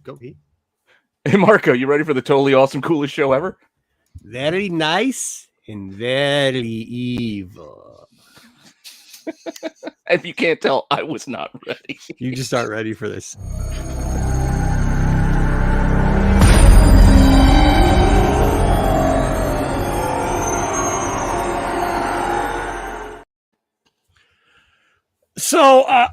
Go, Pete. Hey, Marco, you ready for the totally awesome, coolest show ever? Very nice and very evil. If you can't tell, I was not ready. You just aren't ready for this. So, I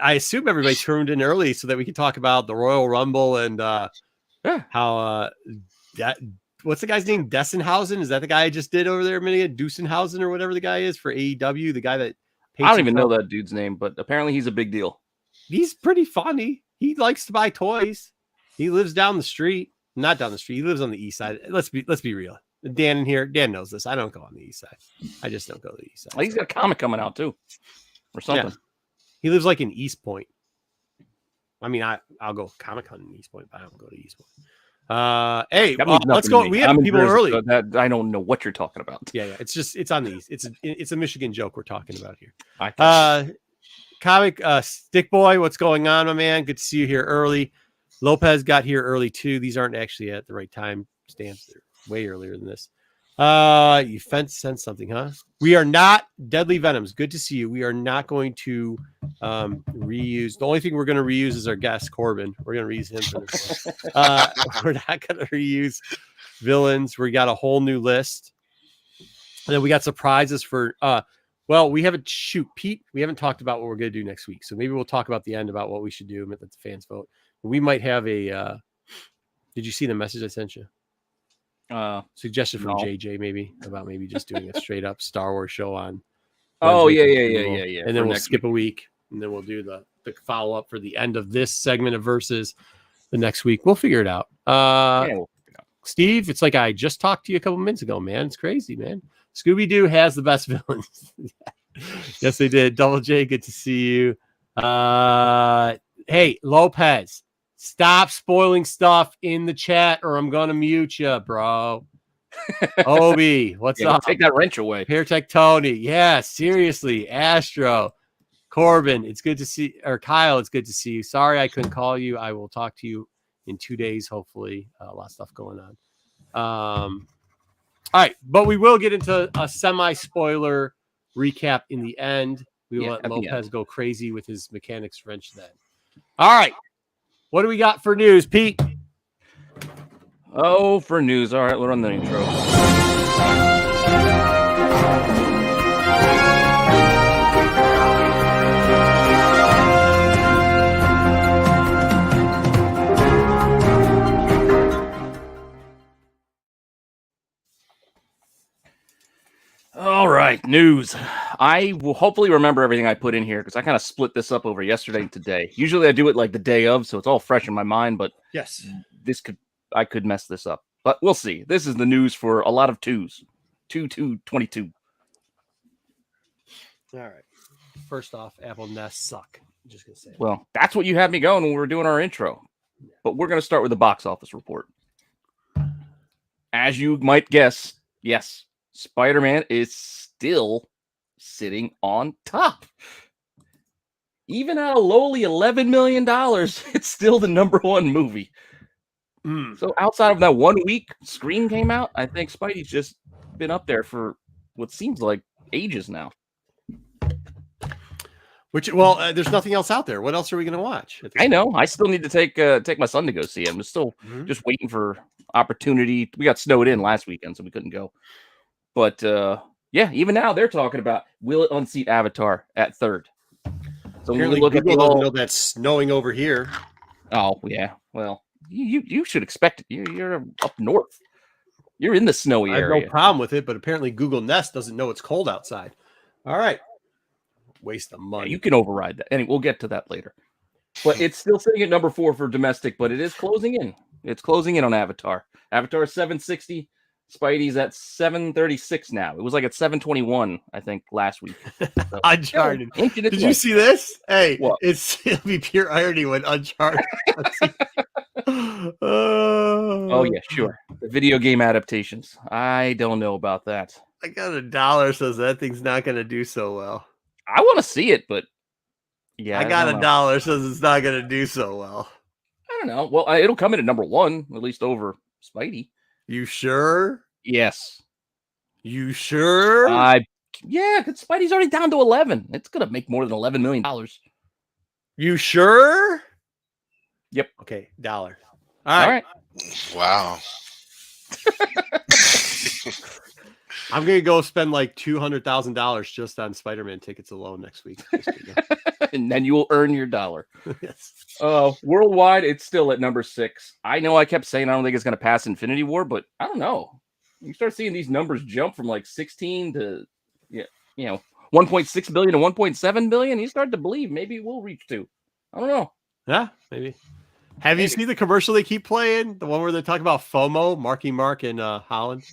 assume everybody tuned in early so that we could talk about the Royal Rumble and how that what's the guy's name? Dessenhausen? Is that the guy I just did over there a minute ago? Dusenhausen or whatever the guy is for AEW, the guy that I don't even know that dude's name, but apparently he's a big deal. He's pretty funny. He likes to buy toys. He lives down the street. Not down the street. He lives on the east side. Let's be real. Dan in here. Dan knows this. I don't go on the east side. I just don't go to the east side. Well, he's got a comic coming out too, or something. Yeah. He lives like in East Point. I mean, I'll go comic hunting in East Point, but I don't go to East Point. Hey, let's go. We have people early. That I don't know what you're talking about. Yeah. It's on the east. It's a Michigan joke we're talking about here. Comic Stick Boy, what's going on, my man? Good to see you here early. Lopez got here early too. These aren't actually at the right time stamps. They're way earlier than this. You sent something, huh? We are not Deadly Venoms. Good to see you. We are not going to reuse. The only thing we're going to reuse is our guest Corban. We're going to reuse him for this one. We're not going to reuse villains. We got a whole new list. And then we got surprises for well, we haven't Pete. We haven't talked about what we're going to do next week. So maybe we'll talk about the end about what we should do and let the fans vote. We might have a did you see the message I sent you? Suggestion from JJ maybe just doing a straight up Star Wars show on. Oh yeah. And then we'll skip a week, and then we'll do the follow up for the end of this segment of Versus the next week. We'll figure it out. Steve, it's like I just talked to you a couple minutes ago, man. It's crazy, man. Scooby-Doo has the best villains. Yes, they did. Double J, good to see you. Hey, Lopez. Stop spoiling stuff in the chat or I'm going to mute you, bro. Obi, what's up? Take that wrench away. Tech Tony. Yeah, seriously. Astro. Corbin, it's good to see, or Kyle, it's good to see you. Sorry I couldn't call you. I will talk to you in 2 days, hopefully. A lot of stuff going on. All right, but we will get into a semi-spoiler recap in the end. We will let Lopez go crazy with his mechanics wrench then. All right. What do we got for news, Pete? Oh, for news. All right, we'll run the intro. All right, news. I will hopefully remember everything I put in here because I kind of split this up over yesterday and today. Usually I do it like the day of, so it's all fresh in my mind, but yes, I could mess this up. But we'll see. This is the news for a lot of twos. 22. All right. First off, Apple Nests suck. I'm just gonna say. Well, that's what you had me going when we were doing our intro. But we're gonna start with the box office report. As you might guess, yes, Spider-Man is still sitting on top. Even at a lowly $11 million, it's still the #1 movie. So outside of that 1 week Scream came out, I think Spidey's just been up there for what seems like ages now. There's nothing else out there. What else are we going to watch? I know. I still need to take my son to go see him. I'm still just waiting for opportunity. We got snowed in last weekend, so we couldn't go. But even now they're talking about will it unseat Avatar at 3rd. So when we look at doesn't know that's snowing over here. Oh yeah, well you should expect it. You're up north. You're in the snowy area. I have no problem with it, but apparently Google Nest doesn't know it's cold outside. All right, waste of money. Yeah, you can override that, and we'll get to that later. But it's still sitting at #4 for domestic, but it is closing in. It's closing in on Avatar. Avatar is 760. Spidey's at 736 now. It was like at 721, I think, last week. So, Uncharted. Did you see this? Hey, it'll be pure irony when Uncharted. Oh yeah, sure. The video game adaptations. I don't know about that. I got $1 says that thing's not going to do so well. I want to see it, but Yeah, I got $1. Says it's not gonna do so well. I don't know. Well, it'll come in at number 1, at least over Spidey. You sure? Yes. You sure? Yeah, because Spidey's already down to 11. It's gonna make more than $11 million. You sure? Yep. Okay, $1. All right. Wow. I'm gonna go spend like $200,000 just on Spider-Man tickets alone next week. And then you will earn your $1. Yes. Worldwide, it's still at number 6. I know I kept saying I don't think it's gonna pass Infinity War, but I don't know. You start seeing these numbers jump from like 16 to 1.6 billion to 1.7 billion. You start to believe maybe it will reach 2. I don't know. Yeah, maybe. Have you seen the commercial they keep playing? The one where they talk about FOMO, Marky Mark and Holland?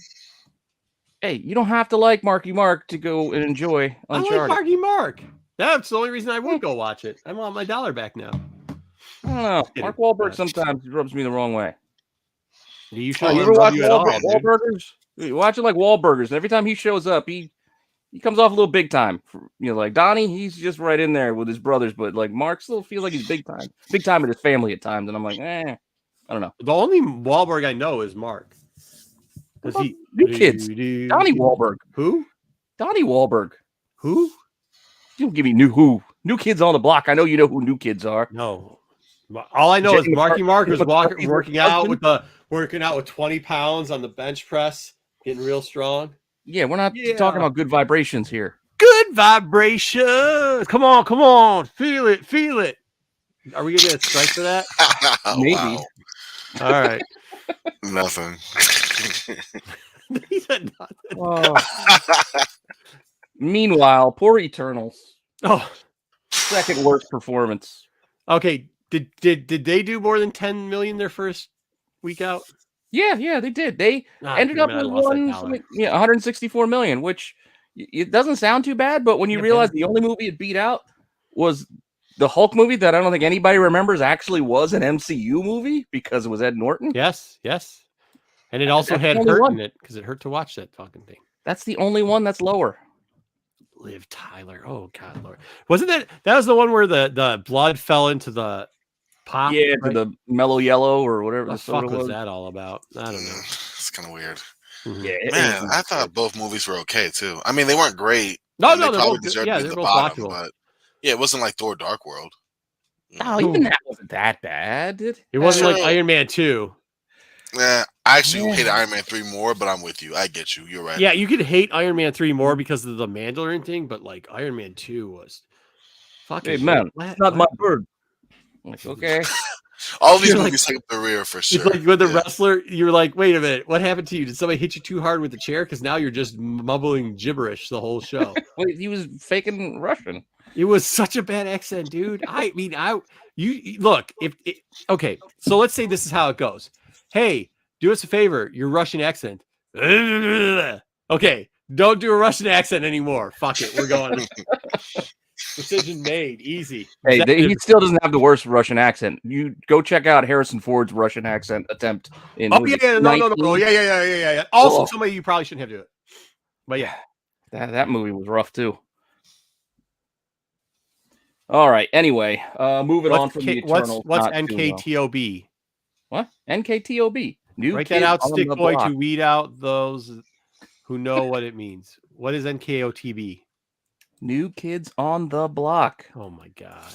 Hey, you don't have to like Marky Mark to go and enjoy Uncharted. I like Marky Mark. That's the only reason I would go watch it. I want my $1 back now. I don't know. Mark Wahlberg sometimes rubs me the wrong way. You ever watch Wahlburgers? You watch it like Wahlburgers. Every time he shows up, he comes off a little big time. Like Donnie, he's just right in there with his brothers, but like Mark still feels like he's big time with his family at times. And I'm like, I don't know. The only Wahlberg I know is Mark. New Kids. Donnie Wahlberg. Who? Donnie Wahlberg. Who? You don't give me New Kids on the Block. I know you know who New Kids are. No. All I know is Marky Mark was working out with 20 pounds on the bench press, getting real strong. Yeah, we're not talking about good vibrations here. Good vibrations. Come on. Feel it. Are we gonna get a strike for that? Maybe. Wow. All right. Nothing. He said nothing. Oh. Meanwhile, poor Eternals. Oh, second worst performance. Okay. Did they do more than 10 million their first week out? Yeah, they did. They ended up with 164 million, which it doesn't sound too bad, but when you realize the only movie it beat out was the Hulk movie that I don't think anybody remembers actually was an MCU movie because it was Ed Norton. Yes. And it also had hurt in it because it hurt to watch that fucking thing. That's the only one that's lower. Liv Tyler. Oh, God, Lord. Wasn't that was the one where the blood fell into the pop? Yeah, right? To the mellow yellow or whatever. What the fuck was that all about? I don't know. It's kind of weird. Mm-hmm. Yeah, man, I thought both movies were okay too. I mean, they weren't great. No, they probably deserved to be the bottom, but yeah, it wasn't like Thor: Dark World. No, even that wasn't that bad. It wasn't like Iron Man 2. Yeah, I actually hated Iron Man 3 more, but I'm with you. I get you. You're right. Yeah, you could hate Iron Man 3 more because of the Mandarin thing, but like Iron Man 2 was fucking. Hey man, it's not my bird. I'm like, okay. All these movies take up the rear for sure. It's like with the wrestler, you're like, wait a minute, what happened to you? Did somebody hit you too hard with the chair? Because now you're just mumbling gibberish the whole show. Wait, he was faking Russian. It was such a bad accent, dude. I mean, you look, okay, so let's say this is how it goes. Hey, do us a favor, your Russian accent. Okay, don't do a Russian accent anymore. Fuck it, we're going. Decision made, easy. Hey, he still doesn't have the worst Russian accent. You go check out Harrison Ford's Russian accent attempt. No. Yeah. Also, somebody you probably shouldn't have to do it. But yeah, that movie was rough too. All right. Anyway, moving on from the Eternals. What's NKTOB? What? NKTOB. Write that out, Stick Boy, to weed out those who know what it means. What is NKOTB? New Kids on the Block. Oh my God.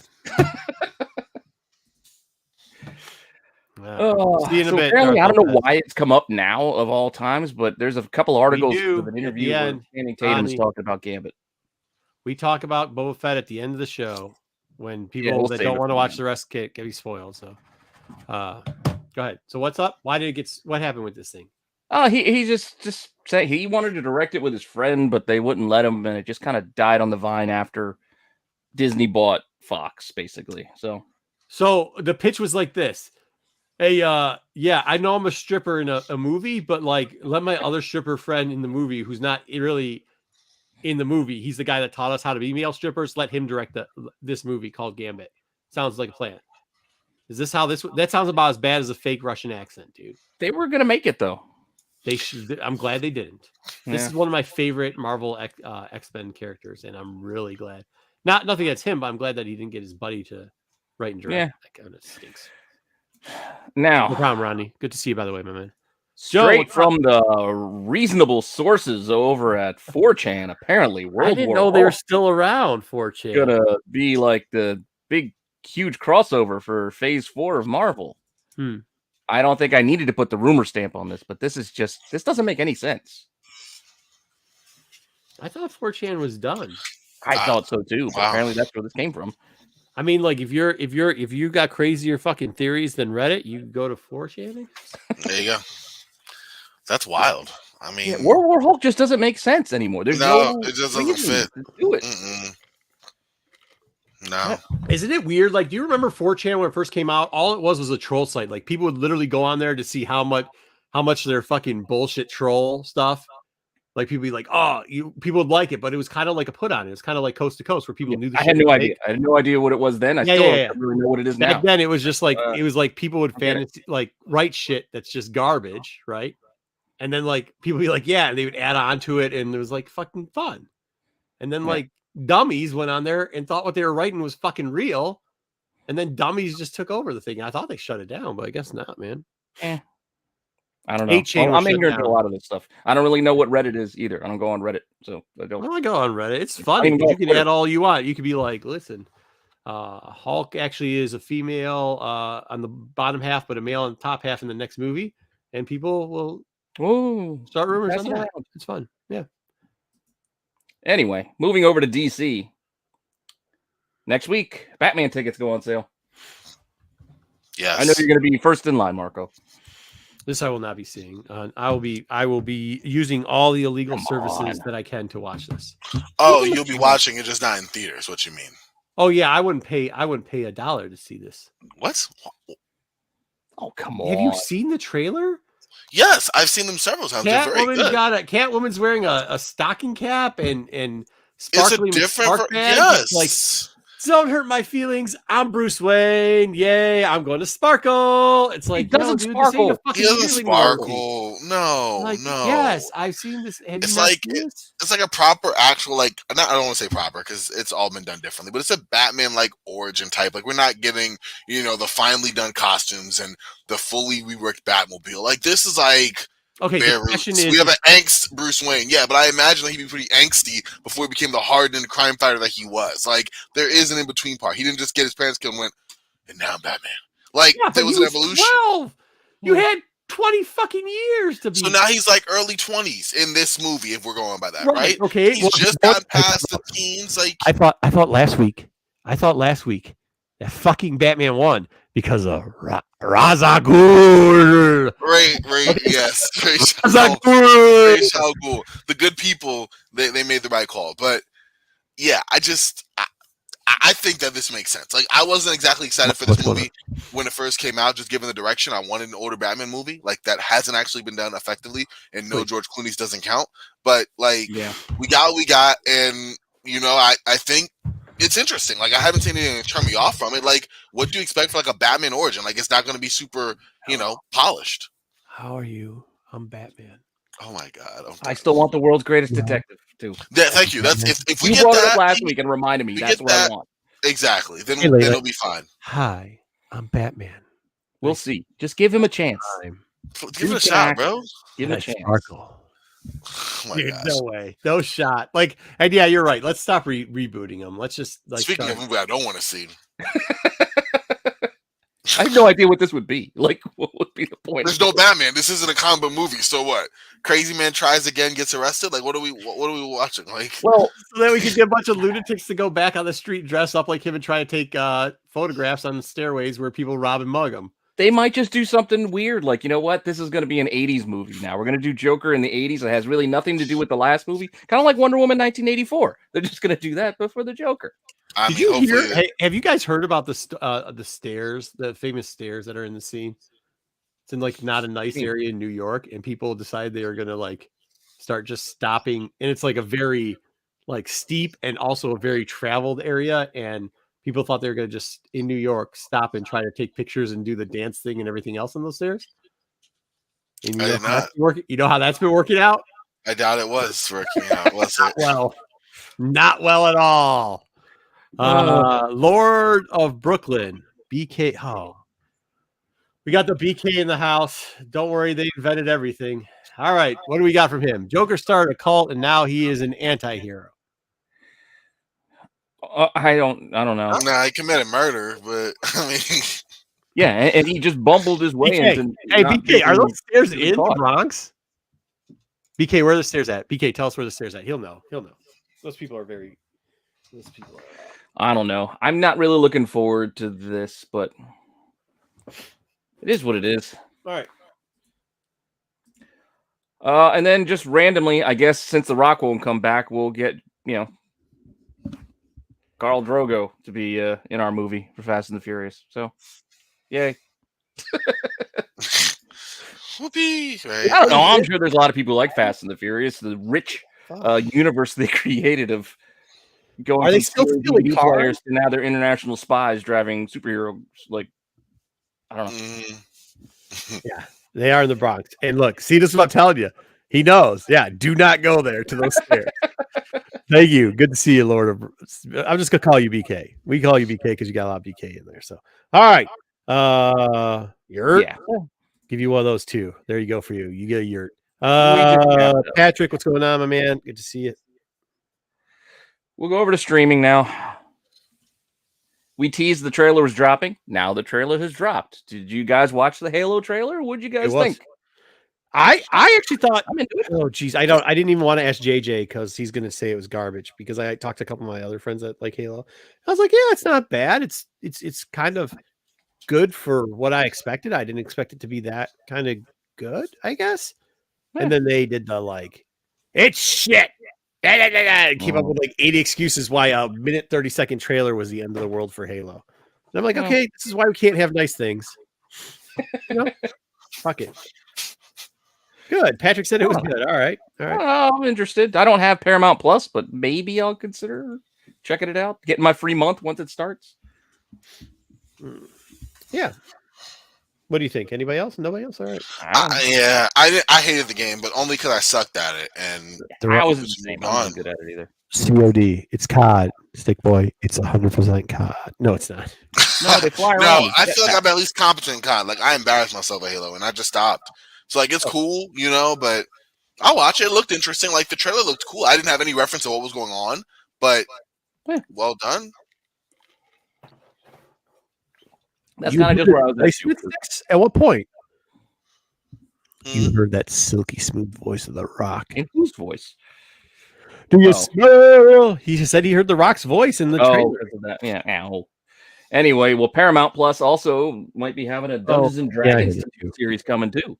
See you in a bit. Apparently, I don't know why it's come up now of all times, but there's a couple articles with an interview where Channing Tatum's talking about Gambit. We talk about Boba Fett at the end of the show when people that don't want to watch the rest get be spoiled. So, go ahead. So what's up? What happened with this thing? He just said he wanted to direct it with his friend, but they wouldn't let him, and it just kind of died on the vine after Disney bought Fox, basically. So the pitch was like this. Hey, I know I'm a stripper in a movie, but like let my other stripper friend in the movie who's not really in the movie, he's the guy that taught us how to be male strippers, let him direct this movie called Gambit. Sounds like a plan. Is this how that sounds about as bad as a fake Russian accent, dude? They were gonna make it though. I'm glad they didn't. This is one of my favorite Marvel X-Men characters, and I'm really glad. Nothing against him, but I'm glad that he didn't get his buddy to write and direct. Yeah. That kind of stinks. Now, No problem, Rodney. Good to see you, by the way, my man. Straight from the reasonable sources over at 4chan, apparently World I didn't War know they were Hulk still around. 4chan gonna be like the big, huge crossover for Phase 4 of Marvel. I don't think I needed to put the rumor stamp on this, but this doesn't make any sense. I thought 4chan was done. I thought so too, but apparently that's where this came from. I mean, like if you got crazier fucking theories than Reddit, you go to 4chan. There you go. That's wild. I mean, World War Hulk just doesn't make sense anymore. There's no it just doesn't fit. To do it. No. Isn't it weird? Like, do you remember 4chan when it first came out? All it was a troll site. Like, people would literally go on there to see how much their fucking bullshit troll stuff. Like, people be like, people would like it, but it was kind of like a put on. It was kind of like Coast to Coast where people knew the shit. I had no idea. I had no idea what it was then. I still don't really know what it is now. Back then, it was just like it was like people would fantasy like write shit that's just garbage, right? And then like people be like, yeah, and they would add on to it, and it was like fucking fun. And then like dummies went on there and thought what they were writing was fucking real, and then dummies just took over the thing. I thought they shut it down, but I guess not, man. I don't know. I'm ignorant to a lot of this stuff. I don't really know what Reddit is either. I don't go on Reddit, so I don't. Well, I go on Reddit. It's funny. You can add all you want. You could be like, listen, Hulk actually is a female on the bottom half, but a male on the top half in the next movie, and people will start rumors on that. It's fun. Yeah. Anyway, moving over to DC. Next week, Batman tickets go on sale. Yes. I know you're going to be first in line, Marco. This I will not be seeing. I will be using all the illegal services that I can to watch this. Oh, you'll be watching it, just not in theaters. What you mean? Oh yeah, I wouldn't pay $1 to see this. What? Oh come on! Have you seen the trailer? Yes, I've seen them several times. Catwoman's wearing a stocking cap and sparkly. Is it different? Yes. Like, don't hurt my feelings. I'm Bruce Wayne. Yay! I'm going to sparkle. It's like, he doesn't sparkle. He doesn't sparkle. No. Yes, I've seen this. It's like a proper actual I don't want to say proper because it's all been done differently, but it's a Batman like origin type. Like we're not getting the finely done costumes and the fully reworked Batmobile. Like this is like. Okay, the question is, we have an angst Bruce Wayne, but I imagine he'd be pretty angsty before he became the hardened crime fighter that he was. Like, there is an in-between part. He didn't just get his parents killed and went, and now I'm Batman. Like, there was an evolution. 12. You had 20 fucking years to be. So now he's like early 20s in this movie, if we're going by that, right? Okay. He's just gotten past the teens. Like I thought last week that fucking Batman won because of Ra's al Ghul. Right, yes. Ra's al Ghul. The good people, they made the right call. But yeah, I think that this makes sense. Like I wasn't exactly excited for this movie when it first came out, just given the direction. I wanted an older Batman movie. Like that hasn't actually been done effectively, and no George Clooney's doesn't count. But like we got what we got, and I think it's interesting. Like I haven't seen anything turn me off from it. Like, what do you expect for like a Batman origin? Like it's not going to be super, polished. How are you? I'm Batman. Oh my god! I still want the world's greatest detective too. Yeah, thank you. That's if we you get brought that it up last week and reminded me. That's what I want. Exactly. Then it'll be fine. Hi, I'm Batman. We'll see. Just give him a chance. Give it a shot, bro. Give it a chance. Sparkle. Oh Dude, no way, no shot. Like, and yeah, you're right. Let's stop rebooting them. Let's just Speaking of movie, I don't want to see. I have no idea what this would be. Like, what would be the point? There's no Batman. This isn't a comic book movie. So what? Crazy man tries again, gets arrested. Like, what are we watching? Like, well, so then we could get a bunch of lunatics to go back on the street, dress up like him, and try to take photographs on the stairways where people rob and mug them. They might just do something weird. Like, you know what? This is going to be an 80s movie now. We're going to do Joker in the 80s. It has really nothing to do with the last movie. Kind of like Wonder Woman 1984. They're just going to do that, but for the Joker. Have you guys heard about the stairs, the famous stairs that are in the scene? It's in like not a nice area in New York, and people decided they are going to like start just stopping. And it's like a very like steep and also a very traveled area. And people thought they were going to just in New York stop and try to take pictures and do the dance thing and everything else on those stairs. And you know how that's been working out? I doubt it was working out, was it? Not well at all. Lord of Brooklyn, BK. Oh, we got the BK in the house. Don't worry, they invented everything. All right, what do we got from him? Joker started a cult, and now he is an anti-hero. I don't know. Nah, he committed murder, but I mean, yeah, and he just bumbled his way BK. into. Hey, BK, are those stairs in caught. the Bronx? BK, where are the stairs at? BK, tell us where the stairs at. He'll know. Those people are very. I don't know. I'm not really looking forward to this, but it is what it is. All right. And then just randomly, I guess since The Rock won't come back, we'll get Khal Drogo to be in our movie for Fast and the Furious. So, yay! Whoopee! Right? I don't know. I'm sure there's a lot of people who like Fast and the Furious, the rich universe they created of going. Are they still stealing cars? To now they're international spies driving superheroes. Like, I don't know. Yeah, they are in the Bronx. And look, see, this is what I'm telling you. He knows. Yeah, do not go there to those stairs. Thank you. Good to see you, Lord of. I'm just gonna call you BK. We call you BK because you got a lot of BK in there. So, all right. Yurt. Give you one of those too. There you go for you. You get a yurt. Patrick, what's going on, my man? Good to see you. We'll go over to streaming now. We teased the trailer was dropping. Now the trailer has dropped. Did you guys watch the Halo trailer? What did you guys think? I actually thought, oh geez, I didn't even want to ask JJ because he's gonna say it was garbage because I talked to a couple of my other friends that like Halo. I was like, yeah, it's not bad. It's kind of good for what I expected. I didn't expect it to be that kind of good, I guess. Yeah. And then they did the like, it's shit. Came up with like 80 excuses why a minute 30-second trailer was the end of the world for Halo. And I'm like, okay, this is why we can't have nice things. Fuck it. Good. Patrick said it was good. All right. I'm interested. I don't have Paramount Plus, but maybe I'll consider checking it out. Getting my free month once it starts. Yeah. What do you think? Anybody else? Nobody else? All right. I hated the game, but only because I sucked at it. And I wasn't good at it either. COD. It's COD, Stick Boy. It's 100% COD. No, it's not. No, they fly around. No, I feel like I'm at least competent in COD. Like I embarrassed myself at Halo, and I just stopped. So like it's cool, but I'll watch it. It looked interesting. Like the trailer looked cool. I didn't have any reference to what was going on, but well done. That's kind of just where I was at what point? You heard that silky smooth voice of The Rock. In whose voice? Do you smell? He said he heard The Rock's voice in the trailer. Yeah. Ow. Anyway, well, Paramount Plus also might be having a Dungeons and Dragons series coming too.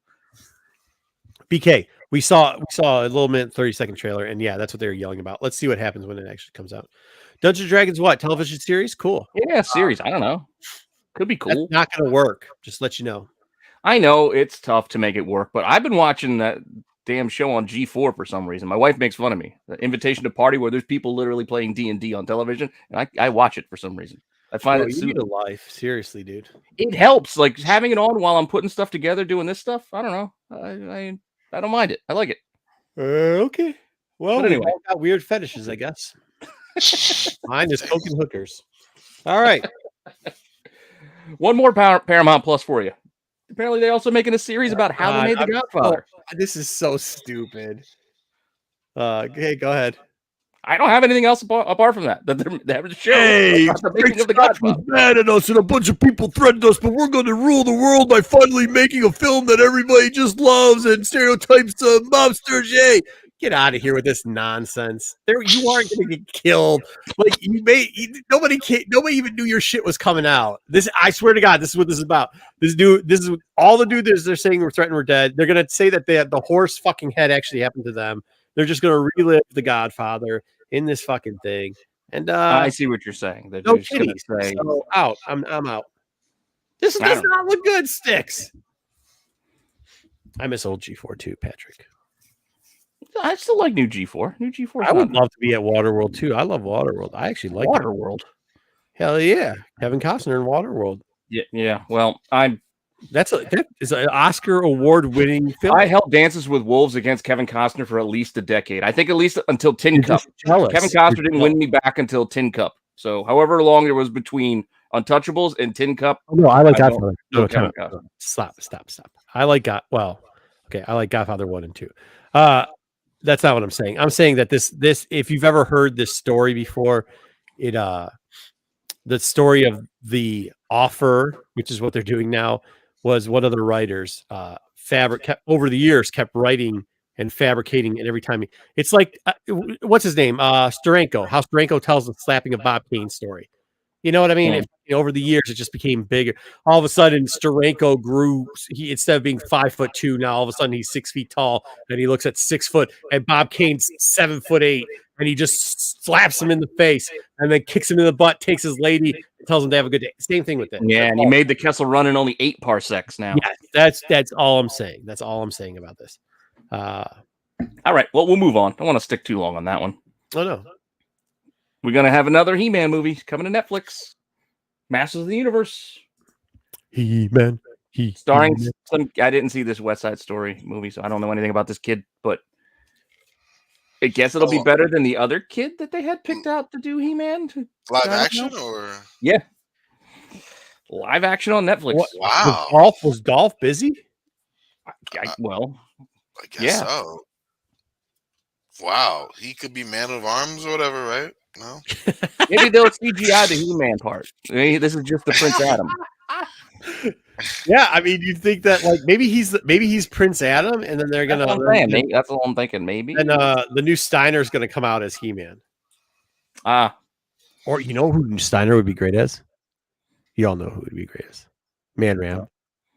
BK, we saw a little minute 30-second trailer, and yeah, that's what they were yelling about. Let's see what happens when it actually comes out. Dungeons and Dragons, what television series? Cool. Yeah, series. I don't know. Could be cool. That's not going to work. Just let you know. I know it's tough to make it work, but I've been watching that damn show on G4 for some reason. My wife makes fun of me. The Invitation to Party, where there's people literally playing D&D on television, and I watch it for some reason. I find it you need a life. Seriously, dude. It helps. Like having it on while I'm putting stuff together, doing this stuff. I don't know. I don't mind it. I like it. Okay. Well, but anyway, we got weird fetishes, I guess. Mine is poking hookers. All right. One more Paramount Plus for you. Apparently, they're also making a series about how they made The Godfather. This is so stupid. Okay, go ahead. I don't have anything else apart from that. They have a show. Hey, The Godfather was mad at us, and a bunch of people threatened us, but we're going to rule the world by finally making a film that everybody just loves and stereotypes of mobsters. Yay! Get out of here with this nonsense. You aren't going to get killed. Like nobody even knew your shit was coming out. I swear to God, this is what this is about. This is all the dudes they're saying we're threatened, we're dead. They're going to say that the horse fucking head actually happened to them. They're just going to relive The Godfather in this fucking thing. And I see what you're saying. They're no just going to say, so out. I'm out. This does not look good, Sticks. I miss old G4 too, Patrick. I still like new G4. New G4. I would love to be at Waterworld too. I love Waterworld. I actually like Waterworld. Hell yeah, Kevin Costner in Waterworld. Yeah. Well, that is an Oscar award-winning film. I held Dances with Wolves against Kevin Costner for at least a decade. I think at least until Tin Cup. Kevin Costner didn't win me back until Tin Cup. So however long it was between Untouchables and Tin Cup. Oh, no, I like I Godfather. don't- No, don't- stop. I like I like Godfather 1 and 2. That's not what I'm saying. I'm saying that this if you've ever heard this story before, it the story of the offer, which is what they're doing now, was one of the writers over the years kept writing and fabricating it every time. It's like what's his name? Steranko. How Steranko tells the slapping of Bob Kane story. You know what I mean? If over the years it just became bigger. All of a sudden, Steranko grew. He instead of being 5'2", now all of a sudden he's 6 feet tall, and he looks at 6 foot. And Bob Kane's 7'8", and he just slaps him in the face, and then kicks him in the butt, takes his lady, and tells him to have a good day. Same thing with it. Yeah, and he made the Kessel Run in only 8 parsecs now. Yeah, that's all I'm saying. That's all I'm saying about this. All right, well, we'll move on. I don't want to stick too long on that one. Oh no. We're going to have another He-Man movie coming to Netflix. Masters of the Universe. He-Man. Starring some... I didn't see this West Side Story movie, so I don't know anything about this kid, but I guess it'll be better than the other kid that they had picked out to do He-Man. Live action or? Yeah. Live action on Netflix. What? Wow. Was Dolph busy? Well, I guess so. Wow. He could be Man of Arms or whatever, right? No. Maybe they'll CGI the He-Man part. This is just the Prince Adam. Yeah, I mean, you think that like maybe he's Prince Adam, and then they're gonna. That's all I'm thinking. Maybe. And the new Steiner's gonna come out as He-Man. Or you know who Steiner would be great as? You all know who would be great as Man Ram.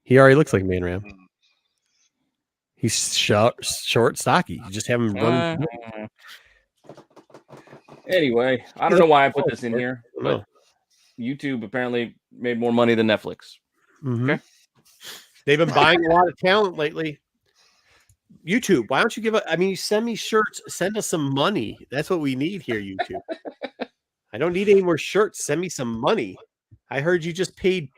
He already looks like Man Ram. He's short, stocky. You just have him run. Anyway, I don't know why I put this in here, but YouTube apparently made more money than Netflix. Mm-hmm. Okay. They've been buying a lot of talent lately. YouTube, why don't you you send me shirts, send us some money. That's what we need here, YouTube. I don't need any more shirts. Send me some money. I heard you just paid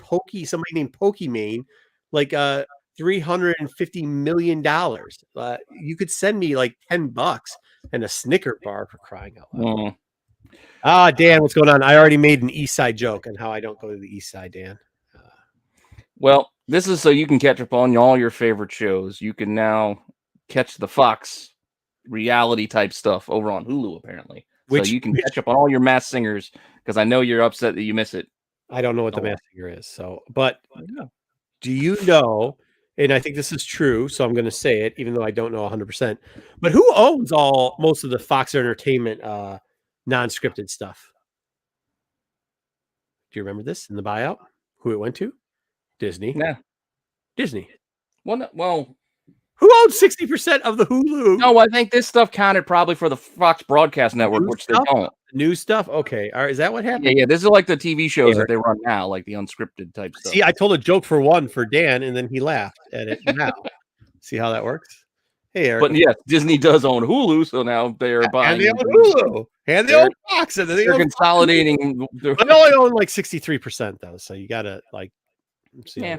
somebody named Pokimane, like $350 million. You could send me like $10 and a Snicker bar, for crying out loud. Dan, what's going on? I already made an East Side joke on how I don't go to the East Side, Dan. Well, this is so you can catch up on all your favorite shows. You can now catch the Fox reality type stuff over on Hulu, apparently. So you can catch up on all your Masked Singers, because I know you're upset that you miss it. I don't know what the Masked Singer is. But do you know, and I think this is true, so I'm going to say it, even though I don't know 100%, but who owns most of the Fox Entertainment non-scripted stuff? Do you remember this in the buyout? Who it went to? Disney. Yeah. Disney. Well, who owns 60% of the Hulu? No, I think this stuff counted probably for the Fox Broadcast Network, which they don't. New stuff? Okay. All right. Is that what happened? Yeah. This is like the TV shows that they run now, like the unscripted type stuff. See, I told a joke for Dan, and then he laughed at it now. See how that works? Hey, Eric. But yes, Disney does own Hulu, so now they're buying. And they own Hulu. And they own Fox. And they're consolidating. They only own like 63%, though. So you got to see. Yeah.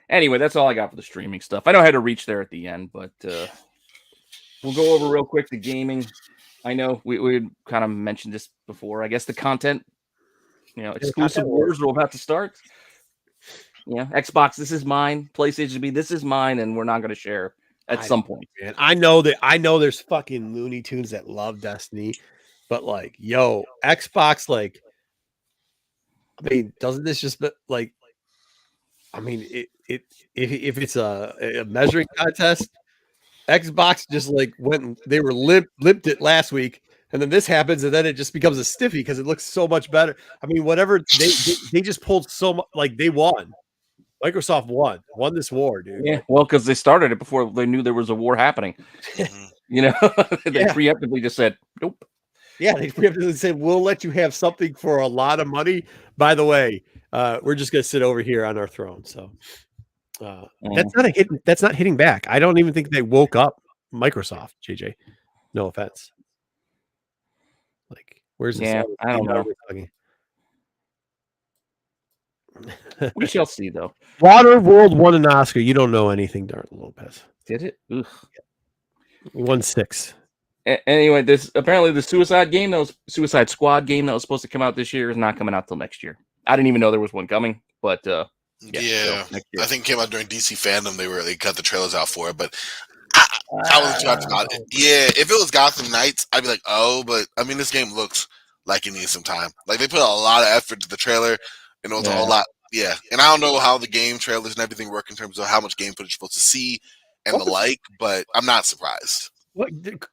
Anyway, that's all I got for the streaming stuff. I know I had to reach there at the end, but we'll go over real quick the gaming. I know we kind of mentioned this before. I guess the content, exclusive wars are about to start. Yeah, Xbox, this is mine. PlayStation, this is mine, and we're not going to share at some point. Man, I know there's fucking Looney Tunes that love Destiny, but Xbox, doesn't this just like? If it's a measuring contest, Xbox just they were limped it last week, and then this happens, and then it just becomes a stiffy because it looks so much better. Whatever they just pulled so much, they won. Microsoft won this war, dude. Yeah, well, because they started it before they knew there was a war happening. They preemptively just said nope. Yeah, they preemptively said we'll let you have something for a lot of money. By the way, we're just gonna sit over here on our throne. So that's not hitting back. I don't even think they woke up Microsoft, JJ. No offense. Where's this? Yeah, I don't know. We shall see, though. Waterworld won an Oscar. You don't know anything, Darren Lopez. Did it? Ugh. He won 6. Anyway, apparently the Suicide Squad game that was supposed to come out this year is not coming out till next year. I didn't even know there was one coming, but yeah, so I think it came out during DC fandom. They cut the trailers out for it, but I was talking about it. Yeah, if it was Gotham Knights, I'd be like, oh, but I mean, this game looks like it needs some time. Like they put a lot of effort to the trailer, and it was a whole lot. Yeah, and I don't know how the game trailers and everything work in terms of how much game footage you're supposed to see and but I'm not surprised. What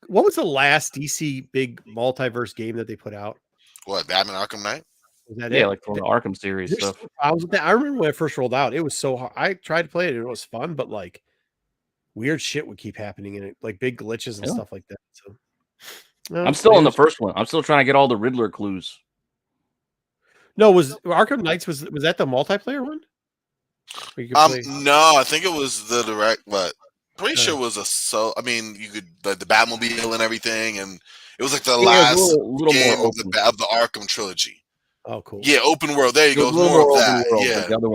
was the last DC big multiverse game that they put out? What, Batman Arkham Knight? Was that it? Like from the Arkham series stuff. I remember when it first rolled out, it was so hard. I tried to play it, and it was fun, but like weird shit would keep happening in it, like big glitches and stuff like that. So I'm still on the first one. I'm still trying to get all the Riddler clues. No, was Arkham Knights was that the multiplayer one? No, I think it was the direct, but pretty sure it was I mean, you could the Batmobile and everything, and it was like the last little game more of the Arkham trilogy. Oh, cool. Yeah, open world. There you go. More of that.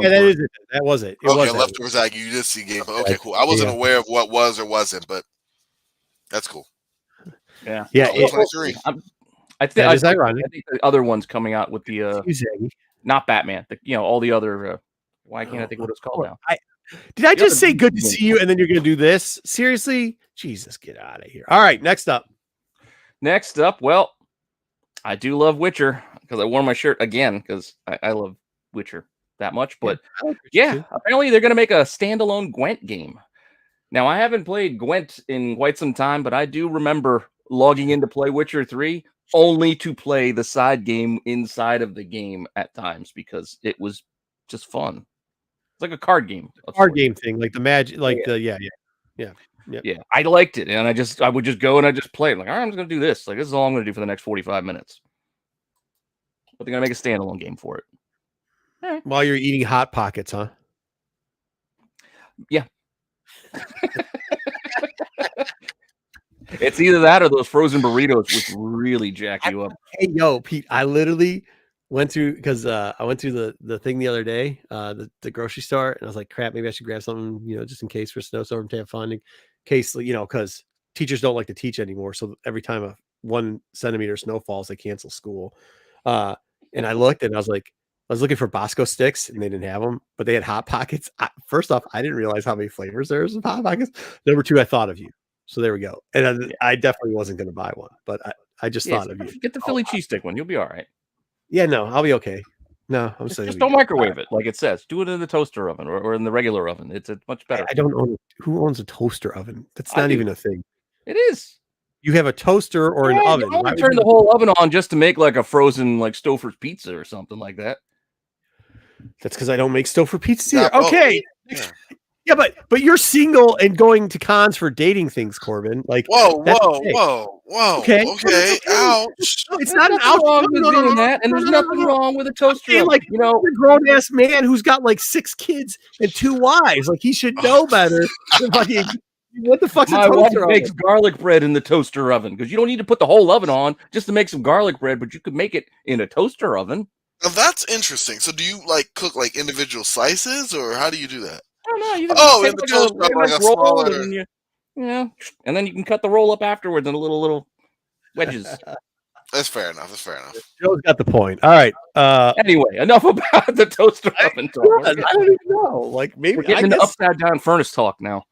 That is it. That was it. Okay, Leftovers Ag, you did see game. Okay, cool. I wasn't aware of what was or wasn't, but that's cool. Yeah. Yeah. I think the other one's coming out with the not Batman. All the other. Why can't I think what it's called now? Did I just say good to see you, and then you're going to do this? Seriously? Jesus, get out of here. All right, next up. Well, I do love Witcher because I wore my shirt again because I love Witcher that much. But apparently they're going to make a standalone Gwent game. Now, I haven't played Gwent in quite some time, but I do remember logging in to play Witcher 3 only to play the side game inside of the game at times because it was just fun. It's like a card game. Game thing, like the magic, like yeah. I liked it, and I would just go and I just play it. Like, all right, I'm just gonna do this. Like, this is all I'm gonna do for the next 45 minutes. But they're gonna make a standalone game for it. Right. While you're eating Hot Pockets, huh? Yeah. It's either that or those frozen burritos, which really jack you up. Hey, yo, Pete, I literally went through because I went through the thing the other day, the grocery store, and I was like, crap, maybe I should grab something, just in case for snowstorm to have fun, in case, because teachers don't like to teach anymore. So every time a 1 centimeter snow falls, they cancel school. And I looked and I was looking for Bosco sticks and they didn't have them, but they had Hot Pockets. First off, I didn't realize how many flavors there is of Hot Pockets. Number 2, I thought of you. So there we go. And I definitely wasn't going to buy one, but I just thought of you. Get the Philly cheesesteak one. You'll be all right. Yeah, no, I'll be okay. No, I'm saying just don't microwave it like it says. Do it in the toaster oven or in the regular oven. It's much better. I don't own who owns a toaster oven. That's not even a thing. It is. You have a toaster or an oven. You only turn the whole oven on just to make like a frozen like Stouffer's pizza or something like that. That's because I don't make Stouffer pizzas either. Okay. Yeah, but you're single and going to cons for dating things, Corban. Like, whoa. Okay. Ouch. It's not an ouch wrong with doing that, and there's nothing wrong with a toaster. Like, a grown ass man who's got like 6 kids and 2 wives. Like, he should know better. What the fuck's my wife makes garlic bread in the toaster oven because you don't need to put the whole oven on just to make some garlic bread, but you could make it in a toaster oven. Now that's interesting. So do you cook like individual slices, or how do you do that? I don't know. You in the toaster oven, like a smaller. And then you can cut the roll up afterwards in little wedges. That's fair enough. Joe's got the point. All right. Anyway, enough about the toaster oven talk. I don't even know. Like, maybe we're getting into upside down furnace talk now.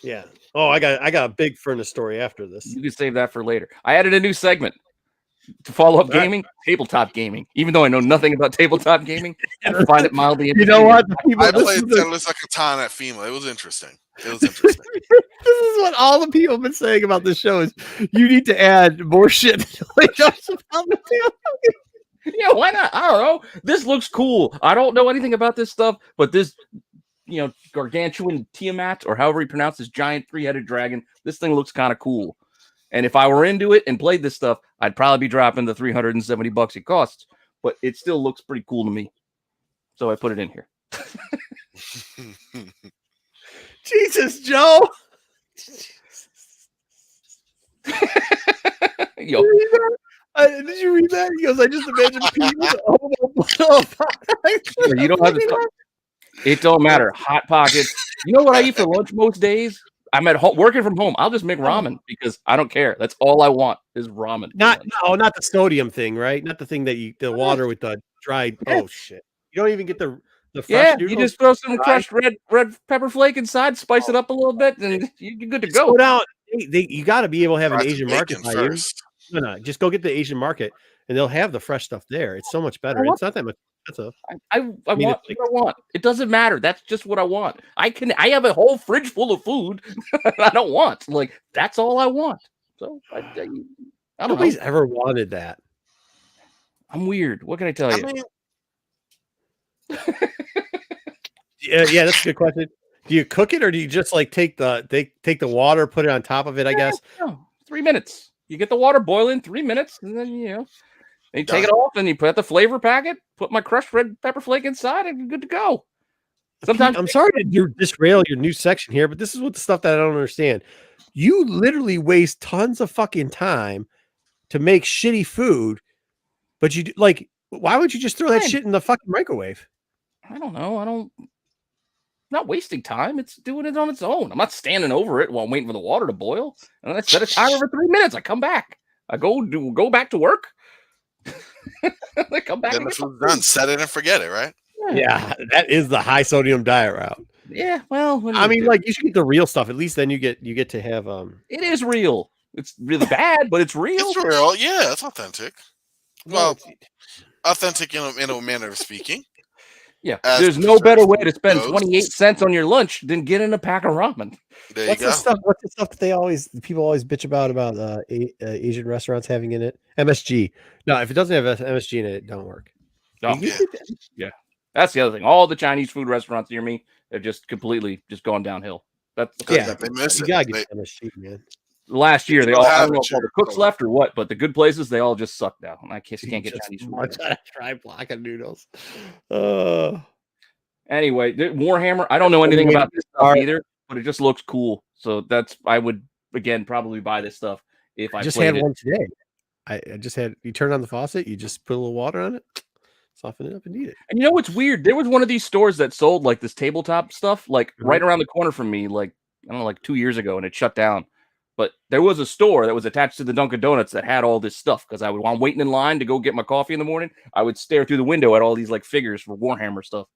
Yeah. Oh, I got a big furnace story after this. You can save that for later. I added a new segment to follow up gaming, tabletop gaming. Even though I know nothing about tabletop gaming, I find it mildly interesting. You know what? I played Tennis like a ton at FEMA. It was interesting. This is what all the people have been saying about this show is you need to add more shit. Yeah, why not? I don't know. This looks cool. I don't know anything about this stuff, but this gargantuan Tiamat, or however you pronounce this giant 3-headed dragon, this thing looks kind of cool. And if I were into it and played this stuff, I'd probably be dropping the $370 it costs, but it still looks pretty cool to me. So I put it in here. Jesus, Joe. Yo. Did you read that? He goes, I just imagine people. You don't have to. It don't matter. Hot Pockets. You know what I eat for lunch most days? I'm at home working from home. I'll just make ramen because I don't care. That's all I want is ramen. Not the sodium thing, right? Not the thing that the water with the dried. Yeah. Oh shit! You don't even get the fresh Yeah, noodles. you just throw some crushed red pepper flake inside, spice it up a little bit, and you're good to go. Go down. You got to be able to have an Fry some Asian market bacon by first. you. No, just go get the Asian market, and they'll have the fresh stuff there. It's so much better. It's not that much expensive. I mean, want what I want. It doesn't matter. That's just what I want. I have a whole fridge full of food I don't want. Like that's all I want. So I don't Nobody's know. ever wanted that. I'm weird. What can I tell you? I mean, Yeah, that's a good question. Do you cook it or do you just like take the water, put it on top of it? I guess. No, 3 minutes. You get the water boiling 3 minutes, and then you take it off, and you put the flavor packet. Put my crushed red pepper flake inside, and you're good to go. Sometimes I'm sorry to disrail your new section here, but this is what the stuff that I don't understand. You literally waste tons of fucking time to make shitty food, but you like. Why would you just throw that shit in the fucking microwave? I don't know. I'm not wasting time. It's doing it on its own. I'm not standing over it while I'm waiting for the water to boil. And I set a timer for 3 minutes. I come back. I go back to work. I come back. then it's done. Set it and forget it, right? Yeah, that is the high sodium diet route. Yeah, well, I mean, like you should get the real stuff. At least then you get to have It is real. It's really bad, but it's real. It's real. Yeah, it's authentic. Well, authentic in a manner of speaking. Yeah, there's no better way to spend 28 cents on your lunch than getting a pack of ramen. There you go. What's the stuff that people always bitch about Asian restaurants having in it? MSG. No, if it doesn't have MSG in it, it don't work. Oh, yeah. That's the other thing. All the Chinese food restaurants near me have just completely just gone downhill. They miss You it. gotta get MSG, man. Last year, they don't all I have don't know it, if all the cooks left or what, but the good places they all just suck now. And I can't get Chinese food. Try block of noodles. Anyway, Warhammer. I don't know anything about this stuff either, but it just looks cool. So I would again probably buy this stuff if I just played had one today. I just had. You turn on the faucet, you just put a little water on it, soften it up, and eat it. And you know what's weird? There was one of these stores that sold like this tabletop stuff, like right around the corner from me, like I don't know, like 2 years ago, and it shut down. But there was a store that was attached to the Dunkin' Donuts that had all this stuff because while I'm waiting in line to go get my coffee in the morning, I would stare through the window at all these like figures for Warhammer stuff.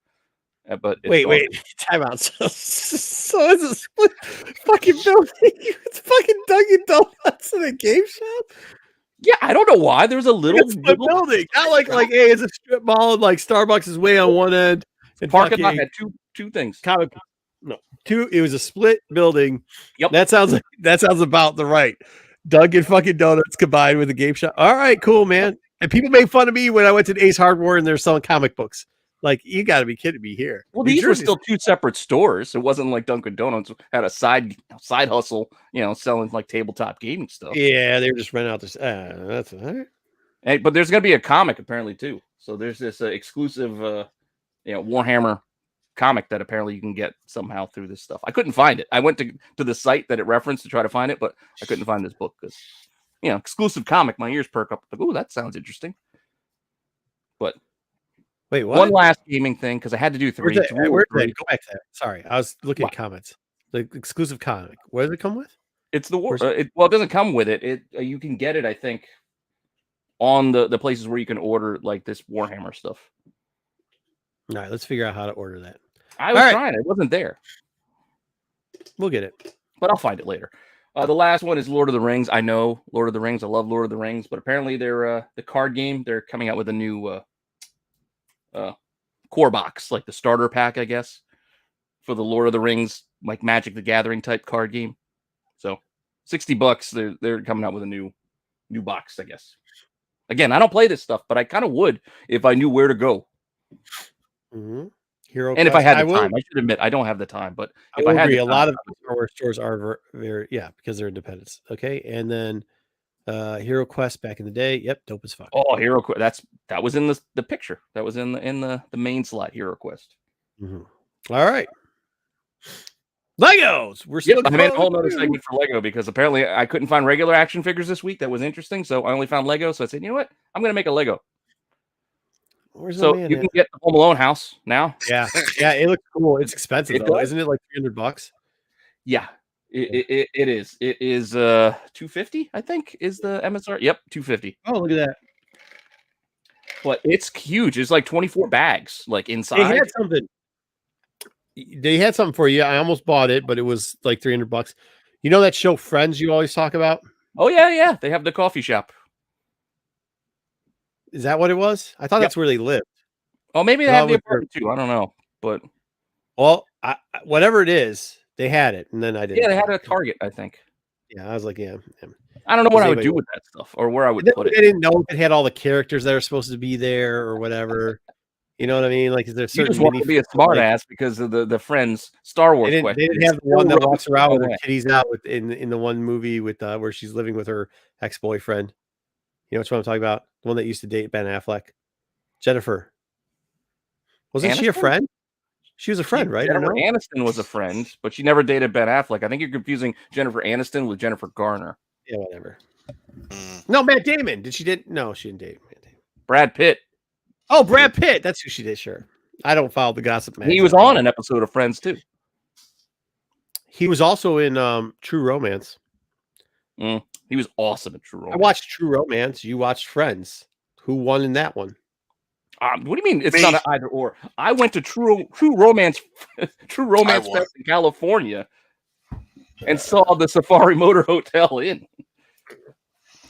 But wait, time out. So it's a split fucking building. It's fucking Dunkin' Donuts in a game shop. Yeah, I don't know why. There's a little building. Not like hey, it's a strip mall and like Starbucks is way on one end. And parking lot had two things. Two. It was a split building. Yep. That sounds about the right. Dunkin' fucking Donuts combined with a game shop. All right, cool, man. And people made fun of me when I went to Ace Hardware and they're selling comic books. Like, you got to be kidding me here. Well, these were still two separate stores. It wasn't like Dunkin' Donuts had a side hustle, selling like tabletop gaming stuff. Yeah, they were just renting out this. That's all right. Hey, but there's going to be a comic apparently too. So there's this exclusive, Warhammer comic that apparently you can get somehow through this stuff. I couldn't find it. I went to the site that it referenced to try to find it, but I couldn't find this book because, exclusive comic. My ears perk up. Like, oh, that sounds interesting. But wait, what? One last gaming thing because I had to do three. Go back to that. Sorry, I was looking at comments. The exclusive comic. What does it come with? It's the war. It doesn't come with it. You can get it, I think, on the places where you can order like this Warhammer stuff. All right, let's figure out how to order that. I was trying. It wasn't there. We'll get it, but I'll find it later. The last one is Lord of the Rings. I know Lord of the Rings. I love Lord of the Rings, but apparently they're the card game. They're coming out with a new core box, like the starter pack, I guess, for the Lord of the Rings, like Magic the Gathering type card game. So $60. They're coming out with a new box, I guess. Again, I don't play this stuff, but I kind of would if I knew where to go. Mm-hmm. And if I had the time, I should admit I don't have the time, but if I had a lot of Star Wars stores are very because they're independents. Okay, and then Hero Quest back in the day, yep, dope as fuck. Oh, Hero Quest, that was in the picture. That was in the main slide. Hero Quest. Mm-hmm. All right, Legos. We're still. I made a whole other segment for Lego because apparently I couldn't find regular action figures this week. That was interesting, so I only found Lego. So I said, you know what, I'm going to make a Lego. So you can get the Home Alone house now. Yeah, it looks cool. It's expensive though, isn't it? Like $300. Yeah, It is. It is 250, I think, is the MSR. Yep, 250. Oh, look at that. But it's huge. It's like 24 bags, like inside. They had something. They had something for you. I almost bought it, but it was like $300. You know that show Friends you always talk about? Oh yeah. They have the coffee shop. Is that what it was? I thought that's where they lived. Oh, maybe they have the apartment too. I don't know, but whatever it is, they had it, and then I didn't. Yeah, they had a Target, I think. Yeah, I was like, yeah. I don't know what I would do with that stuff or where I would put it. I didn't know if it had all the characters that are supposed to be there or whatever. You know what I mean? Like, is there certain? You just want to be a smart ass because of the Friends Star Wars question. They didn't have the one that walks around with her titties out in the one movie with where she's living with her ex-boyfriend. You know which one I'm talking about? The one that used to date Ben Affleck. Jennifer. Wasn't she a friend? She was a friend, right? Jennifer Aniston was a friend, but she never dated Ben Affleck. I think you're confusing Jennifer Aniston with Jennifer Garner. Yeah, whatever. No, Matt Damon. No, she didn't date Matt Damon. Brad Pitt. Oh, Brad Pitt. That's who she did, sure. I don't follow the gossip, man. He was on an episode of Friends, too. He was also in True Romance. He was awesome at True Romance. I watched True Romance. You watched Friends. Who won in that one? What do you mean? It's not an either or. I went to True Romance Fest in California and saw the Safari Motor Hotel Inn.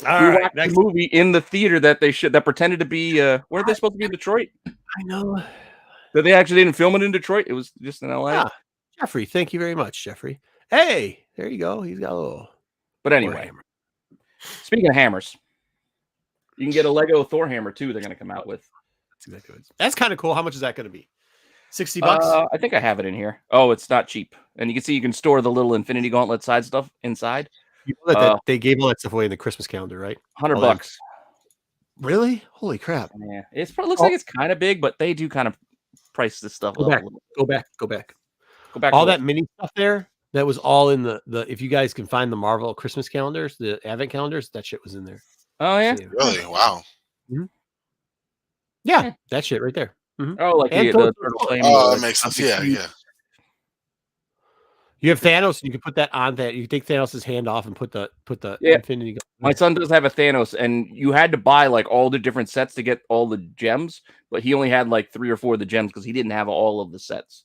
We watched the movie in the theater that pretended to be weren't they supposed to be in Detroit? I know. That they actually didn't film it in Detroit. It was just in LA. Yeah. Jeffrey, thank you very much, Jeffrey. Hey, there you go. He's got a little. But anyway, speaking of hammers, you can get a Lego Thor hammer too. They're going to come out with. That's exactly. That's kind of cool. How much is that going to be? $60. I think I have it in here. Oh, it's not cheap, and you can see you can store the little Infinity Gauntlet side stuff inside. You know that they gave all that stuff away in the Christmas calendar, right? $100. Really? Holy crap! Yeah, it looks like it's kind of big, but they do kind of price this stuff up. Go back. All that mini stuff there. That was all in the. If you guys can find the Marvel Christmas calendars, the Advent calendars, that shit was in there. Oh yeah, really? Wow. Mm-hmm. Yeah, that shit right there. Mm-hmm. Oh, like the that makes sense. Yeah. You have Thanos, and you can put that on that. You can take Thanos' hand off and put the Infinity. My son does have a Thanos, and you had to buy like all the different sets to get all the gems, but he only had like 3 or 4 of the gems because he didn't have all of the sets.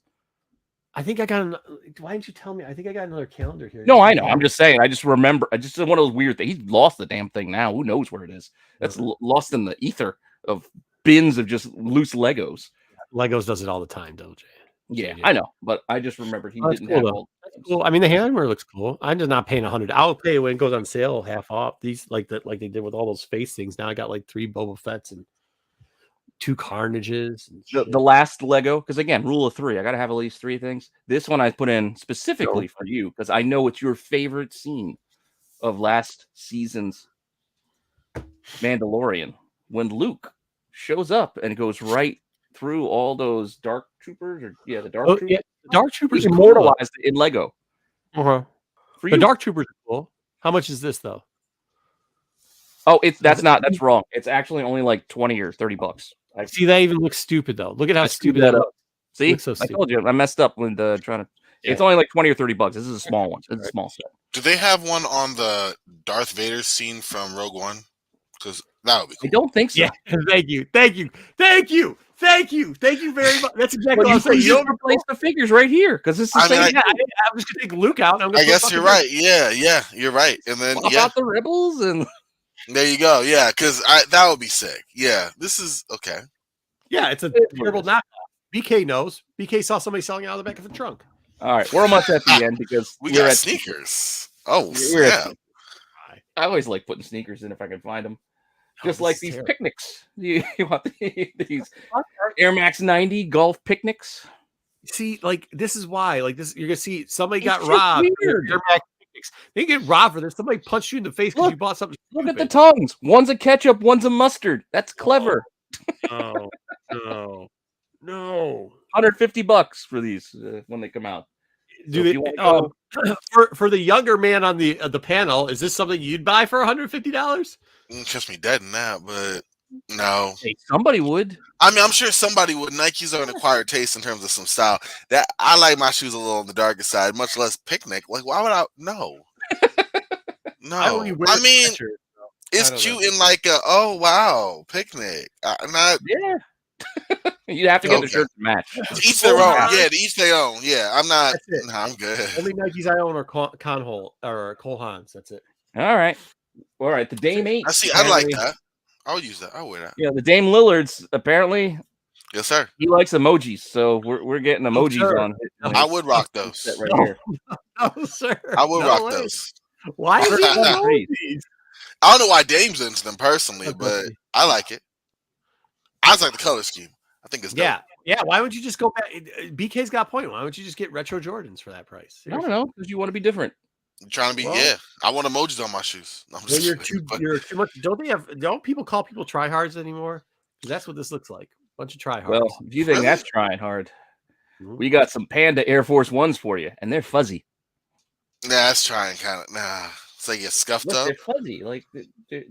I think I got. Why didn't you tell me? I think I got another calendar here. No, I know. I'm just saying. I just remember. I just one of those weird things. He lost the damn thing now. Who knows where it is? That's lost in the ether of bins of just loose Legos. Legos does it all the time, don't you? Yeah, I know, but I just remembered he didn't have all. That's cool. I mean, the hammer looks cool. I'm just not paying $100. I'll pay when it goes on sale, half off. These like they did with all those face things. Now I got like 3 Boba Fetts and 2 Carnages. And the last Lego, because again, rule of 3. I got to have at least 3 things. This one I put in specifically for you because I know it's your favorite scene of last season's Mandalorian when Luke shows up and goes right through all those dark troopers, the dark troopers. Yeah, the dark troopers immortalized it in Lego. The dark troopers are cool. How much is this though? Oh, that's wrong. It's actually only like $20 or $30. See, that even looks stupid though. Look at how stupid that looks. See, so I told you I messed up when trying to. Yeah. It's only like $20 or $30. This is a small one. It's a small set. Do they have one on the Darth Vader scene from Rogue One? Because that would be cool. I don't think so. Yeah. Thank you very much. That's exactly what I'm saying. You don't replace the figures right here because this is the same. I'm just gonna take Luke out. I guess you're right. Yeah, you're right. And then about the Rebels and there you go. Yeah, because that would be sick. Yeah, this is okay. Yeah, it's a terrible knockoff. BK knows. BK saw somebody selling it out of the back of the trunk. All right, we're almost at the end because we got sneakers. Oh, yeah. I always like putting sneakers in if I can find them. Just like these picnics. You want these Air Max 90 golf picnics? See, like this is why. Like this, you're gonna see somebody got robbed. Air Max picnics. They get robbed for this. Somebody punched you in the face because you bought something. Look at the tongues. One's a ketchup. One's a mustard. That's clever. No. $150 for these when they come out. For the younger man on the panel, is this something you'd buy for $150? Catch me dead in that, but No. Hey, somebody would. I mean, I'm sure somebody would. Nikes are an acquired taste in terms of some style. That I like my shoes a little on the darker side, much less picnic. Like, why would I? No, I only no. wear I mean, sweatshirts, though. I it's don't cute know. in like a wow picnic. I'm not Yeah. You'd have to get the okay. shirt to match. To each their own. Yeah, to each their own. Yeah, I'm not. That's it. Nah, I'm good. Only Nikes I own are Conhole or Cole Haans. That's it. All right. The Dame 8. I see. I like that. I would use that. I would wear that. Yeah, the Dame Lillard's apparently Yes, sir. he likes emojis, so we're getting emojis sir. on. I would rock those. Set right No. here. No, sir. I would No rock way. those. Why is he I wearing these? don't know why Dame's into them personally, Okay. but I like it. I just like the color scheme. I think it's dope. Yeah. Why would you just go back? BK's got a point. Why don't you just get retro Jordans for that price? I don't know because you want to be different. I'm trying to be. Well- yeah, I want emojis on my shoes. I'm Well, just you're kidding, but- too much. Don't people call people tryhards anymore? Because that's what this looks like. Bunch of tryhards. Well, if you think Really? that's trying hard, Mhm. we got some Panda Air Force Ones for you, and they're fuzzy. Nah, that's trying kind of. Nah, it's like get scuffed Look, up. they're fuzzy, like they're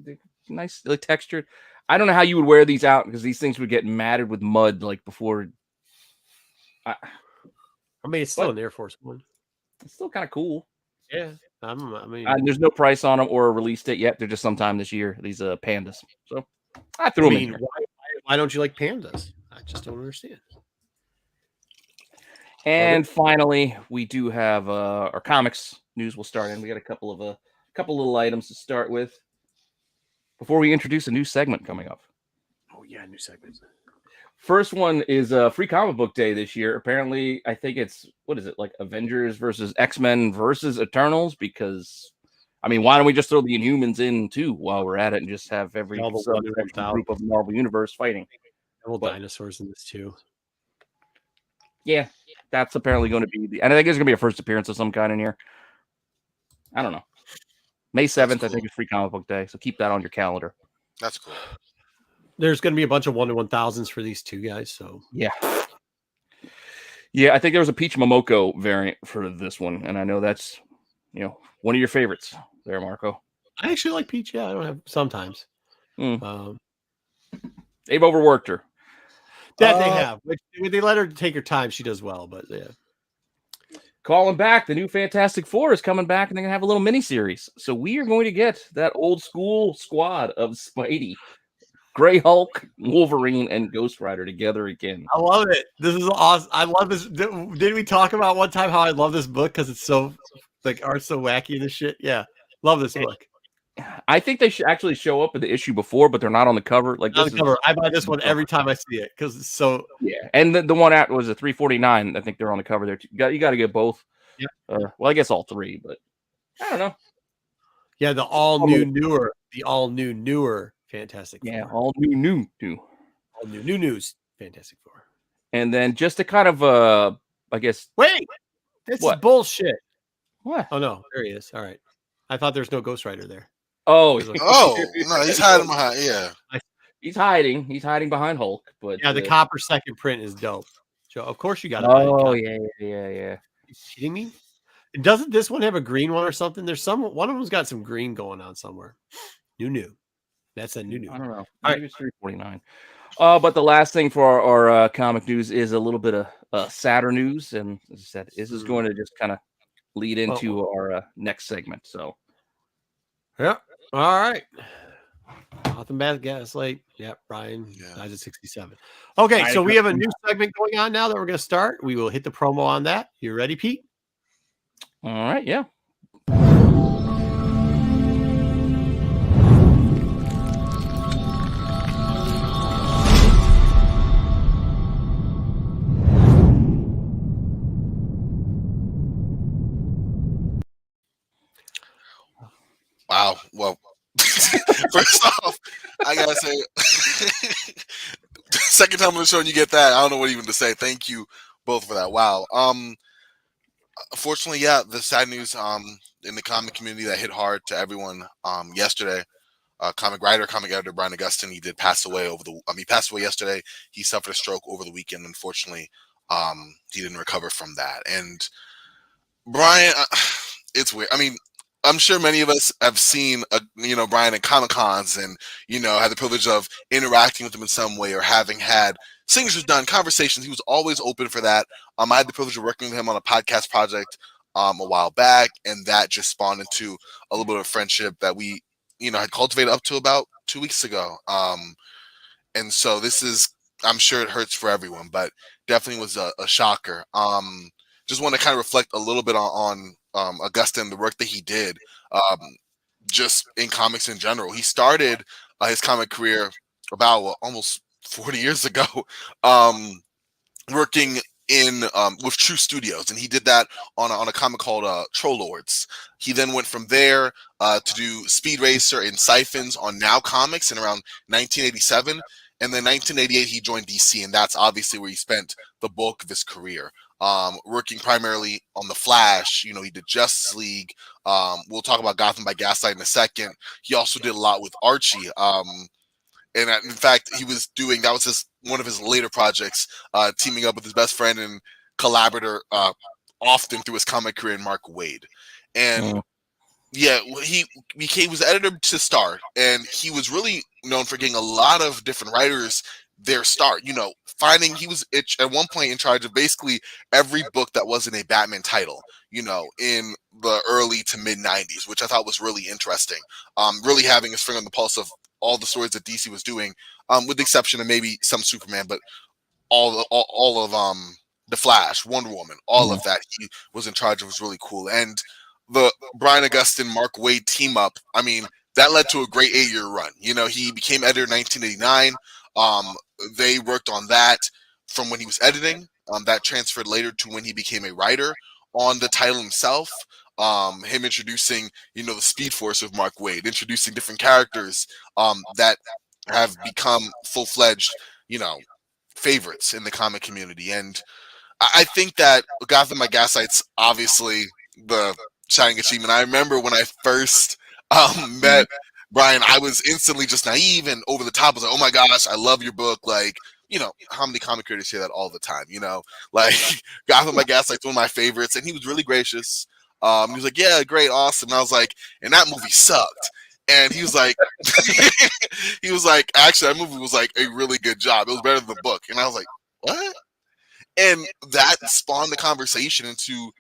nice, like textured. I don't know how you would wear these out because these things would get matted with mud like before. I mean, it's still an Air Force One. It's still kind of cool. Yeah. I mean, There's no price on them or a release date yet. They're just sometime this year. These pandas. So I threw them in. Here. why don't you like pandas? I just don't understand. And finally, we do have our comics news. We'll start in. We got a couple little items to start with before we introduce a new segment coming up. Oh yeah, new segments. First one is Free Comic Book Day this year. Apparently, I think it's like Avengers versus X-Men versus Eternals? Because I mean, why don't we just throw the Inhumans in too while we're at it and just have every group of Marvel Universe fighting? Dinosaurs in this too. Yeah, that's apparently going to be and I think there's going to be a first appearance of some kind in here. I don't know. May 7th, cool. I think is Free Comic Book Day, so keep that on your calendar. That's cool. There's going to be a bunch of 1-to-1000s for these two guys, so yeah. I think there was a Peach Momoko variant for this one, and I know that's one of your favorites there, Marco. I actually like Peach. Yeah, I don't have sometimes. They've overworked her. That they have. When they let her take her time, she does well. But yeah. Calling back, the new Fantastic Four is coming back, and they're going to have a little mini-series. So we are going to get that old school squad of Spidey, Grey Hulk, Wolverine, and Ghost Rider together again. I love it. This is awesome. I love this. Did we talk about one time how I love this book because it's so art's so wacky and this shit? Yeah, love this book. I think they should actually show up in the issue before, but they're not on the cover. I buy this one every time I see it because it's so. Yeah, and the one out was a $3.49. I think they're on the cover there too. You got to get both. Yeah. Well, I guess all three, but I don't know. Yeah, the all new newer Fantastic Four. Yeah, all new. All new news Fantastic Four. And then just to kind of I guess. Wait, this is bullshit. What? Oh no, there he is. All right, I thought there's no Ghost Rider there. Oh, no, he's hiding behind. Yeah, he's hiding. He's hiding behind Hulk. But yeah, the copper second print is dope. So of course you got to. Oh yeah. You kidding me? Doesn't this one have a green one or something? There's one of them's got some green going on somewhere. New. That's a new. I don't know. Maybe it's $3.49. But the last thing for our comic news is a little bit of sadder news, and as I said, this is going to just kind of lead into our next segment. So, yeah. All right. Nothing bad. Gaslight. Yeah, Brian dies at 67. Okay, so we have a new segment going on now that we're going to start. We will hit the promo on that. You ready, Pete? All right. Yeah. Wow. Well, first off, I gotta say, second time on the show and you get that, I don't know what even to say. Thank you both for that. Wow. Unfortunately, the sad news in the comic community that hit hard to everyone yesterday. Comic writer, comic editor Brian Augustine, he did pass away he passed away yesterday. He suffered a stroke over the weekend. Unfortunately, he didn't recover from that. And Brian, it's weird. I mean, I'm sure many of us have seen, Brian at Comic Cons, and had the privilege of interacting with him in some way, or having had signatures done, conversations. He was always open for that. I had the privilege of working with him on a podcast project a while back, and that just spawned into a little bit of friendship that we, had cultivated up to about 2 weeks ago. And so this is, I'm sure it hurts for everyone, but definitely was a shocker. Just want to kind of reflect a little bit on Augustin, the work that he did, just in comics in general. He started his comic career about almost 40 years ago, working in with True Studios, and he did that on a comic called Troll Lords. He then went from there to do Speed Racer and Siphons on Now Comics in around 1987. And then 1988, he joined DC, and that's obviously where he spent the bulk of his career, working primarily on The Flash. He did Justice League. We'll talk about Gotham by Gaslight in a second. He also did a lot with Archie. And in fact, that was one of his later projects, teaming up with his best friend and collaborator often through his comic career, Mark Waid. And yeah, he was editor to start, and he was really known for getting a lot of different writers their start. He was at one point in charge of basically every book that wasn't a Batman title, in the early to mid 90s, which I thought was really interesting. Really having his finger on the pulse of all the stories that DC was doing, with the exception of maybe some Superman, but all of The Flash, Wonder Woman, all of that he was in charge of was really cool. And the Brian Augustin, Mark Waid team up, that led to a great 8-year run. He became editor in 1989. They worked on that from when he was editing. That transferred later to when he became a writer on the title himself. Him introducing, the Speed Force of Mark Waid, introducing different characters that have become full-fledged, favorites in the comic community. And I think that Gotham by Gaslight's obviously the shining achievement. I remember when I first met Brian, I was instantly just naive and over the top. I was like, oh my gosh, I love your book. Like, how many comic creators say that all the time? Like Gotham by Gaslight's one of my favorites. And he was really gracious. He was like, yeah, great, awesome. And I was like, and that movie sucked. And he was like, actually, that movie was like a really good job. It was better than the book. And I was like, what? And that spawned the conversation into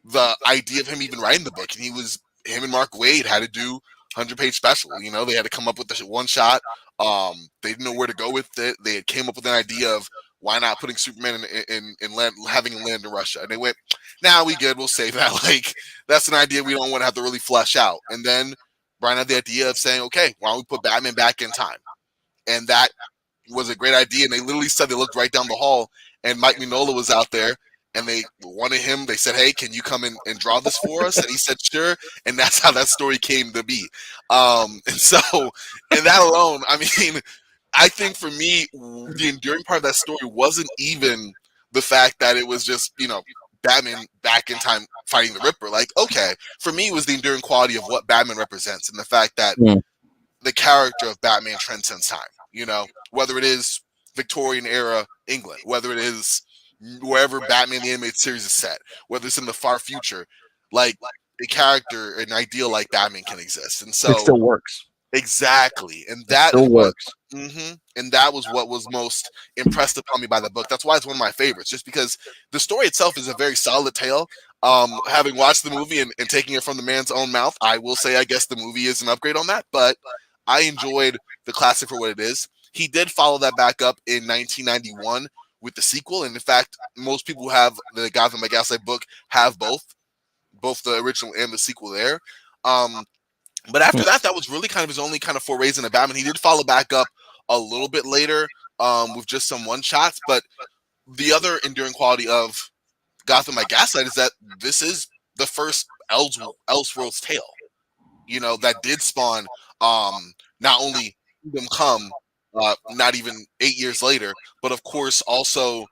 the idea of him even writing the book. And him and Mark Waid had to do 100-page special. They had to come up with the one shot. They didn't know where to go with it. They had came up with an idea of why not putting Superman in land, having him land in Russia. And they went, nah, we good. We'll save that. Like, that's an idea we don't want to have to really flesh out. And then Brian had the idea of saying, okay, why don't we put Batman back in time? And that was a great idea. And they literally said, they looked right down the hall, and Mike Mignola was out there. And they wanted him. They said, hey, can you come in and draw this for us? And he said, sure. And that's how that story came to be. And that alone, I think for me, the enduring part of that story wasn't even the fact that it was just, Batman back in time fighting the Ripper. Like, okay, for me, it was the enduring quality of what Batman represents, and the fact that the character of Batman transcends time, whether it is Victorian era England, whether it is wherever Batman the Animated Series is set, whether it's in the far future, like a character, an ideal like Batman can exist. And so it still works. Exactly. And that still works. And that was what was most impressed upon me by the book. That's why it's one of my favorites, just because the story itself is a very solid tale. Having watched the movie and taking it from the man's own mouth, I will say I guess the movie is an upgrade on that, but I enjoyed the classic for what it is. He did follow that back up in 1991 with the sequel, and in fact, most people who have the Gotham by Gaslight book have both the original and the sequel there. But after that was really kind of his only kind of forays into Batman. He did follow back up a little bit later with just some one-shots, but the other enduring quality of Gotham by Gaslight is that this is the first Elseworlds tale, that did spawn not only Kingdom Come, not even 8 years later, but of course also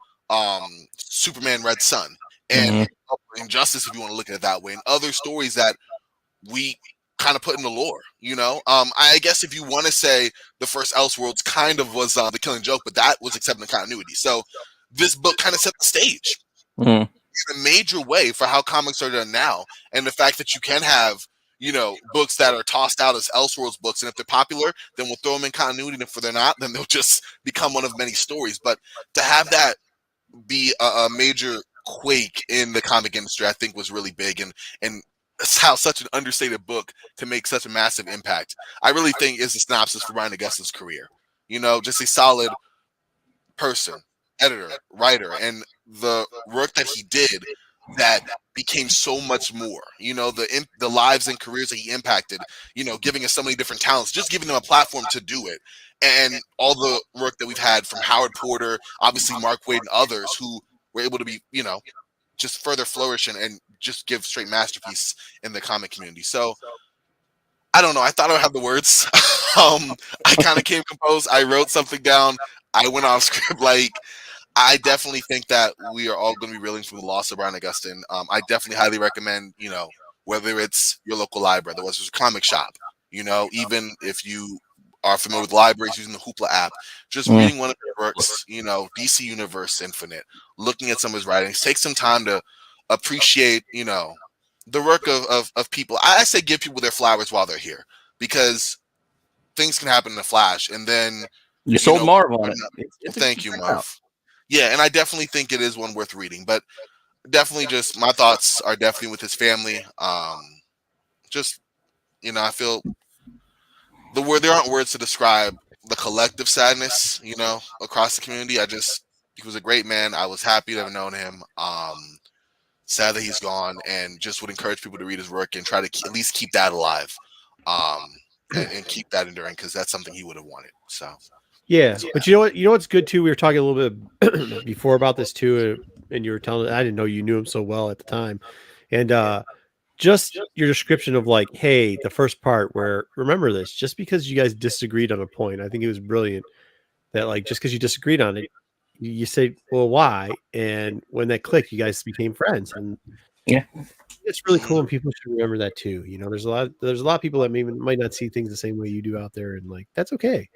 Superman Red Sun and Injustice, if you want to look at it that way, and other stories that we kind of put in the lore. I guess if you want to say the first Elseworlds kind of was the Killing Joke, but that was accepting continuity. So this book kind of set the stage in a major way for how comics are done now, and the fact that you can have books that are tossed out as Elseworlds books, and if they're popular, then we'll throw them in continuity, and if they're not, then they'll just become one of many stories. But to have that be a major quake in the comic industry, I think was really big, and how such an understated book can make such a massive impact, I really think is a synopsis for Brian Augusta's career. Just a solid person, editor, writer, and the work that he did that became so much more. The lives and careers that he impacted, giving us so many different talents, just giving them a platform to do it. And all the work that we've had from Howard Porter, obviously Mark Waid, and others who were able to be, just further flourish and just give straight masterpiece in the comic community. So I don't know. I thought I would have the words. I kind of came composed. I wrote something down. I went off script. I definitely think that we are all going to be reeling from the loss of Brian Augustine. I definitely highly recommend, whether it's your local library, there was a comic shop, even if you are familiar with libraries using the Hoopla app, just reading one of their works, DC Universe Infinite, looking at some of his writings, take some time to appreciate, the work of people. I say give people their flowers while they're here, because things can happen in a flash. And then you sold Marv on it. Thank you, Marv. Yeah, and I definitely think it is one worth reading. But definitely, just my thoughts are definitely with his family. I feel there aren't words to describe the collective sadness, across the community. He was a great man. I was happy to have known him. Sad that he's gone, and just would encourage people to read his work and try to at least keep that alive, and keep that enduring, because that's something he would have wanted. So. Yeah, but you know what's good too? We were talking a little bit before about this too, and you were telling I didn't know you knew him so well at the time, and just your description of hey, the first part where, remember this, just because you guys disagreed on a point, I think it was brilliant that just because you disagreed on it, you say, well, why? And when that clicked, you guys became friends, and yeah, it's really cool, and people should remember that too. There's a lot of people that might not see things the same way you do out there, and that's okay.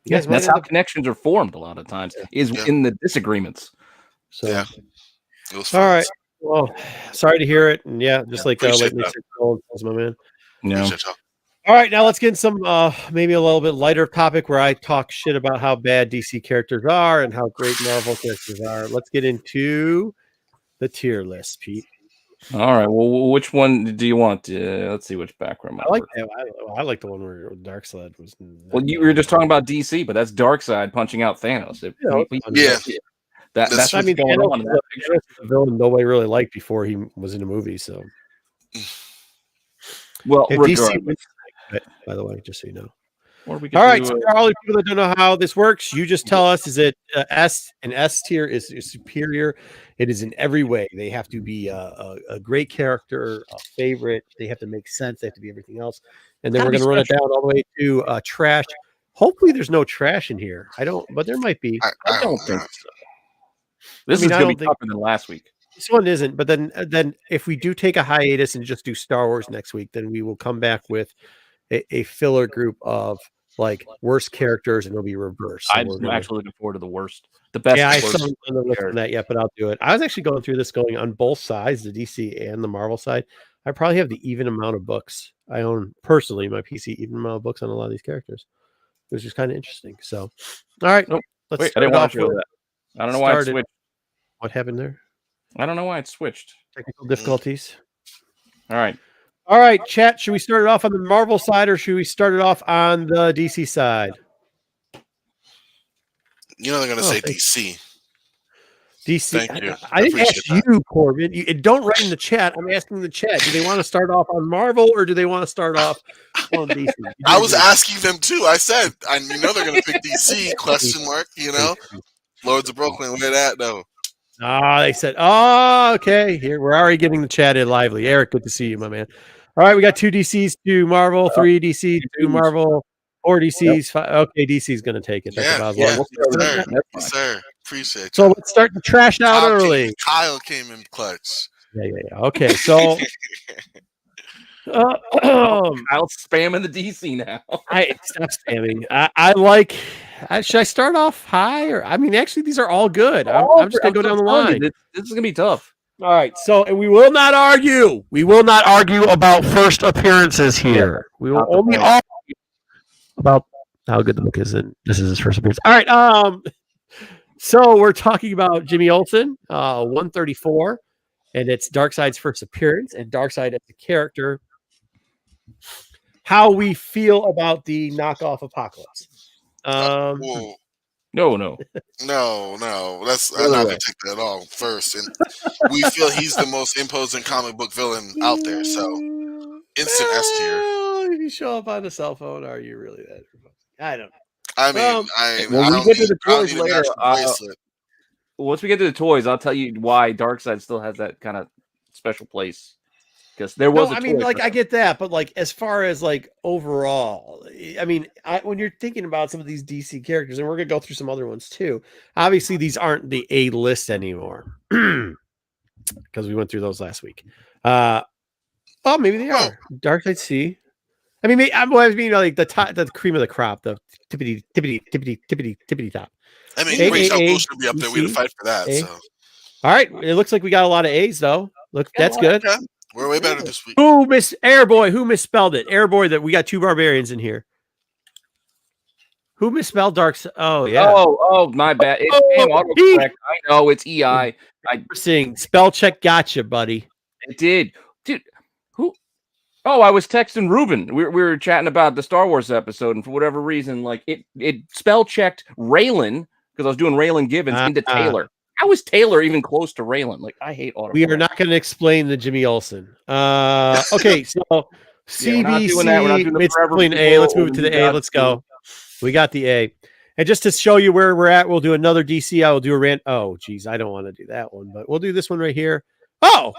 Yes, that's how connections are formed a lot of times, in the disagreements. So, yeah. All right. Well, sorry to hear it. And just like my man. Yeah. All right, now let's get in some maybe a little bit lighter topic where I talk shit about how bad DC characters are and how great Marvel characters are. Let's get into the tier list, Pete. All right. Well, which one do you want? Let's see which background. I like the one where Darkside was. Well, you were just talking about DC, but that's Darkside punching out Thanos. That's what's going on. Thanos is a villain nobody really liked before he was in a movie. So, well, DC, by the way, just so you know. All right, so for all the people that don't know how this works, you just tell us: is it an S tier is superior? It is in every way. They have to be a great character, a favorite. They have to make sense. They have to be everything else. And then we're going to run it down all the way to trash. Hopefully, there's no trash in here. But there might be. I don't think so. This is going to be tougher than last week. This one isn't. But then if we do take a hiatus and just do Star Wars next week, then we will come back with a filler group of worst characters, and it'll be reversed. So I'm actually looking forward to the best. Yeah, I haven't done that yet, but I'll do it. I was actually going through this, going on both sides, the DC and the Marvel side. I probably have the even amount of books I own personally, my PC, even amount of books on a lot of these characters. It was just kind of interesting. So, all right, let's I didn't want to show that. I don't know why it switched. What happened there? I don't know why it switched. Technical difficulties. All right, chat. Should we start it off on the Marvel side, or should we start it off on the DC side? They're going to say DC. DC. Thank you. I didn't ask you, Corbin. Don't write in the chat. I'm asking the chat. Do they want to start off on Marvel, or do they want to start off on DC? I was asking them too. I said, they're going to pick DC? Question mark. Lords of Brooklyn. Where that though? They said, okay. Here we're already getting the chat in lively. Eric, good to see you, my man. All right, we got 2 DCs, 2 Marvel, 3 DC, 2 Marvel, 4 DCs. 5. Okay, DC's going to take it. That's about Yes, sir. Appreciate it. So let's start the trash out early. Kyle came in clutch. Yeah. Okay, so Kyle's spamming the DC now. I stop spamming. I like. Should I start off high, or actually these are all good. I'm just gonna go down the line. This is gonna be tough. All right. So, and we will not argue. We will not argue about first appearances here. We will only argue about how good the book is, and this is his first appearance. All right. So we're talking about Jimmy Olsen, 134, and it's Darkside's first appearance, and Darkseid as a character. How we feel about the knockoff Apocalypse. Whoa. No. That's I'm not gonna take that at all first. And we feel he's the most imposing comic book villain out there. So instant S tier. If you show up on a cell phone, are you really that? I don't know. I mean, when we get to the toys later, bracelet. once we get to the toys, I'll tell you why Darkseid still has that kind of special place. Because there was I get that, but like as far as like overall, I mean, when you're thinking about some of these DC characters, and we're gonna go through some other ones too. Obviously, these aren't the A list anymore because we went through those last week. Well, maybe they are. Darkseid C. I mean, like the cream of the crop, the tippity top. I mean, Rachel Bull should be up there. We had to fight for that. So. All right, it looks like we got a lot of A's though. Look, that's good. Yeah. We're way better this week. Who misspelled it? Airboy, that we got two barbarians in here. Who misspelled Darkseid? Oh, yeah. Oh, my bad. It's autocorrect. I know it's EI. Interesting. Spell check gotcha, buddy. It did. Dude, who? Oh, I was texting Ruben. We were chatting about the Star Wars episode, and for whatever reason, like it spell checked Raylan, because I was doing Raylan Givens into Taylor. How is Taylor even close to Raylan? Like, I hate autocorrect. We are not going to explain the Jimmy Olsen. Okay, so CBC, it's between A. Let's move it to the A. Let's go. We got the A. And just to show you where we're at, we'll do another DC. I will do a rant. Oh, geez, I don't want to do that one, but we'll do this one right here. Oh,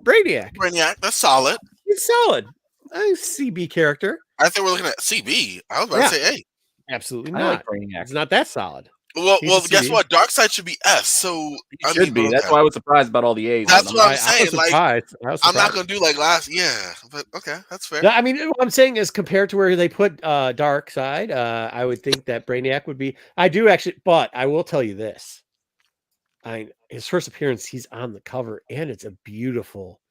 Brainiac. That's solid. It's solid. CB character. I think we're looking at CB. I was about to say A. Absolutely not. I like Brainiac. It's not that solid. Well, guess what? Darkseid should be S. So it should be. That's why I was surprised about all the A's. That's what I'm saying. I I'm not going to do like last. Yeah, but okay, that's fair. No, I mean, what I'm saying is compared to where they put Darkseid, I would think that Brainiac would be. I do actually, but I will tell you this. His first appearance, he's on the cover, and it's a beautiful.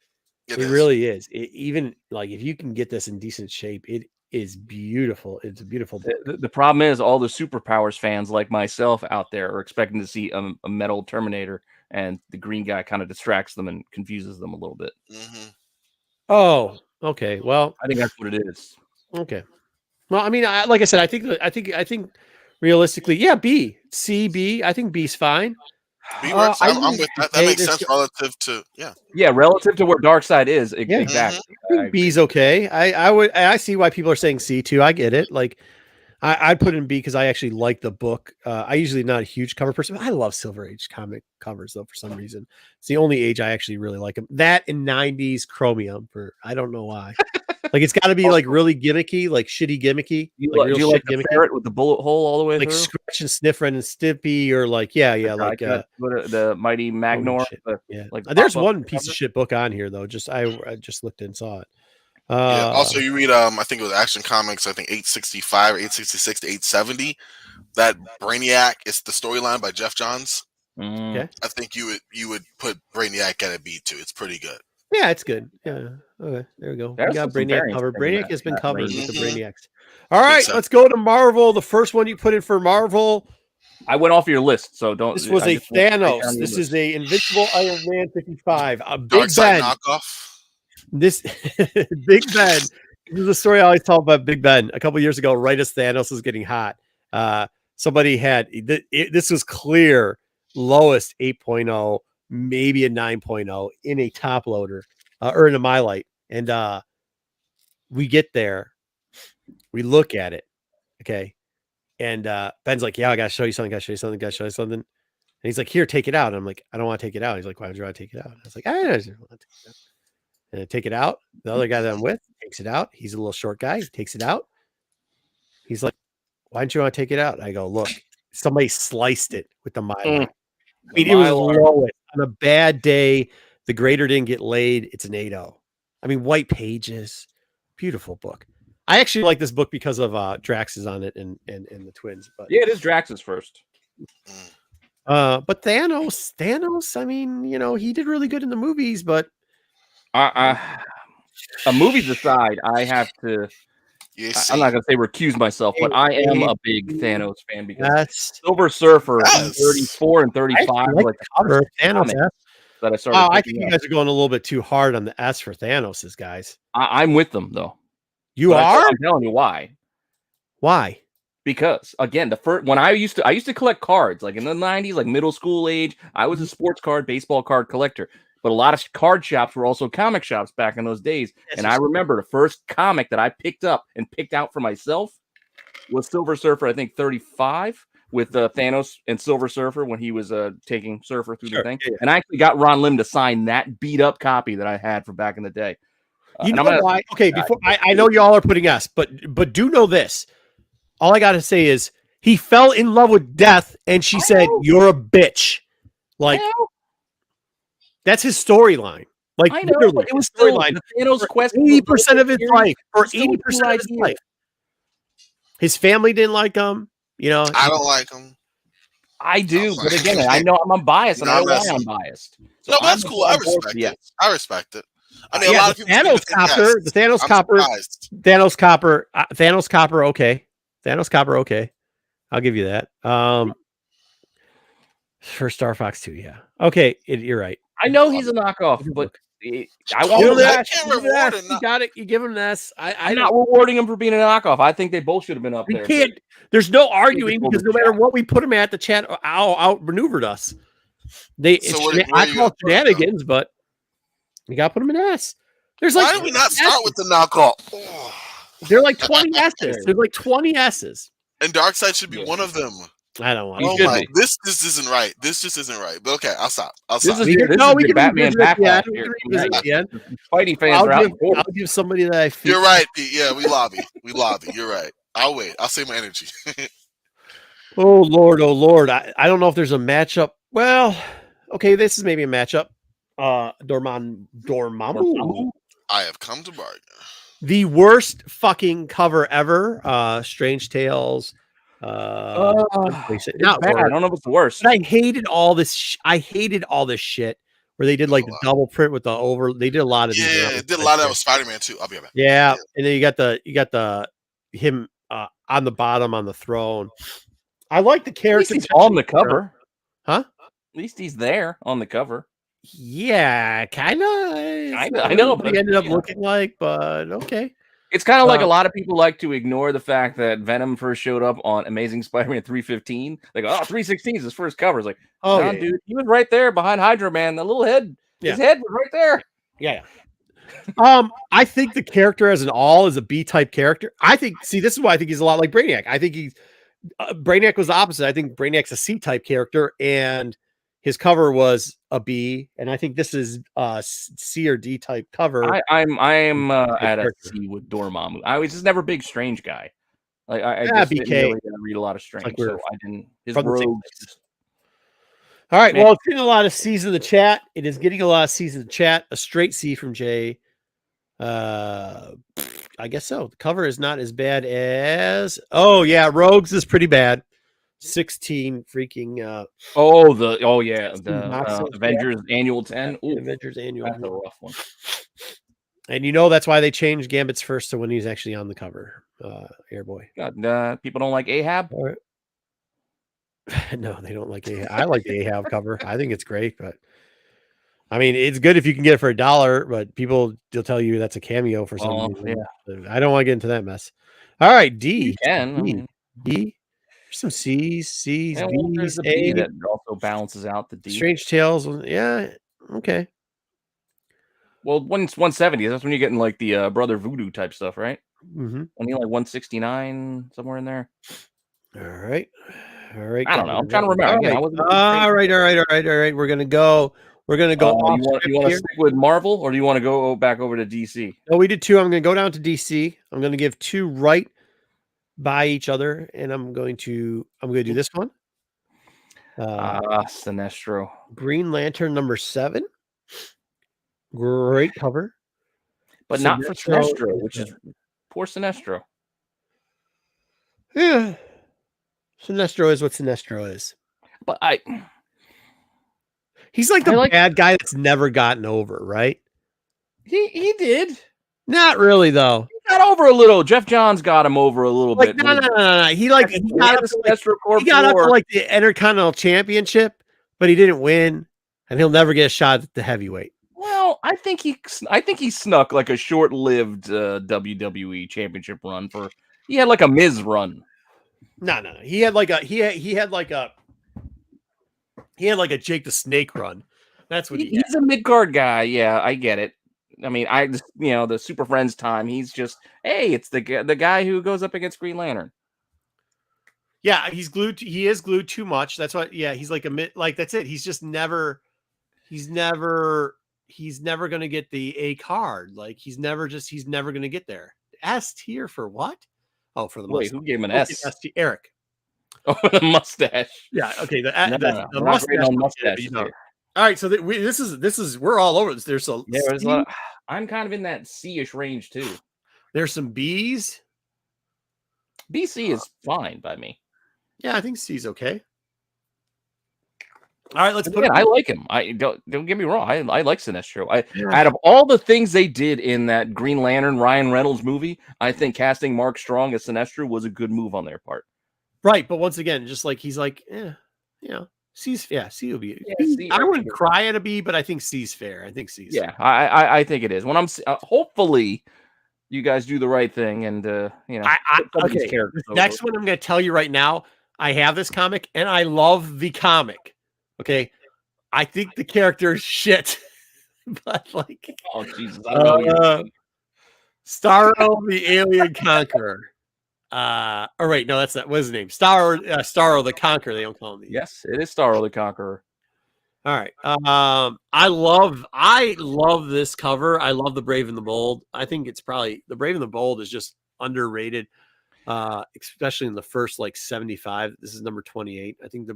It really is. Even like if you can get this in decent shape, it is beautiful. It's a beautiful book. The problem is all the superpowers fans like myself out there are expecting to see a metal Terminator, and the green guy kind of distracts them and confuses them a little bit. Mm-hmm. Oh, okay. Well, I think that's what it is. Okay. Well, I mean, like I said, I think realistically, yeah, B, C, B. I think B's fine. B works. I'm with that. That makes sense relative to relative to where Darkseid is. Exactly. I think B's okay. I see why people are saying C too. I get it. Like I'd put in B because I actually like the book. I usually not a huge cover person, but I love Silver Age comic covers though for some reason. It's the only age I actually really like them. That in 90s Chromium for I don't know why. Like it's got to be like really gimmicky, like shitty gimmicky. Do you like the ferret with the bullet hole all the way like through? Scratch and Sniff, Ren and Stimpy, or like like the Mighty Magnor. There's one piece of shit book on here though. I just looked and saw it. Also, you read I think it was Action Comics. I think 865, 866 to 870. That Brainiac is the storyline by Jeff Johns. Okay, I think you would put Brainiac at a B too. It's pretty good. Yeah, it's good. Yeah. Okay, there we go. We got Brainiac covered. Brainiac has been covered with the Brainiacs. All right, let's go to Marvel. The first one you put in for Marvel. I went off your list, so don't. This was a Thanos. This is a Invincible Iron Man 55. A Big Darkseid Ben knockoff. This Big Ben. This is a story I always tell about Big Ben. A couple years ago, right as Thanos was getting hot, somebody had this was clear lowest 8.0. Maybe a 9.0 in a top loader or in a MyLite. And we get there, we look at it. Okay. And Ben's like, yeah, I gotta show you something, And he's like, here, take it out. And I'm like, I don't want to take it out. He's like, why would you want to take it out? I was like, I just want to take it out. And I take it out. The other guy that I'm with takes it out. He's a little short guy. He takes it out. He's like, why don't you want to take it out? I go, look, somebody sliced it with the MyLite. I mean, it was lowest. On a bad day, the grader didn't get laid. It's an 8.0. I mean, white pages. Beautiful book. I actually like this book because of Drax is on it and the twins. But yeah, it is Drax's first. But Thanos, I mean, he did really good in the movies, but movies aside, I have to. I'm not gonna say recuse myself, but I am a big Thanos fan because Silver Surfer 34 and 35 like the cover Thanos that I started. I think you guys are going a little bit too hard on the S for Thanos's guys. I'm with them though. You are? I'm telling you why. Why? Because again, when I used to collect cards, like in the 90s, like middle school age, I was a sports card, baseball card collector. But a lot of card shops were also comic shops back in those days. And I remember the first comic that I picked up and picked out for myself was Silver Surfer, I think 35, with Thanos and Silver Surfer when he was taking Surfer through the thing. Yeah. And I actually got Ron Lim to sign that beat up copy that I had from back in the day. You know why? Okay, before I know y'all are putting S, but do know this. All I got to say is he fell in love with death, and she said, "You're a bitch." Like, that's his storyline. Like, I know, literally, it was storyline. The Thanos quest 80% of his life. For 80% of his life, his family didn't like him. I don't like him. I do, but again, I know I'm unbiased, and I know why I'm biased. So no, that's cool. I respect it. I respect it. I mean, a lot of people. The Thanos Copper. Okay. Thanos Copper, okay. I'll give you that. For Star Fox 2, yeah. Okay, you're right. I know he's a knockoff, but I want that. You got it. You give him this. I'm not rewarding him for being a knockoff. I think they both should have been up there. There's no arguing because no matter what we put him at, the chat outmaneuvered us. I call shenanigans, but you got to put him in S. Why did we not start with the knockoff? They're like 20 S's. There's like 20 S's. And Darkside should be one of them. I don't want to. This isn't right. This just isn't right. But okay, I'll stop. This is the Batman backlash here. Spidey fans I'll give somebody that I feel. You're right, Pete. Yeah, we lobby. You're right. I'll wait. I'll save my energy. Oh, Lord. I don't know if there's a matchup. Well, okay, this is maybe a matchup. Dormammu. I have come to bargain. The worst fucking cover ever. Strange Tales. Now, bad. I don't know if it's the worst. But I hated all this. I hated all this shit where they did like the double print with the over. They did a lot of these. Yeah, did a lot of that with Spider-Man too. I'll be right back. Yeah, and then you got the him on the bottom on the throne. I like the character. At least he's on the cover, huh? At least he's there on the cover. Yeah, kind of. I know, but he ended up looking like, but okay. It's kind of like a lot of people like to ignore the fact that Venom first showed up on Amazing Spider-Man 315. Like, 316 is his first cover. It's like, dude, he was right there behind Hydra Man. The little head, his head was right there. Yeah. I think the character as an all is a B-type character. This is why I think he's a lot like Brainiac. I think Brainiac was the opposite. I think Brainiac's a C-type character, and his cover was a B, and I think this is a C or D type cover. I'm at a C with Dormammu. I was just never a big Strange guy. Like I just didn't really read a lot of Strange, so I didn't. His rogues. All right, well, it's getting a lot of C's in the chat. It is getting a lot of C's in the chat. A straight C from Jay. I guess so. The cover is not as bad as. Oh yeah, Rogues is pretty bad. 16 freaking the Avengers Annual 10. Ooh, Avengers Annual. That's a rough one. And that's why they changed Gambit's first to when he's actually on the cover. Airboy. God, people don't like Ahab. No, they don't like Ahab. I like the Ahab cover. I think it's great, but I mean, it's good if you can get it for $1, but they'll tell you that's a cameo for some reason. Yeah. I don't want to get into that mess. All right, D. You can. D. Some C's, B's, there's a B that also balances out the D. Strange Tales, yeah, okay. Well, when it's 170, that's when you're getting like the Brother Voodoo type stuff, right? Mm-hmm. Only like 169 somewhere in there. All right. I don't know. I'm trying to remember. All right. We're gonna go. You want to stick with Marvel, or do you want to go back over to DC? No, we did 2. I'm gonna go down to DC. I'm gonna give 2 right by each other, and I'm going to do this one. Sinestro. Green Lantern number 7. Great cover. But not for Sinestro, which is poor Sinestro. Yeah. Sinestro is what Sinestro is. But He's like the bad guy that's never gotten over, right? He did. Not really, though. He got over a little. Jeff Johns got him over a little bit. No. He got up to like the Intercontinental Championship, but he didn't win, and he'll never get a shot at the heavyweight. Well, I think he snuck like a short-lived WWE Championship run for. He had like a Miz run. No. He had like a Jake the Snake run. That's what he's a mid-card guy. Yeah, I get it. I mean, the Super Friends time. He's just, hey, it's the guy who goes up against Green Lantern. Yeah, he's glued. He is glued too much. That's why. Yeah, he's like that's it. He's just never. He's never going to get the A card. Like he's never going to get there. S tier for what? Oh, for the wait, who gave him an S? Eric. Oh, the mustache. Yeah. Okay. The mustache. All right. So this is we're all over this. There's a lot. I'm kind of in that C-ish range too. There's some B's. BC is fine by me. Yeah, I think C's okay. All right, let's put him. I like him. I don't get me wrong. I like Sinestro. Out of all the things they did in that Green Lantern Ryan Reynolds movie, I think casting Mark Strong as Sinestro was a good move on their part. Right, but once again, just like he's like, C's, C will be. C, I wouldn't cry at a B, but I think C's fair. I think C's. Yeah, I think it is. When I'm hopefully you guys do the right thing and okay. Next one I'm going to tell you right now. I have this comic and I love the comic. Okay, I think the character is shit, but like, oh Jesus, I don't know. Starro the Alien Conqueror. Wait, no, that's not. What's his name? Starro the Conqueror. They don't call him. Yes, it is Starro the Conqueror. All right. I love this cover. I love the Brave and the Bold. I think it's probably the Brave and the Bold is just underrated. Especially in the first 75. This is number 28. I think the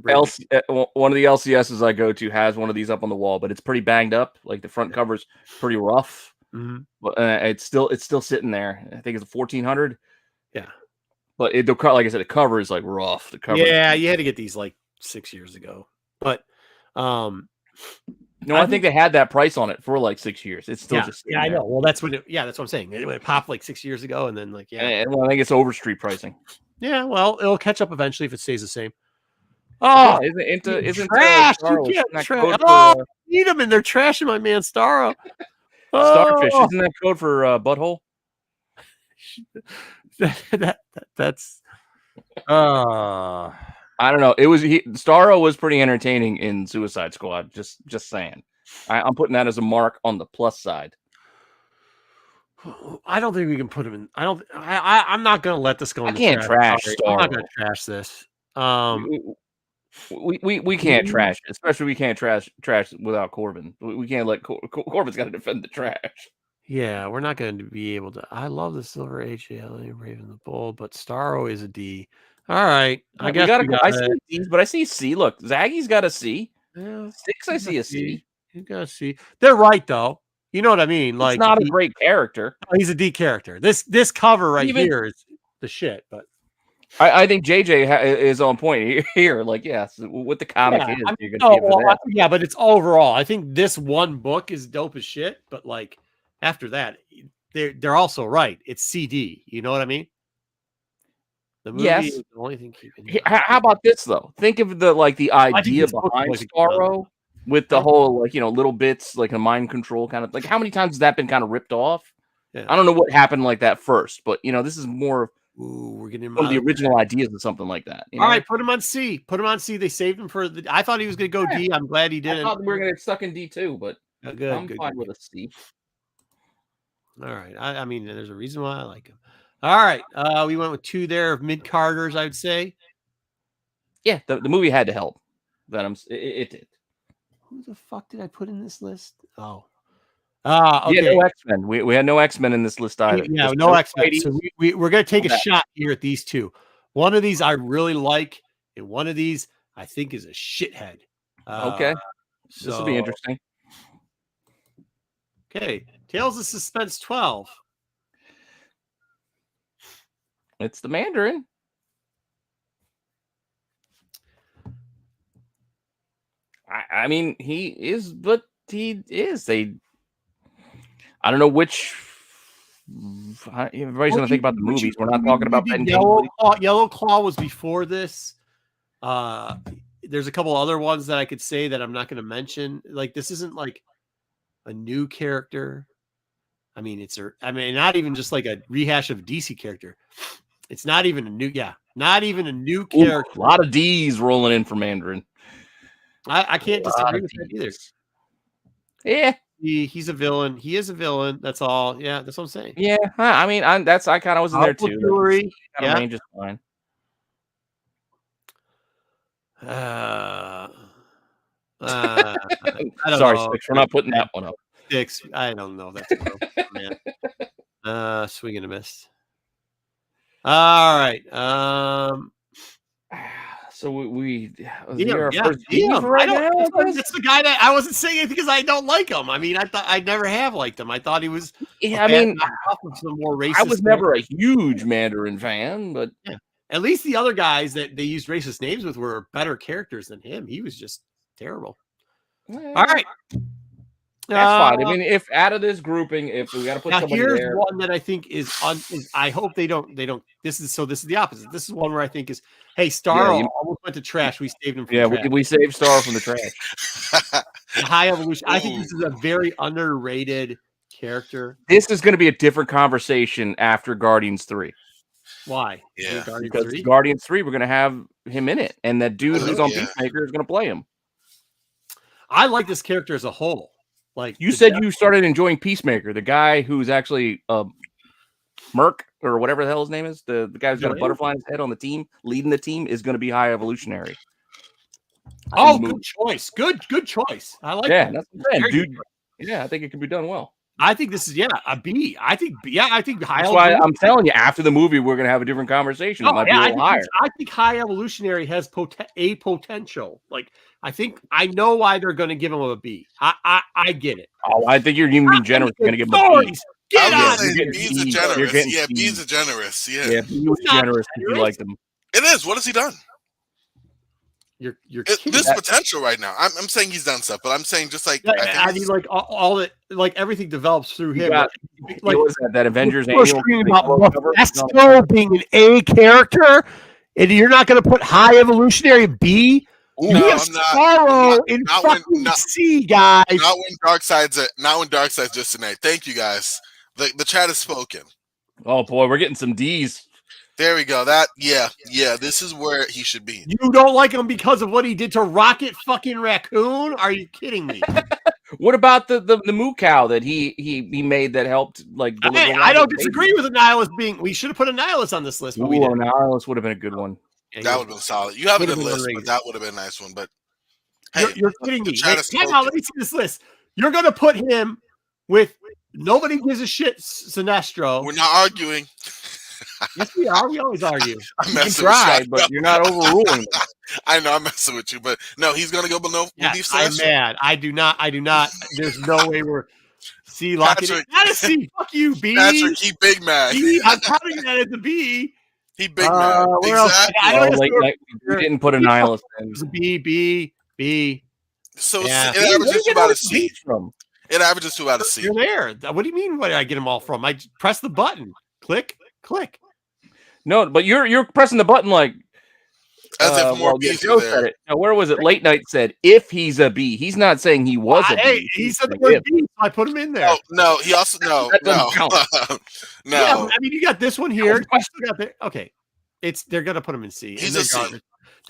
one of the LCSs I go to has one of these up on the wall, but it's pretty banged up. Like the front cover's pretty rough. Mm-hmm. But it's still sitting there. I think it's a 1400. Yeah, but like I said, the cover is like rough. The cover. Yeah, you had to get these 6 years ago. But no, I think they had that price on it for 6 years. It's still just I know. Well, that's what that's what I'm saying. It popped 6 years ago, and then I think it's overstreet pricing. Yeah, well, it'll catch up eventually if it stays the same. Oh, isn't trash? You can't trash. Oh, need them, and they're trashing my man Starro. Starfish, isn't that code for butthole? That's. I don't know. Starro was pretty entertaining in Suicide Squad. Just saying. I'm putting that as a mark on the plus side. I don't think we can put him in. I'm not going to let this go. I can't trash Starro. I'm not going to trash this. We can't trash it. Especially we can't trash without Corban. We can't let Corban's got to defend the trash. Yeah, we're not going to be able to. I love the Silver HAL Raven the Bull, but Starro is a D. All right, I guess I see D's, but I see C. Look, Zaggy's got a C. Yeah, 6, I see a C. You got a C. They're right though. You know what I mean? He's not a great character. He's a D character. This cover here is the shit. But I think JJ is on point here. Yes, what the comic is. You're gonna yeah, but it's overall. I think this one book is dope as shit. But after that, they're also right. It's CD. You know what I mean? The movie is the only thing keeping. How about this though? Think of the idea behind Starro with the whole little bits a mind control kind of how many times has that been kind of ripped off? Yeah. I don't know what happened that first, but this is more. We're getting one of the original ideas of something like that. All right, put him on C. Put him on C. They saved him for the. I thought he was going to go D. I'm glad he didn't. I thought we were going to get stuck in D too, but I'm fine with a C. All right. I mean, there's a reason why I like him. All right. We went with 2 there of mid-carders, I would say. Yeah, the movie had to help. It did. Who the fuck did I put in this list? Oh. Okay. Yeah, no X-Men. We had no X-Men in this list either. Yeah, no X-Men. So we're going to take a shot here at these 2. One of these I really like, and one of these I think is a shithead. Okay. This will be interesting. Okay. Tales of Suspense 12. It's the Mandarin. I mean, he is, but he is. I don't know which. Everybody's going to think about the movies. We're not talking about Ben Yellow Claw was before this. There's a couple other ones that I could say that I'm not going to mention. Like, this isn't like a new character. I mean, not even just like a rehash of a DC character. It's not even a new character. A lot of D's rolling in for Mandarin. I can't disagree with that either. Yeah. He's a villain. He is a villain. That's all. Yeah, that's what I'm saying. Yeah, I mean, I kind of was in there too. Jewelry. Yeah, range is fine. Sorry, Sticks, we're not putting that one up. Sticks, I don't know. That's man. Swing and a miss. All right. So we first right now. That's the guy that I wasn't saying it because I don't like him. I mean, I never have liked him. I thought he was. Yeah, I mean, some more racist. I was never a huge Mandarin fan, but at least the other guys that they used racist names with were better characters than him. He was just terrible. All right. That's fine. I mean, if out of this grouping, if we got to put somebody here's there, one that I think is I hope they don't. This is the opposite. This is one where I think is, hey, Star almost went to trash. We saved him from trash. we saved Star from the trash. The High Evolution. I think this is a very underrated character. This is going to be a different conversation after Guardians 3. Why? Yeah, because Guardians 3, we're going to have him in it, and that dude who's on Peacemaker is going to play him. I like this character as a whole. Like you said, you started enjoying Peacemaker, the guy who's actually Merc or whatever the hell his name is. The guy who's got a butterfly in his head on the team, leading the team, is going to be High Evolutionary. Good choice. Good choice. I like that. That's what I'm saying, dude. Yeah, I think it can be done well. I think this is a B. I think High. That's why I'm telling you, after the movie, we're going to have a different conversation. It might be a little higher. I think High Evolutionary has a potential. Like, I think I know why they're going to give him a B. I get it. Oh, I think you're even being generous. You're going to give him a B. Get on it. B's a generous. Yeah, B's a generous. Yeah, B was generous. You liked him. It is. What has he done? You're this potential right now. I'm saying he's done stuff, but I'm saying just like I mean, like all that, like everything develops through him. Like was that Avengers annual Mephisto being an A character, and you're not going to put High Evolutionary B. You have sorrow in fucking C, guys. Not when Darkseid's just an A. Thank you, guys. The chat has spoken. Oh boy, we're getting some D's. There we go. This is where he should be. You don't like him because of what he did to Rocket fucking Raccoon? Are you kidding me? What about the moo cow that he made that helped like? I don't disagree with Annihilus being. We should have put Annihilus on this list. Annihilus would have been a good one. That would have been solid. You have a good list, but that would have been a nice one. But hey, you're kidding me. Let me see this list. You're going to put him with nobody gives a shit. Sinestro. We're not arguing. Yes, we are. We always argue. You can try, but you're not overruling. I know I'm messing with you, but no, he's gonna go below. Yes, I'm mad. I do not. There's no way we're C locking it. Not a C. Fuck you, B. Patrick, he big mad. I'm counting that as a B. He big mad. Exactly. We didn't put an Annihilus in. It's a B. So it averages to about a C. It averages to about a C. You're there. What do you mean? Where did I get them all from? I press the button. Click. No, but you're pressing the button like as if more B's are there. Now, where was it? Late Night said if he's a B. He's not saying he was a B. Hey, he said the word B, so I put him in there. Oh, no, he also no. No. Yeah, I mean, you got this one here. Okay, they're gonna put him in C. He's a C.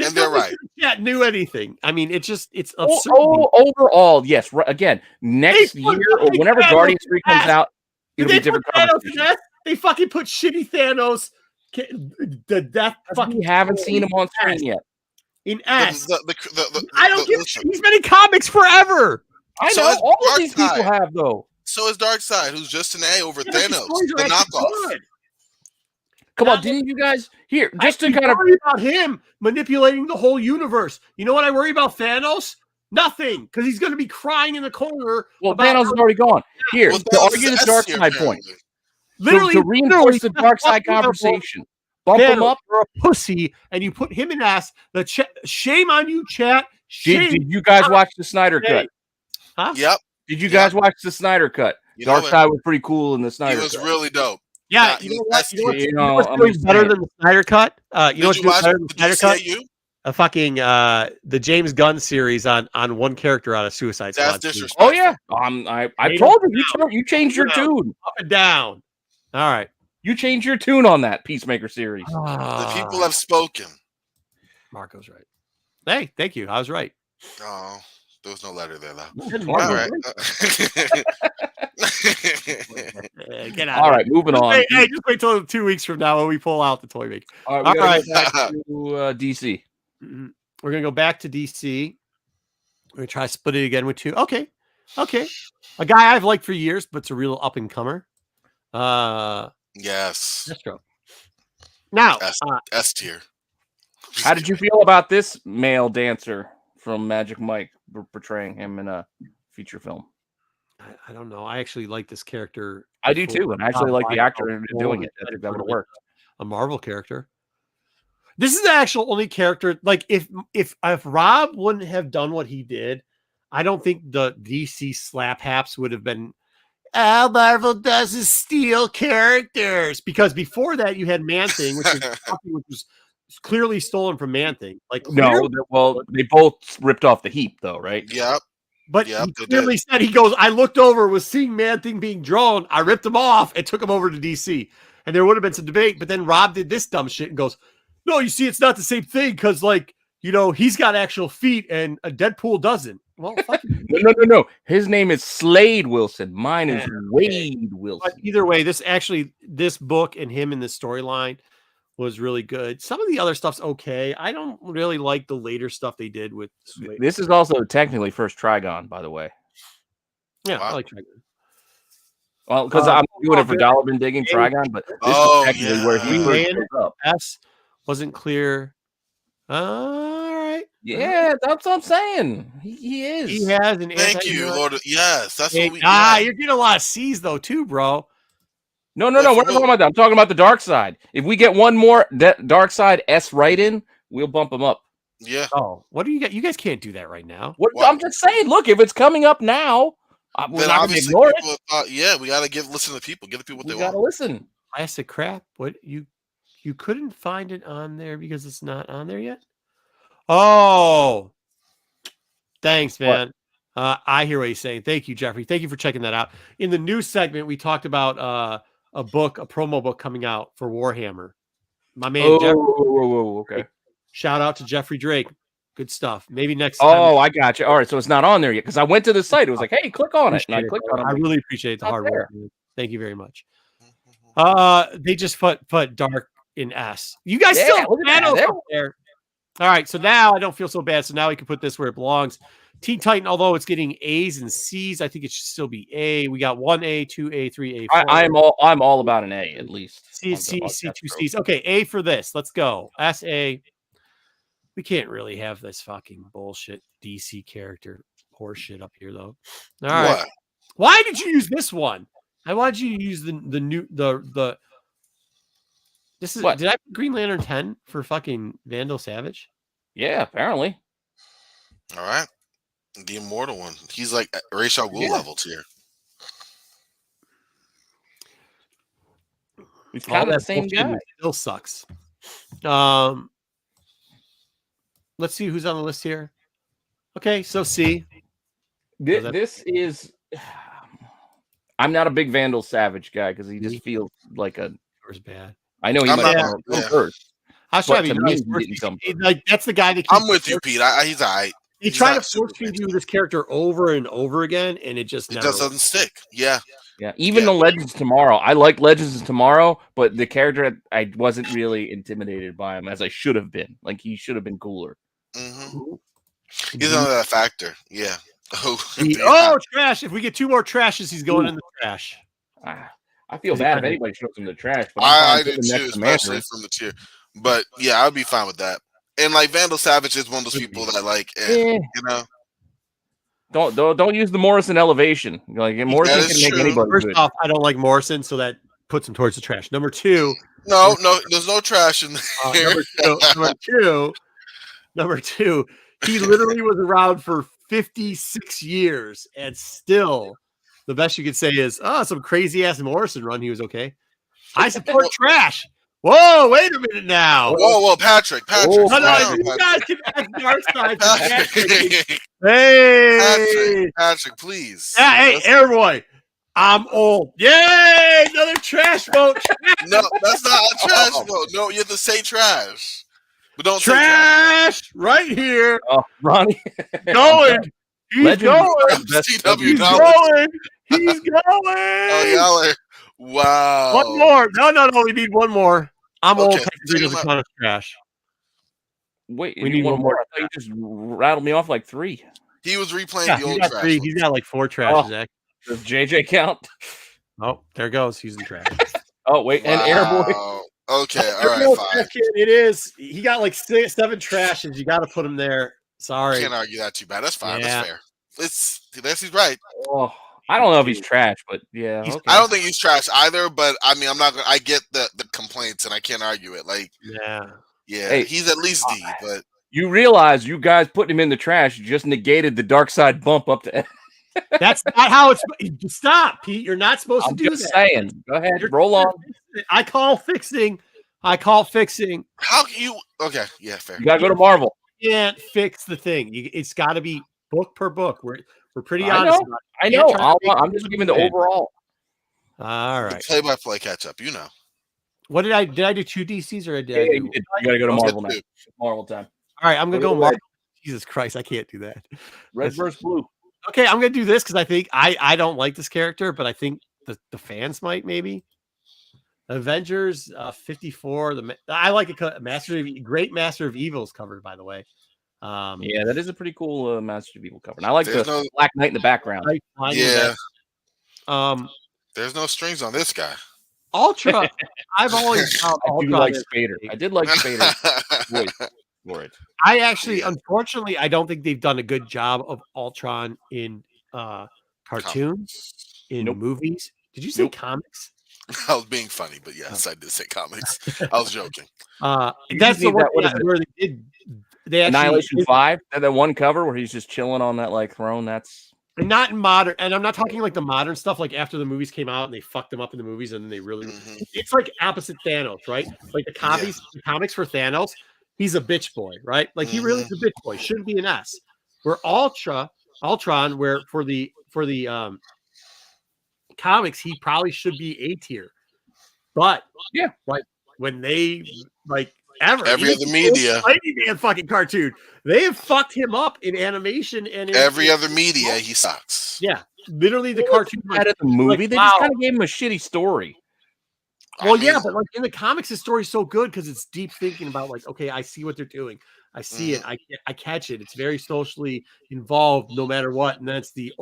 And they're right. Yeah, knew anything. I mean, it's absurd. Overall, yes. Again, next year or whenever Guardians 3 comes out, it'll be a different conversation. They fucking put shitty Thanos. The death. Fucking haven't seen him on screen yet. In S. I don't give a shit. He's been in comics forever. I know. All of these people have though. So is Darkseid, who's just an A over Thanos, the knockoff. Come on, didn't you guys here? Just to kind of worry about him manipulating the whole universe. You know what I worry about Thanos? Nothing, because he's going to be crying in the corner. Well, Thanos is already gone. Here, to argue the Darkseid point. Literally, to reinforce the Darkseid conversation. Bump him Thanos, up. you're a pussy, and you put him in ass. Shame on you, chat. Shame. Did you guys watch the Snyder Cut? Huh? Yep. Did you guys watch the Snyder Cut? Darkside was pretty cool in the Snyder Cut. He was really dope. Yeah, you know what's doing better than the Snyder Cut? You know what's doing better than the Snyder Cut? A fucking the James Gunn series on one character out of Suicide Squad. That's disrespectful. Oh yeah, I told you changed your tune up and down. All right, you changed your tune on that Peacemaker series. The people have spoken. Marco's right. Hey, thank you. I was right. Oh, there was no letter there though. All right. Get out. All right, moving on. Hey, just wait till 2 weeks from now when we pull out the toy maker. All right, go back to DC. We're gonna go back to DC. We're gonna try to split it again with 2. Okay. A guy I've liked for years, but it's a real up and comer. Yes. Destro. Now, S tier. How did you feel about this male dancer from Magic Mike portraying him in a feature film? I don't know. I actually like this character. I do too, and I actually like the actor doing it. I think that would have worked. A Marvel character. This is the actual only character. Like if Rob wouldn't have done what he did, I don't think the DC slap haps would have been. All Marvel does is steal characters, because before that you had Man Thing, which was clearly stolen from Man Thing. Like no, well, they both ripped off the heap, though, right? Yep. But he clearly said, he goes, I looked over, was seeing Man Thing being drawn. I ripped him off and took him over to DC. And there would have been some debate. But then Rob did this dumb shit and goes, no, you see, it's not the same thing because, like, you know, he's got actual feet and a Deadpool doesn't. Well, fuck no. His name is Slade Wilson. Mine is Wade Wilson. But either way, this book and him in the storyline was really good. Some of the other stuff's okay. I don't really like the later stuff they did with Slade. This is also technically first Trigon, by the way. Yeah, wow. I like Trigon. Well, because I'm doing it for Dollar Bin Digging Trigon, but this is technically where he first goes up. S wasn't clear. All right. Yeah, that's what I'm saying. He is. He has an Thank you, Lord. Yes, that's what we. You're getting a lot of C's though, too, bro. No. We're not talking about that. I'm talking about the dark side. If we get one more dark side S right in, we'll bump him up. Yeah. Oh, what do you got? You guys can't do that right now. I'm just saying. Look, if it's coming up now, we're not going to ignore it. Yeah, we got to listen to the people. Give the people what they want. We got to listen. I said, crap. What you couldn't find it on there because it's not on there yet? Oh, thanks, man. I hear what he's saying. Thank you, Jeffrey. Thank you for checking that out. In the news segment, we talked about a promo book coming out for Warhammer. My man, Jeffrey. Okay. Shout out to Jeffrey Drake. Good stuff. Maybe next time. Oh, I got you. All right, so it's not on there yet because I went to the site. It was like, hey, click on it. And I clicked on it. I really appreciate the hard work. Thank you very much. They just put Dark in S. You guys still have Thanos up there. All right, so now I don't feel so bad. So now we can put this where it belongs. Teen Titan, although it's getting A's and C's, I think it should still be A. We got 1A, 2A, 3A, 4A. I'm all about an A at least. C, 2 C's. Okay, A for this. Let's go. S-A. We can't really have this fucking bullshit DC character horseshit up here, though. All right. What? Why did you use this one? Why did you use the new the? This is what? Did I put Green Lantern 10 for fucking Vandal Savage? Yeah, apparently. All right, the immortal one. He's like Ra's al Ghul levels here. He's kind of the same guy. Still sucks. Let's see who's on the list here. Okay, so C. This is. I'm not a big Vandal Savage guy because he just feels like a. Bad. I know he might go first. I'll show you. Like that's the guy that. I'm with you, Pete. He's all right. He tried to force feed you this character over and over again, and it just doesn't stick. Yeah. Even the Legends Tomorrow, I like Legends Tomorrow, but the character I wasn't really intimidated by him as I should have been. Like he should have been cooler. Mm-hmm. He's under that factor. Yeah. Trash! If we get 2 more trashes, he's going in the trash. I feel bad if anybody shows him the trash. But I do too, especially from the tier. But yeah, I'd be fine with that. And like Vandal Savage is one of those people that I like, you know. Don't use the Morrison elevation. Like Morrison can make anybody. First off, I don't like Morrison, so that puts him towards the trash. Number 2. No, there's no trash in there. Number two, he literally was around for 56 years, and still, the best you could say is, some crazy ass Morrison run. He was okay. I support trash. Whoa, wait a minute now. Whoa, Patrick. You guys can ask Darkside. Hey, Patrick, please. Yeah, hey, Airboy. I'm old. Yay! Another trash vote. No, that's not a trash vote. No, you have to say trash. But don't trash. Say trash right here. Oh, Ronnie. Going. He's going. He's going. He's going. Oh, y'all are. Wow. One more. No. We need one more. I'm old. There's a ton of trash. Wait, we need one more. I thought you just rattled me off like 3. He was replaying the old trash. 3. He's got like 4 trashes. Does JJ count? Oh, there goes. He's in trash. Oh, wait. And Airboy. Okay. All right. Fine. It is. He got like 7 trashes. You got to put him there. Sorry. Can't argue that too bad. That's fine. Yeah. That's fair. He's right. Oh, I don't know if he's trash, but yeah. Okay. I don't think he's trash either, but I mean, I'm not going to. I get the complaints and I can't argue it. Like, yeah. Hey, he's at least D, but. You realize you guys putting him in the trash just negated the Darkside bump up to. That's not how it's. Stop, Pete. You're not supposed to do that. I'm just saying. Go ahead. Roll on. I call fixing. How can you? Okay. Yeah, fair. You got to go to Marvel. You can't fix the thing. It's got to be book per book. We're pretty honest about it. I know. I'm just giving the overall. All right. Play-by-play catch up. You know. What did I do? 2 DCs or did I do? You got to go to Marvel now. Marvel time. All right. I'm going to go Marvel. Jesus Christ. I can't do that. Red versus blue. Okay, I'm gonna do this because I think I don't like this character, but I think the fans might maybe. Avengers 54. I like a great Master of Evil is covered, by the way. Yeah, that is a pretty cool Master of Evil cover. And I like the Black Knight in the background. Yeah. There's no strings on this guy. Ultra. I've always found Ultra like Spader. I did like Spader. For it. I actually, unfortunately, I don't think they've done a good job of Ultron in cartoons, in movies. Did you say comics? I was being funny, but yes, I did say comics. I was joking. That's the one where they did. They Annihilation 5, that one cover where he's just chilling on that like throne. That's and not in modern. And I'm not talking like the modern stuff, like after the movies came out and they fucked them up in the movies, and then they really. It's like opposite Thanos, right? Like the comics for Thanos. He's a bitch boy, right? Like he really is a bitch boy. Shouldn't be an S. Where Ultron, where for the comics, he probably should be A tier. But like when they every other media, Spidey Man fucking cartoon, they have fucked him up in animation and in every other media. He sucks. Yeah, literally the cartoon. Out of the movie, they just kind of gave him a shitty story. Well, yeah, but like in the comics, his story's so good because it's deep thinking about like, okay, I see what they're doing. I see it. I catch it. It's very socially involved no matter what. And then it's the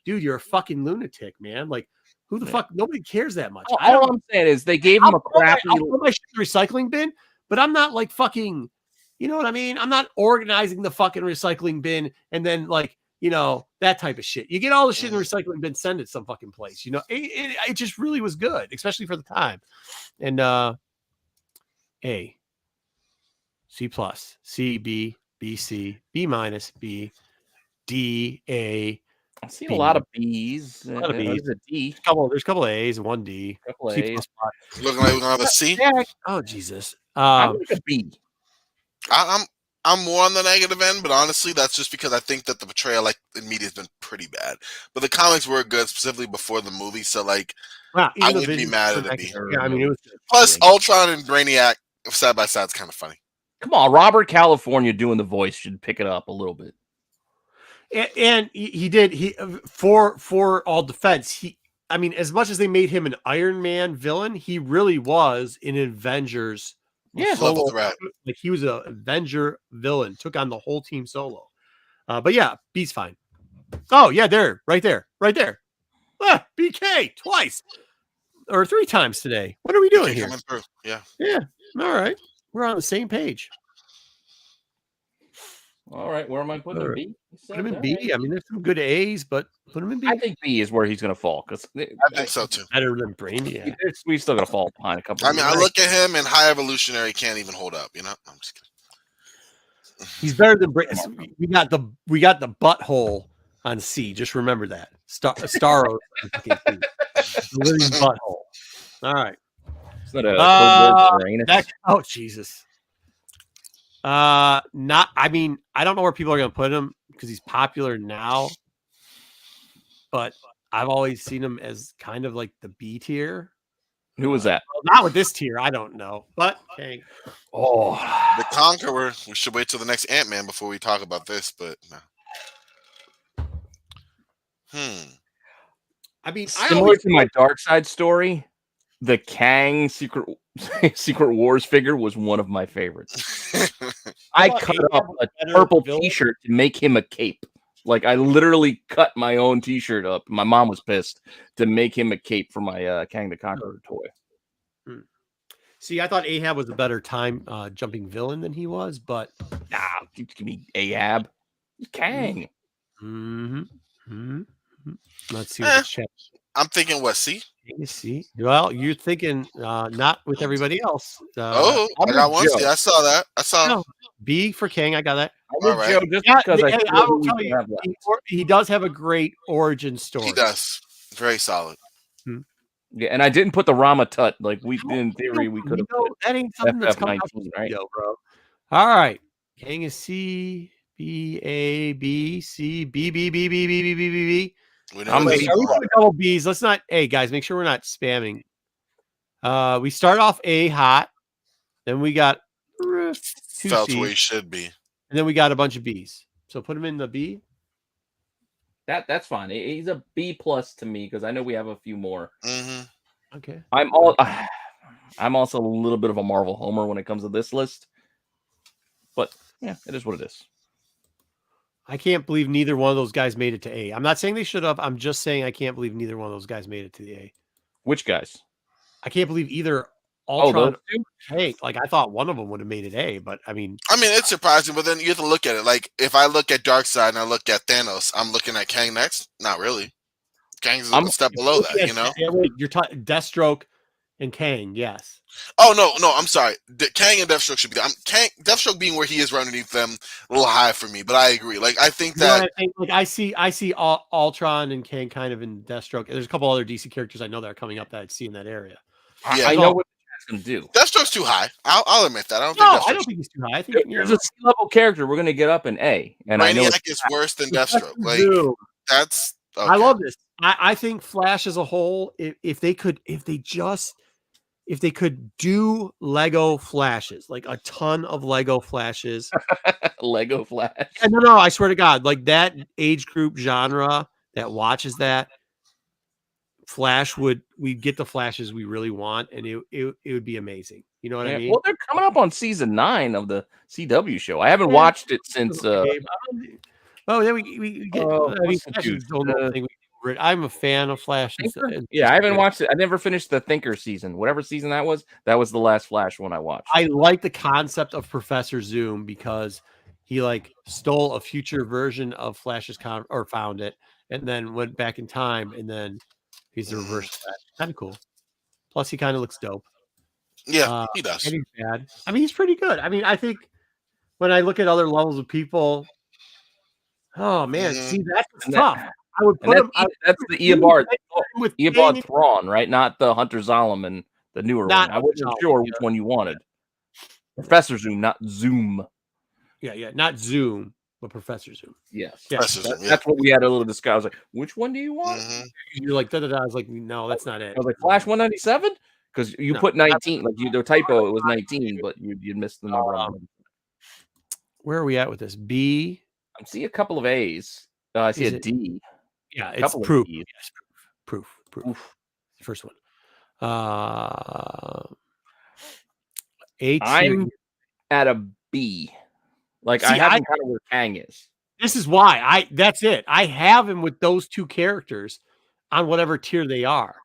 dude, you're a fucking lunatic, man. Like, who the fuck? Nobody cares that much. All I'm saying is they gave him a crappy. I'll put my shit in the recycling bin, but I'm not like fucking, you know what I mean? I'm not organizing the fucking recycling bin and then like, you know, that type of shit. You get all the shit in the recycling bin, send it some fucking place. You know, it just really was good, especially for the time. And A, C+, C, B, B, C, B minus, B, D, A. I see a lot of B's. A lot of B's. A D. There's a couple of A's and one D. A couple of A's. Looking like we're gonna have a C. Oh Jesus. I'm like a B. I'm more on the negative end, but honestly, that's just because I think that the portrayal, like in media, has been pretty bad. But the comics were good, specifically before the movie. So, like, I wouldn't be mad at it. Yeah, I mean, it was. Plus, Ultron and Brainiac side by side is kind of funny. Come on, Robert California doing the voice should pick it up a little bit. And he did. He for all defense, I mean, as much as they made him an Iron Man villain, he really was in Avengers. Yeah, level threat. Like he was an Avenger villain, took on the whole team solo. But yeah, B's fine. Oh yeah, right there. BK twice or 3 times today. What are we doing here? Yeah. All right, we're on the same page. All right, where am I putting him? B? Put him in B. I mean, there's some good A's, but put him in B. I think B is where he's going to fall because I think so too. Better than Brainiac. We still got to fall behind a couple. I mean, I look at him and High Evolutionary can't even hold up. You know, I'm just kidding. He's better than we got the butthole on C. Just remember that Starro, living butthole. All right. Is that a oh Jesus. Not. I mean, I don't know where people are going to put him because he's popular now, but I've always seen him as kind of like the B tier. Who was that? Well, not with this tier. I don't know, but hey. Oh, the Conqueror. We should wait till the next Ant-Man before we talk about this, but no. I mean, similar to my Darkside story, the Kang Secret Wars figure was one of my favorites. I cut up a purple T-shirt to make him a cape. Like I literally cut my own T-shirt up. My mom was pissed to make him a cape for my Kang the Conqueror toy. See, I thought Ahab was a better time jumping villain than he was, but give me Ahab. Kang. Let's see what chat. I'm thinking what, C? C. Well, you're thinking not with everybody else. I got one C. I saw that. I saw no, B for King. I got that. All right. Joe, just because I will tell you, he does have a great origin story. He does. Very solid. Yeah, and I didn't put the Rama Tut. Like in theory, we could have put that ain't something that's coming out right, bro. All right, King is C, B, A, B, C, B, B, B, B, B, B, B, B, B. I'm we put double B's. Let's not. Hey guys, make sure we're not spamming. We start off A hot, then we got two felt C's, where he should be, and then we got a bunch of B's. So put him in the B. That's fine. He's a B plus to me because I know we have a few more. Okay. I'm also a little bit of a Marvel homer when it comes to this list, but yeah, it is what it is. I can't believe neither one of those guys made it to A. I'm not saying they should have. I'm just saying I can't believe neither one of those guys made it to the A. Which guys? I can't believe either Ultron or A. Like I thought one of them would have made it A, but I mean, it's surprising. But then you have to look at it. Like if I look at Darkseid and I look at Thanos, I'm looking at Kang next. Not really. Kang's a step below that. You know. You're talking Deathstroke and Kang. Yes. Oh no! I'm sorry. Kang and Deathstroke should be there. Deathstroke being where he is right underneath them, a little high for me. But I agree. Like I think that I see Ultron and Kang kind of in Deathstroke. There's a couple other DC characters I know that are coming up that I'd see in that area. Yeah, I know what that's going to do. Deathstroke's too high. I'll admit that. I don't think he's too high. I think there's a C-level character we're going to get up in A, and I know it's worse than Deathstroke. Like that's. Okay. I love this. I think Flash as a whole, if they could do Lego Flashes, like a ton of Lego Flashes. Lego Flash. No, I swear to God, like that age group genre that watches that, Flash we'd get the Flashes we really want, and it would be amazing. You know what I mean? Well, they're coming up on season 9 of the CW show. I haven't watched it since. Then we get. I'm a fan of Flash. Yeah, I haven't watched it. I never finished the Thinker season. Whatever season that was the last Flash one I watched. I like the concept of Professor Zoom because he like stole a future version of Flash's or found it and then went back in time and then he's the reverse of that. Kind of cool. Plus, he kind of looks dope. Yeah, he does. And he's bad. I mean, he's pretty good. I mean, I think when I look at other levels of people, oh man, see that's tough. I would put him. That's the Eobard Thrawn, right? Not the Hunter Zolomon, the newer one. I wasn't sure which one you wanted. Professor Zoom, not Zoom. Yeah, not Zoom, but Professor Zoom. Yes, that's what we had a little discussion. I was like, which one do you want? You're like, da. I was like, no, that's not it. I was like, Flash 197? Because you put 19, like the typo, it was 19, but you'd missed the number. Where are we at with this? B. I see a couple of A's. I see a D. Yeah, it's proof. Yes, proof. First one. I'm at a B. Like I have him kind of where Kang is. This is why that's it. I have him with those two characters on whatever tier they are.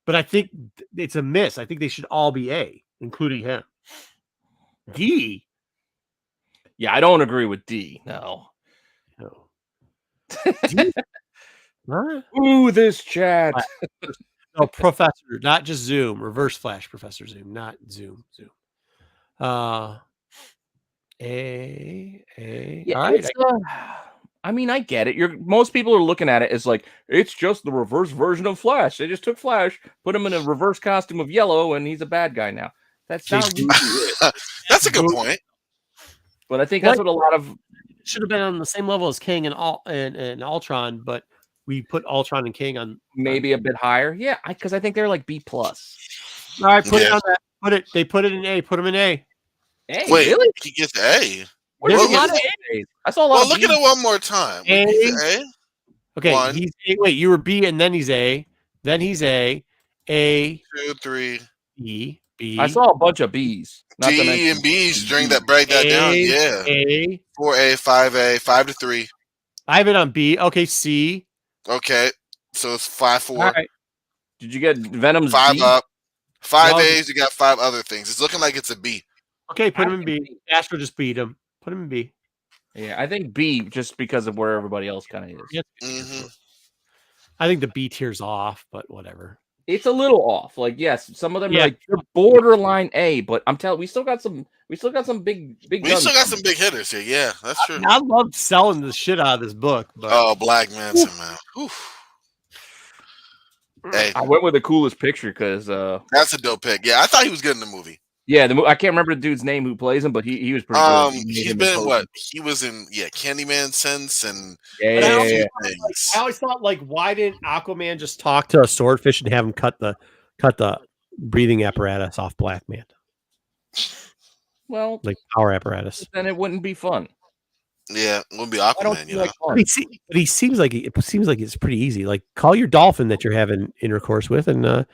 But I think it's a miss. I think they should all be A, including him. D. Yeah, I don't agree with D. No. Huh? Ooh, this chat. No, Professor, not just Zoom. Reverse Flash, Professor Zoom, not Zoom. Zoom. A. Yeah, All right. I mean, I get it. Most people are looking at it as like it's just the reverse version of Flash. They just took Flash, put him in a reverse costume of yellow, and he's a bad guy now. That's not really it. That's a good point. But I think that's what a lot of should have been on the same level as King and Ultron, but we put Ultron and King on maybe a bit higher. Yeah, because I think they're like B+. All right, put it on that. They put it in A. Put him in A. Hey, wait, really? he gets A. There's a lot of A's. I saw a lot. Well, of look at it one more time. A. Okay, One. he's A. Wait, you were B, and then he's A. Then he's A. A. 2, 3. B. I saw a bunch of B's. D and B's during that break that down. Yeah. A. 4A, 5A, 5 to 3. I have it on B. Okay, C. Okay, so it's 5, 4. All right. Did you get Venom's 5 B? up. 5 A's. You got 5 other things. It's looking like it's a B. Okay, put him in B. Astro just beat him. Put him in B. Yeah, I think B just because of where everybody else kind of is. Yep. Mm-hmm. I think the B tier's off, but whatever. It's a little off. Like, yes, some of them Yeah. are like they're borderline A, but I'm telling we still got some big We guns. still got some big hitters here. Yeah, that's true. I love selling the shit out of this book. But Oh, Black Manson, man. Oof. Hey, I went with the coolest picture because that's a dope pick. Yeah, I thought he was good in the movie. yeah, I can't remember the dude's name who plays him, but he was pretty good. He's been what? He was in Candyman since and Yeah. I always thought, like, why didn't Aquaman just talk to a swordfish and have him cut the breathing apparatus off Black Man, Well, like power apparatus? then it wouldn't be fun. Yeah, it would be I don't Aquaman. feel You know, like fun. But he seems like it's pretty easy. Like, call your dolphin that you're having intercourse with and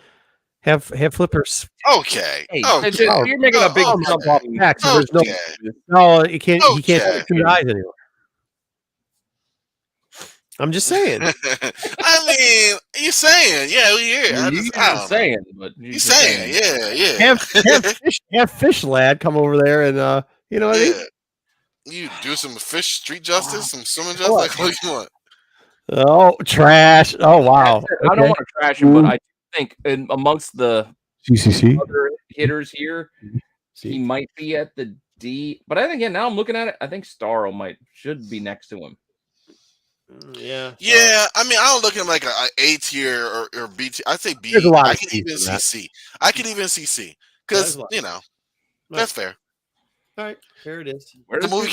have flippers. okay. Hey, Okay. you're making a big jump off. So there's Okay. no, he can't Okay. have two eyes anymore. I'm just saying. I mean, you're saying, yeah, we hear. I don't know. saying, but You're saying, yeah. have fish lad come over there and you know what I mean? Yeah. You do some fish street justice, some swimming justice. Like, what do you want? Oh, trash! Oh, wow. I don't want to trash him, but I think amongst the CCC other hitters here, he might be at the D. But I think now I'm looking at it. I think Starro should be next to him. Yeah. I mean, I don't look at him like a A tier or B tier. I'd say B. I can even see C. I can even see C because that's fair. All right, here it is. The movie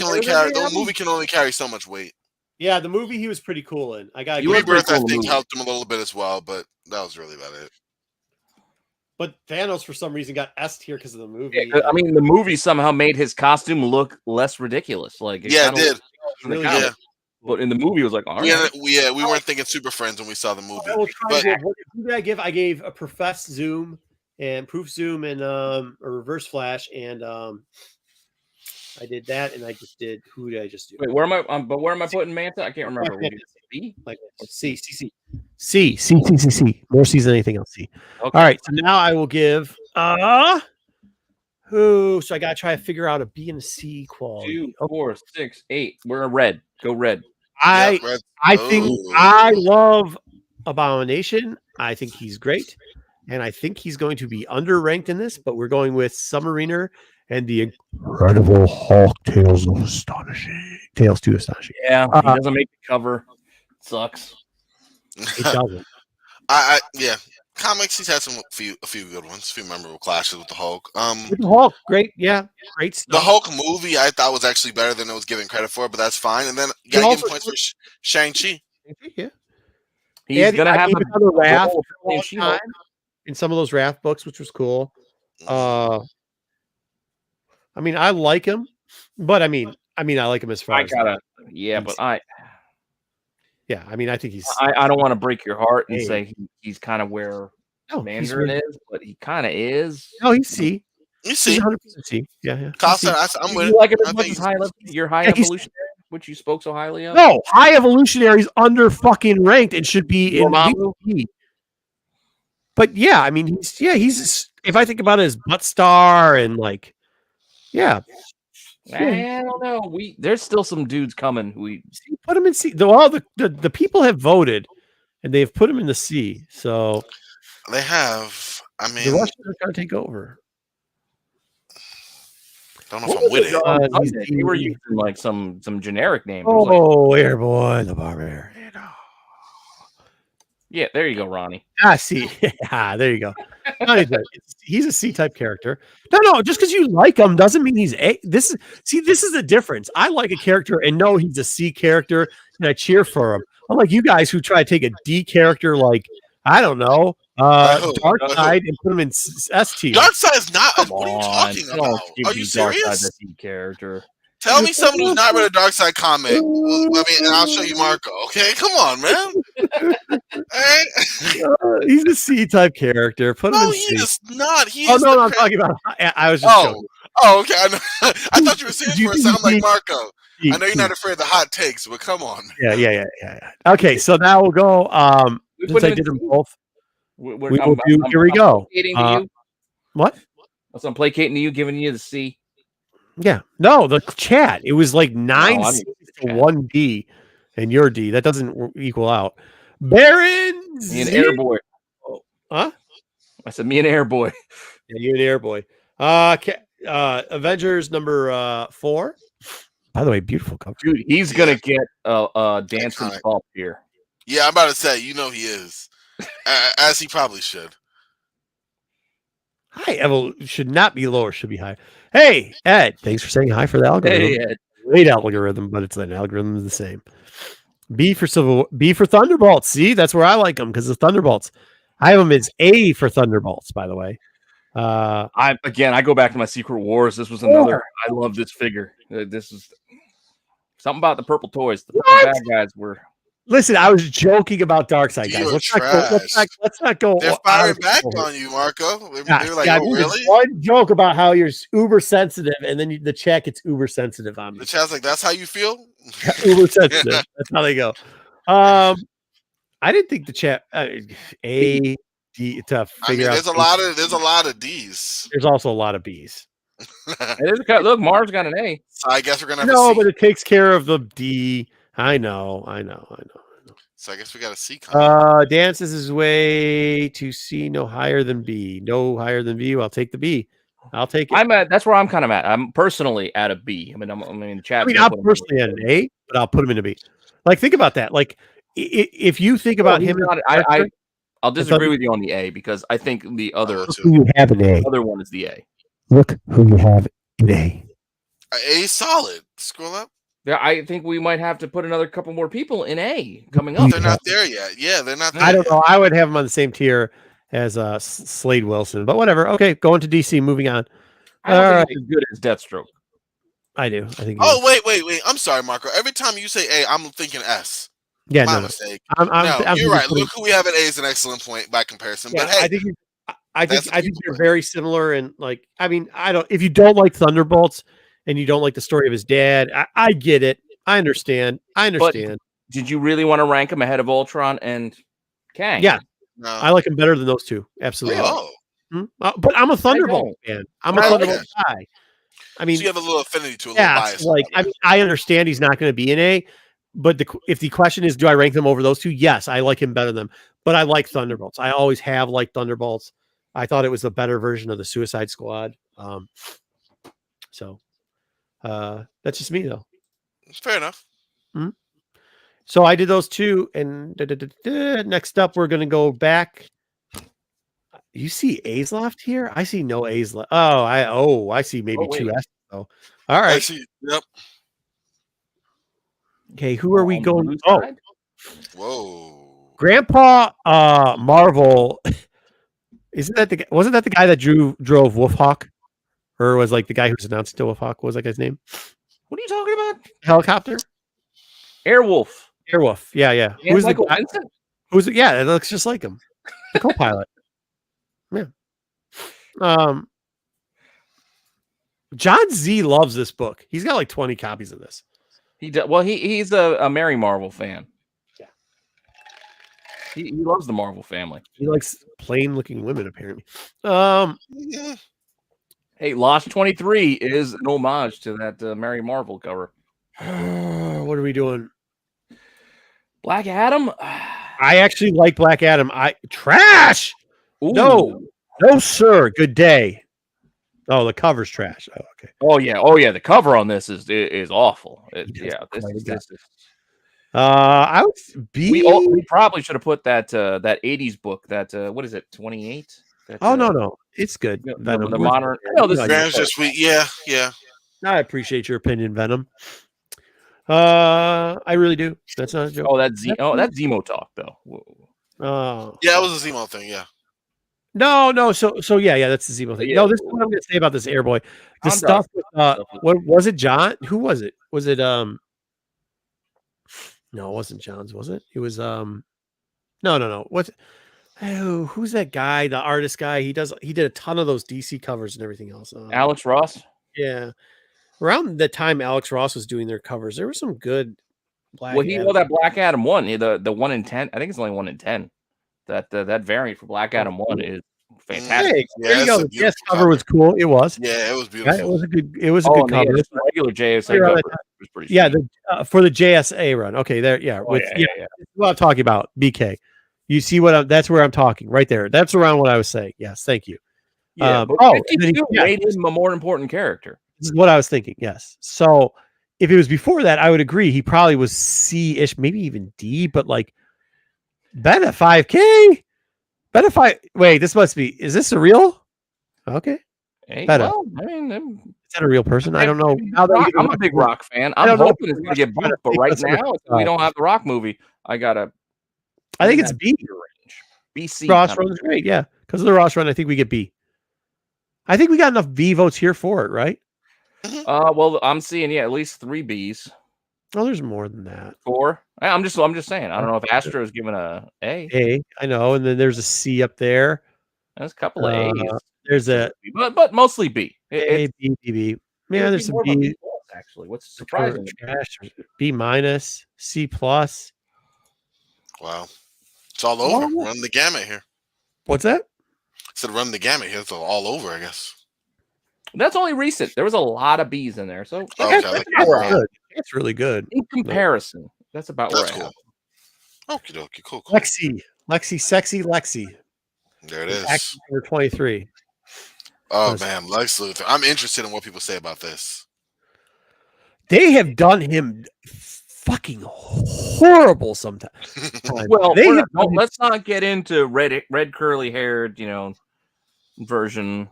can only carry so much weight. Yeah, the movie he was pretty cool in. I got Rebirth, I think, helped him a little bit as well, but that was really about it. But Thanos, for some reason, got S tier because of the movie. Yeah, I mean, the movie somehow made his costume look less ridiculous. Like, it did. Really did. But in the movie, it was like, all right. We weren't thinking Super Friends when we saw the movie. Who did I give? I gave a Profess Zoom and Proof Zoom and a Reverse Flash, and I did that, and I just did. Who did I just do? Wait, where am I? But where am I putting Manta? I can't remember. B? Like C. More C's than anything else. C. Okay. All right. So now I will give. Who? So I gotta try to figure out a B and a C quality. 2, 4, 6, 8. We're a red. Go red. I think I love Abomination. I think he's great, and I think he's going to be underranked in this. But we're going with Submariner and the Incredible Hulk Tales to Astonishing. Yeah, he doesn't make the cover. It sucks. It doesn't. Yeah. Comics, he's had a few good ones, a few memorable clashes with the Hulk. With the Hulk, great, great stuff. The Hulk movie I thought was actually better than it was given credit for, but that's fine. And then you gotta give him points for Shang-Chi. Yeah, he's gonna have another Raph in some of those Raph books, which was cool. I mean, I like him, but I mean, I like him as far as but I mean, I think he's. I don't want to break your heart and say he's kind of where Mandarin is, but he kind of is. No, he's C. You see, 100% C. Yeah. Costa, I'm with you like it as much as your high evolutionary, which you spoke so highly of. No, high evolutionary is under fucking ranked and should be in B. But yeah, I mean, he's. If I think about it as Butt Star and like, yeah. I don't know. There's still some dudes coming. Put him in C. The people have voted, and they've put him in the C. So they have. I mean, the Russians are going to take over. Don't know if I'm with it. They were using like some generic name. Oh, Airboy the Barbarian. Yeah, there you go, Ronnie. See. Yeah, there you go. He's a C-type character. No, just because you like him doesn't mean he's A. This is the difference. I like a character and know he's a C character, and I cheer for him. Unlike you guys who try to take a D character like, I don't know, Darkside and put him in S tier. Darkside's not. What are you talking about? Are you serious? A D character. Tell me someone who's not read a Darkside comic. I mean, and I'll show you Marco. Okay, come on, man. Right? He's a C-type character. Put him in C. He is not. No, I'm talking about. I was just joking. Oh, okay. I thought you were saying for a sound like Marco. I know you're not afraid of the hot takes, but come on. Yeah. Okay, so now we'll go. Since I did them both, we will do. Here we go. What? I'm placating to you, giving you the C. Yeah, no, the chat. It was like 9 to 1 D, and your D. That doesn't equal out. Baron, me and Airboy. Huh? I said me and Airboy. Yeah, you and Airboy. Avengers number 4. By the way, beautiful cover. Dude, he's gonna get dancing up here. Yeah, I'm about to say, he is, as he probably should. Hi, should not be lower, should be high. Hey, Ed, thanks for saying hi for the algorithm. Hey, Ed. Great algorithm, but it's an algorithm is the same. B for Thunderbolts. See, that's where I like them because of Thunderbolts. I have them as A for Thunderbolts, by the way. I go back to my Secret Wars. This was another. I love this figure. This is something about the purple toys. The purple bad guys were. Listen, I was joking about Darkside, guys. Let's not go. They're firing back on you, Marco. They're like, oh, really? One joke about how you're uber sensitive, and then the chat gets uber sensitive on me. The chat's like, that's how you feel? Uber sensitive. That's how they go. I didn't think the chat A, D to figure out. There's a lot of D's. There's also a lot of B's. Look, Marv's got an A. So I guess we're gonna have no, a C. but it takes care of the D. I know. So I guess we got a C. Dances his way to C, no higher than B. No higher than B. Well, I'll take the B. I'll take it. That's where I'm kind of at. I'm personally at a B. I'm in the chat. I'm personally at an A, but I'll put him in a B. Like, think about that. Like, if you think about him, I'll disagree with you on the A because I think the other you have an A. Other one is the A. Look who you have in A. A solid. Scroll up. Yeah, I think we might have to put another couple more people in A coming up. They're not there yet. Yeah, they're not there. I don't know. I would have them on the same tier as Slade Wilson, but whatever. Okay, going to DC. Moving on. I don't think he's as good as Deathstroke. I do. I think. Oh, wait. I'm sorry, Marco. Every time you say A, I'm thinking S. Yeah, my mistake. You're right. Look who we have at A is an excellent point by comparison. Yeah, but hey, I think they're very similar. And like, I mean, if you don't like Thunderbolts and you don't like the story of his dad, I get it. I understand. But did you really want to rank him ahead of Ultron and Kang? Yeah, no. I like him better than those two. Absolutely. But I'm a Thunderbolt fan. I'm a Thunderbolt guy. I mean, so you have a little affinity to a little bias. Like, I understand he's not going to be in A, but if the question is, do I rank them over those two? Yes, I like him better than them. But I like Thunderbolts. I always have liked Thunderbolts. I thought it was a better version of the Suicide Squad. That's just me, though. Fair enough. Mm-hmm. So I did those two, and next up, we're going to go back. You see A's left here? I see no A's left. I see maybe two S's. Though. All right. Yep. Okay, who are we going? Whoa. Grandpa Marvel. Wasn't that the guy that drove Wolfhawk? Or was like the guy who's announced to Wolfhawk? What was that guy's name? What are you talking about? Helicopter? Airwolf. Yeah. Who's the guy? It looks just like him. The co-pilot. Yeah. John Z loves this book. He's got like 20 copies of this. He does. Well, he's a Mary Marvel fan. Yeah. He loves the Marvel family. He likes plain looking women, apparently. Hey, Lost 23 is an homage to that Mary Marvel cover. What are we doing? Black Adam? I actually like Black Adam. Trash. Ooh. No, sir. Good day. Oh, the cover's trash. Oh, okay. Oh yeah. The cover on this is awful. This is. I would be. We probably should have put that 80s book. That what is it? 28. No, it's good. The modern. No, this Venom's just sweet. Yeah. I appreciate your opinion, Venom. I really do. That's not a joke. That's Zemo talk though. Yeah, it was a Zemo thing. Yeah. No. So yeah, that's the Zemo thing. Yeah. No, this is what I'm going to say about this Airboy. The stuff with, what was it? John? Who was it? Was it No, it wasn't John's. Was it? It was No. Who's that guy? The artist guy. He did a ton of those DC covers and everything else. Alex Ross. Yeah. Around the time Alex Ross was doing their covers, there was some good Black. Well, that Black Adam 1, the 1 in 10. I think it's only 1 in 10. That variant for Black Adam 1 is fantastic. Hey, there you go. The JS cover was cool. It was. Yeah, it was beautiful. It was a good cover. The regular JSA cover was pretty sweet. Yeah, for the JSA run. Okay, there. Yeah, That's what I'm talking about. BK, you see that's where I'm talking right there. That's around what I was saying. Yes, thank you. Yeah, made him a more important character. This is what I was thinking. Yes. So if it was before that, I would agree. He probably was C-ish, maybe even D, but like bet at 5K. Bet at 5. Wait, this must be. Is this a real? Okay. Hey, Beta. well, I mean, is that a real person? I don't know. I'm a big Rock fan. I'm hoping it's going to get bumped, but right now we don't have the Rock movie. I think it's B. BC. Ross run is great. Yeah, because of the Ross run, I think we get B. I think we got enough V votes here for it, right? Well, I'm seeing at least 3 Bs. Oh, there's more than that. 4. I'm just saying. I don't know if Astro is given a A. A, I know, and then there's a C up there. There's a couple of A's. There's a but mostly B. A, B, B, B. Yeah, there's some B. Actually, what's surprising? B minus, C plus. Wow, it's all over. Run the gamut here. What's that? I said run the gamut here. It's all over, I guess. That's only recent. There was a lot of B's in there, so it's really good in comparison. That's about that's where cool. Okie dokie, cool. Lexi, sexy Lexi. There it is. Number 23. Oh man, Lex Luthor. I'm interested in what people say about this. They have done him fucking horrible sometimes. Well, let's not get into red curly haired, version.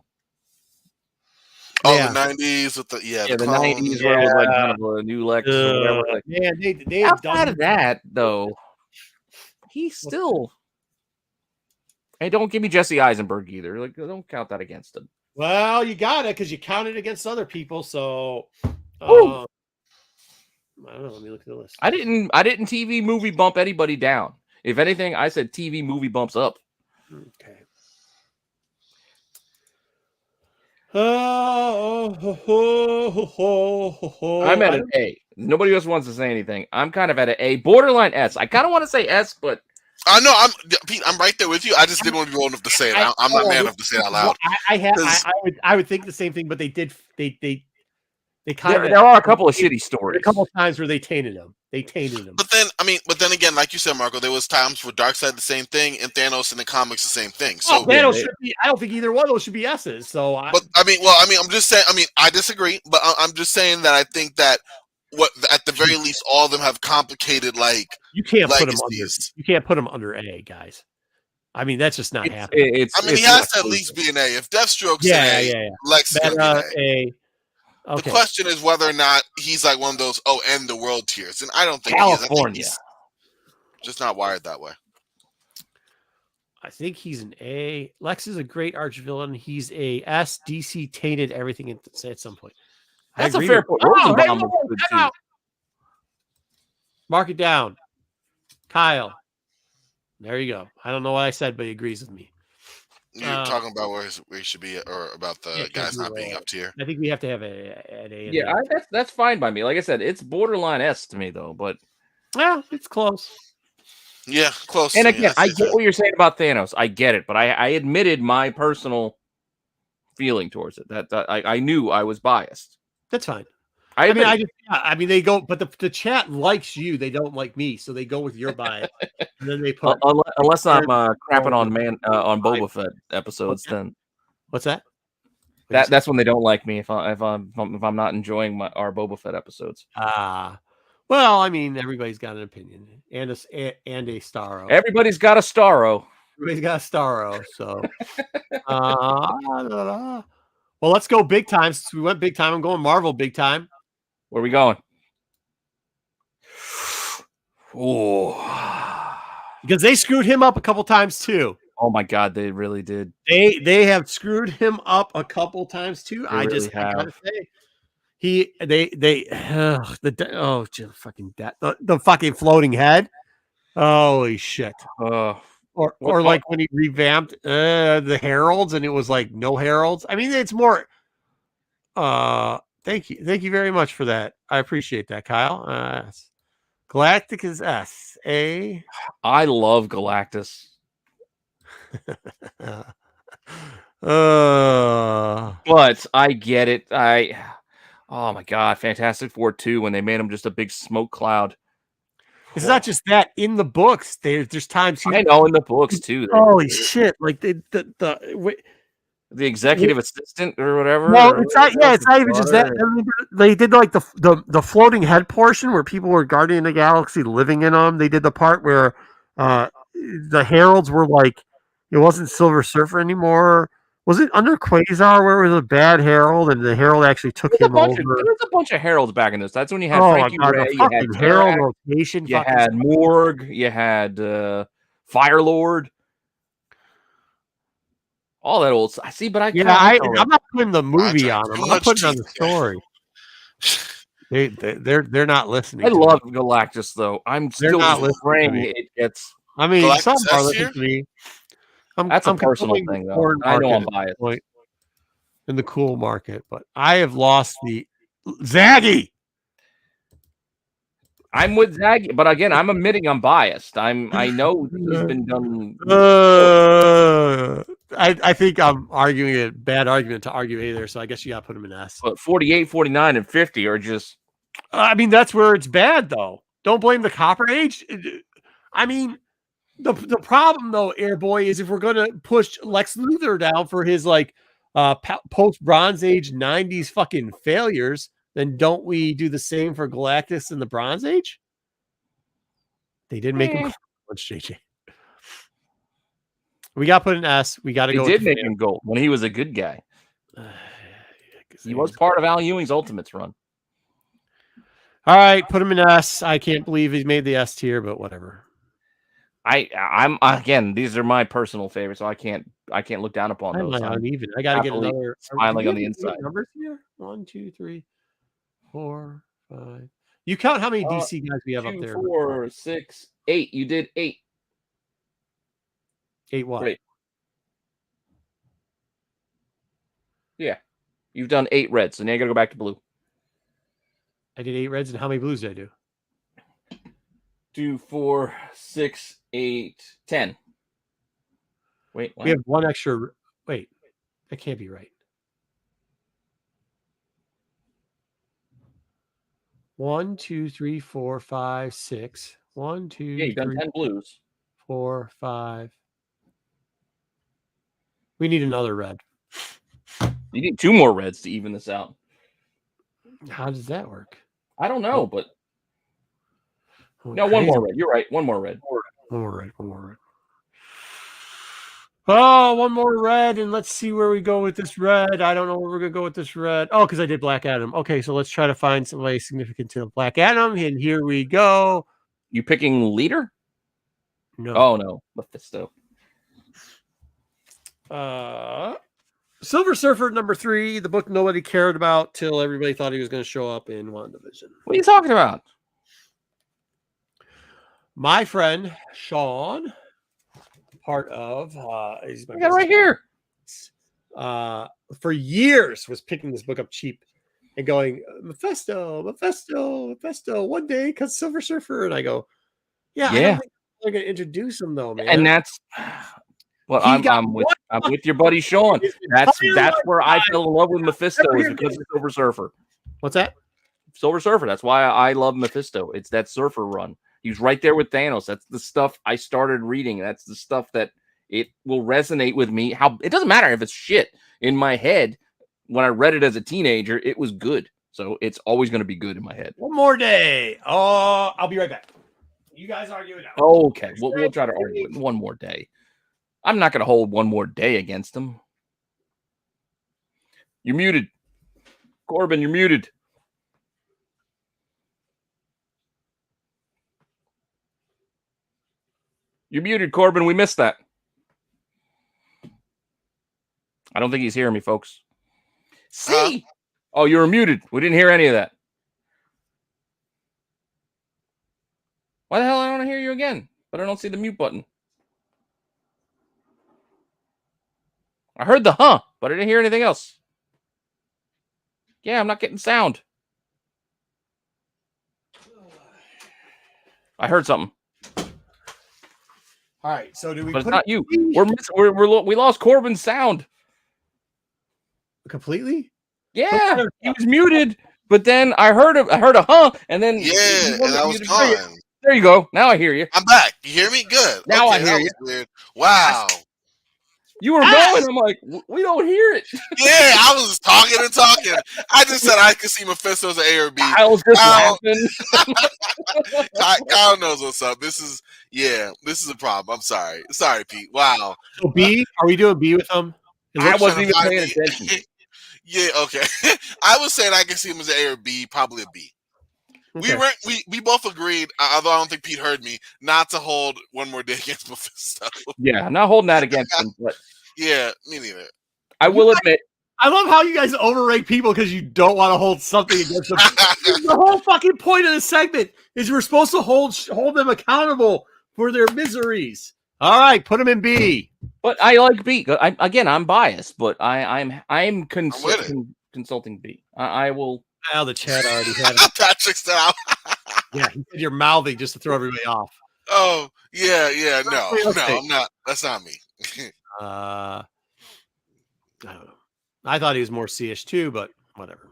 Oh, the 90s with the the 90s where it was like kind of a new Lex or whatever. Like, they outside of that though, he's still. Hey, don't give me Jesse Eisenberg either. Like, don't count that against him. Well, you got it because you counted against other people. So, I don't know. Let me look at the list. I didn't TV movie bump anybody down. If anything, I said TV movie bumps up. Okay. I'm at an A. Nobody else wants to say anything. I'm kind of at an A, borderline S. I kind of want to say S, but I know Pete. I'm right there with you. I just didn't want to be old enough to say it. I'm not man enough to say it out loud. I would think the same thing, but they did. They kind of. There are a couple of shitty stories. A couple of times where they tainted him. But then again, like you said, Marco, there was times for Darkseid the same thing, and Thanos in the comics the same thing. So Thanos should be. I don't think either one of those should be S's. So, I'm just saying. I disagree, but I'm just saying that I think that at the very least, all of them have complicated you can't legacies. put them under. You can't put them under A, guys. I mean, that's just not happening. He has to at least be an A. If Deathstroke's an A, Lex is gonna be an A. Okay. The question is whether or not he's like one of those end the world tiers, and I don't think California. He is. I think he's just not wired that way. I think he's an A. Lex is a great arch villain. He's a S. DC tainted everything at some point. That's a fair point. Mark it down, Kyle. There you go. I don't know what I said, but he agrees with me. You're talking about where he should be, or about the guys not being up tier. I think we have to have an A. Yeah, that's fine by me. Like I said, it's borderline S to me though, but it's close. Yeah, close. And again, I get what you're saying about Thanos. I get it, but I admitted my personal feeling towards it. That I knew I was biased. That's fine. I mean, they go, but the chat likes you. They don't like me, so they go with your bias. And then they put unless I'm crapping on on Boba Fett episodes. Then what's that? That's when they don't like me if I'm not enjoying our Boba Fett episodes. Well, I mean, everybody's got an opinion and a Starro. Everybody's got a Starro. Everybody's got a Starro. So, well, let's go big time. Since we went big time, I'm going Marvel big time. Where are we going? Oh, because they screwed him up a couple times too. Oh my God, they really did. They have screwed him up a couple times too. I gotta say, the fucking floating head. Holy shit! Or like when he revamped the heralds and it was like no heralds. I mean, it's more. Thank you very much for that. I appreciate that, Kyle. Galactic is S-A. I love Galactus. But I get it. Oh my God, Fantastic Four 2 when they made him just a big smoke cloud. It's not just that in the books. There's times I know in the books too. Holy shit! Like the executive assistant or whatever. No, it's not. Yeah, it's not even just that. I mean, they did like the floating head portion where people were guarding the galaxy, living in them. They did the part where the heralds were like, it wasn't Silver Surfer anymore. Was it under Quasar where it was a bad herald and the herald actually took him over? There was a bunch of heralds back in this. That's when you had Frankie Ray, you had herald rotation, you had Morg, you had Fire Lord. All that old. I see, but I'm not putting the movie on them. I'm putting on the story. They're not listening. I love Galactus though. I'm still not praying it gets. I mean, Galactus some are listening to me. That's a personal thing though. I know I'm biased in the cool market, but I have lost the Zaggy. I'm with Zaggy, but again, I'm admitting I'm biased. I know he's been done. I think I'm arguing a bad argument to argue either, so I guess you got to put him in S. But 48, 49, and 50 are just. I mean, that's where it's bad, though. Don't blame the Copper Age. I mean, the problem, though, Airboy, is if we're going to push Lex Luthor down for his, like, post-Bronze Age 90s fucking failures, then don't we do the same for Galactus in the Bronze Age? They didn't make him much, JJ. We got to put an S. We got to go. They did make him gold when he was a good guy. He was part of Al Ewing's Ultimates run. All right, put him in S. I can't believe he made the S tier, but whatever. I'm again. These are my personal favorites, so I can't look down upon those. Uneven. I got to get another smiling on the inside. Numbers here: 1, 2, 3, 4, 5. You count how many DC guys we have 2, up there? 4, 6, 8. You did 8. 8 what? Right. Yeah, you've done 8 reds, so now you got to go back to blue. I did 8 reds, and how many blues did I do? 2, 4, 6, 8, 10. Wait, what? We have one extra. Wait, that can't be right. 1, 2, 3, 4, 5, 6. 1, 2, yeah, you've done 10 blues. 4, 5. We need another red. You need 2 more reds to even this out. How does that work? I don't know, but no, one more red. You're right. One more red. One more red. Oh, one more red, and let's see where we go with this red. I don't know where we're gonna go with this red. Oh, because I did Black Adam. Okay, so let's try to find somebody significant to Black Adam, and here we go. You picking leader? No. Oh no, Mephisto. Silver Surfer number 3, the book nobody cared about till everybody thought he was going to show up in WandaVision. What are you talking about? My friend Sean, part of he's my right here. For years was picking this book up cheap and going Mephisto. One day because Silver Surfer, and I go, yeah. I don't think they're going to introduce him though, man. And that's Well, I'm with your buddy Sean. That's where I fell in love with Mephisto, is because of Silver Surfer. What's that? Silver Surfer. That's why I love Mephisto. It's that Surfer run. He was right there with Thanos. That's the stuff I started reading. That's the stuff that it will resonate with me. It doesn't matter if it's shit in my head. When I read it as a teenager, it was good. So it's always going to be good in my head. One more day. Oh, I'll be right back. You guys argue it out. Okay, we'll try to argue it one more day. I'm not going to hold one more day against him. You're muted. Corban, you're muted. You're muted, Corban. We missed that. I don't think he's hearing me, folks. See? Oh, you were muted. We didn't hear any of that. Why the hell I want to hear you again? But I don't see the mute button. I heard the but I didn't hear anything else. Yeah, I'm not getting sound. I heard something. All right, so do we? But it's not you. We lost Corban's sound completely. Yeah, he was muted, but then I heard a and then and I was gone. There you go. Now I hear you. I'm back. You hear me? Good. Now I hear you. Weird. Wow. You were going. I'm like, we don't hear it. Yeah, I was talking and talking. I just said I could see Mephisto as an A or B. I was just laughing. Kyle knows what's up. This is a problem. I'm sorry. Sorry, Pete. Wow. So B, are we doing B with him? I wasn't even paying attention. Yeah, okay. I was saying I could see him as an A or B, probably a B. Okay. We both agreed, although I don't think Pete heard me, not to hold one more day against Mephisto. Yeah, I'm not holding that against him. But yeah, me neither. I will admit. I love how you guys overrate people because you don't want to hold something against them. The whole fucking point of the segment is we're supposed to hold them accountable for their miseries. All right, put them in B. But I like B. I'm biased, but I'm consulting B. I will. Now the chat already had it. Patrick's out. Yeah, he said you're mouthy just to throw everybody off. Oh, yeah. No, I'm not. That's not me. I don't know. I thought he was more C-ish too, but whatever.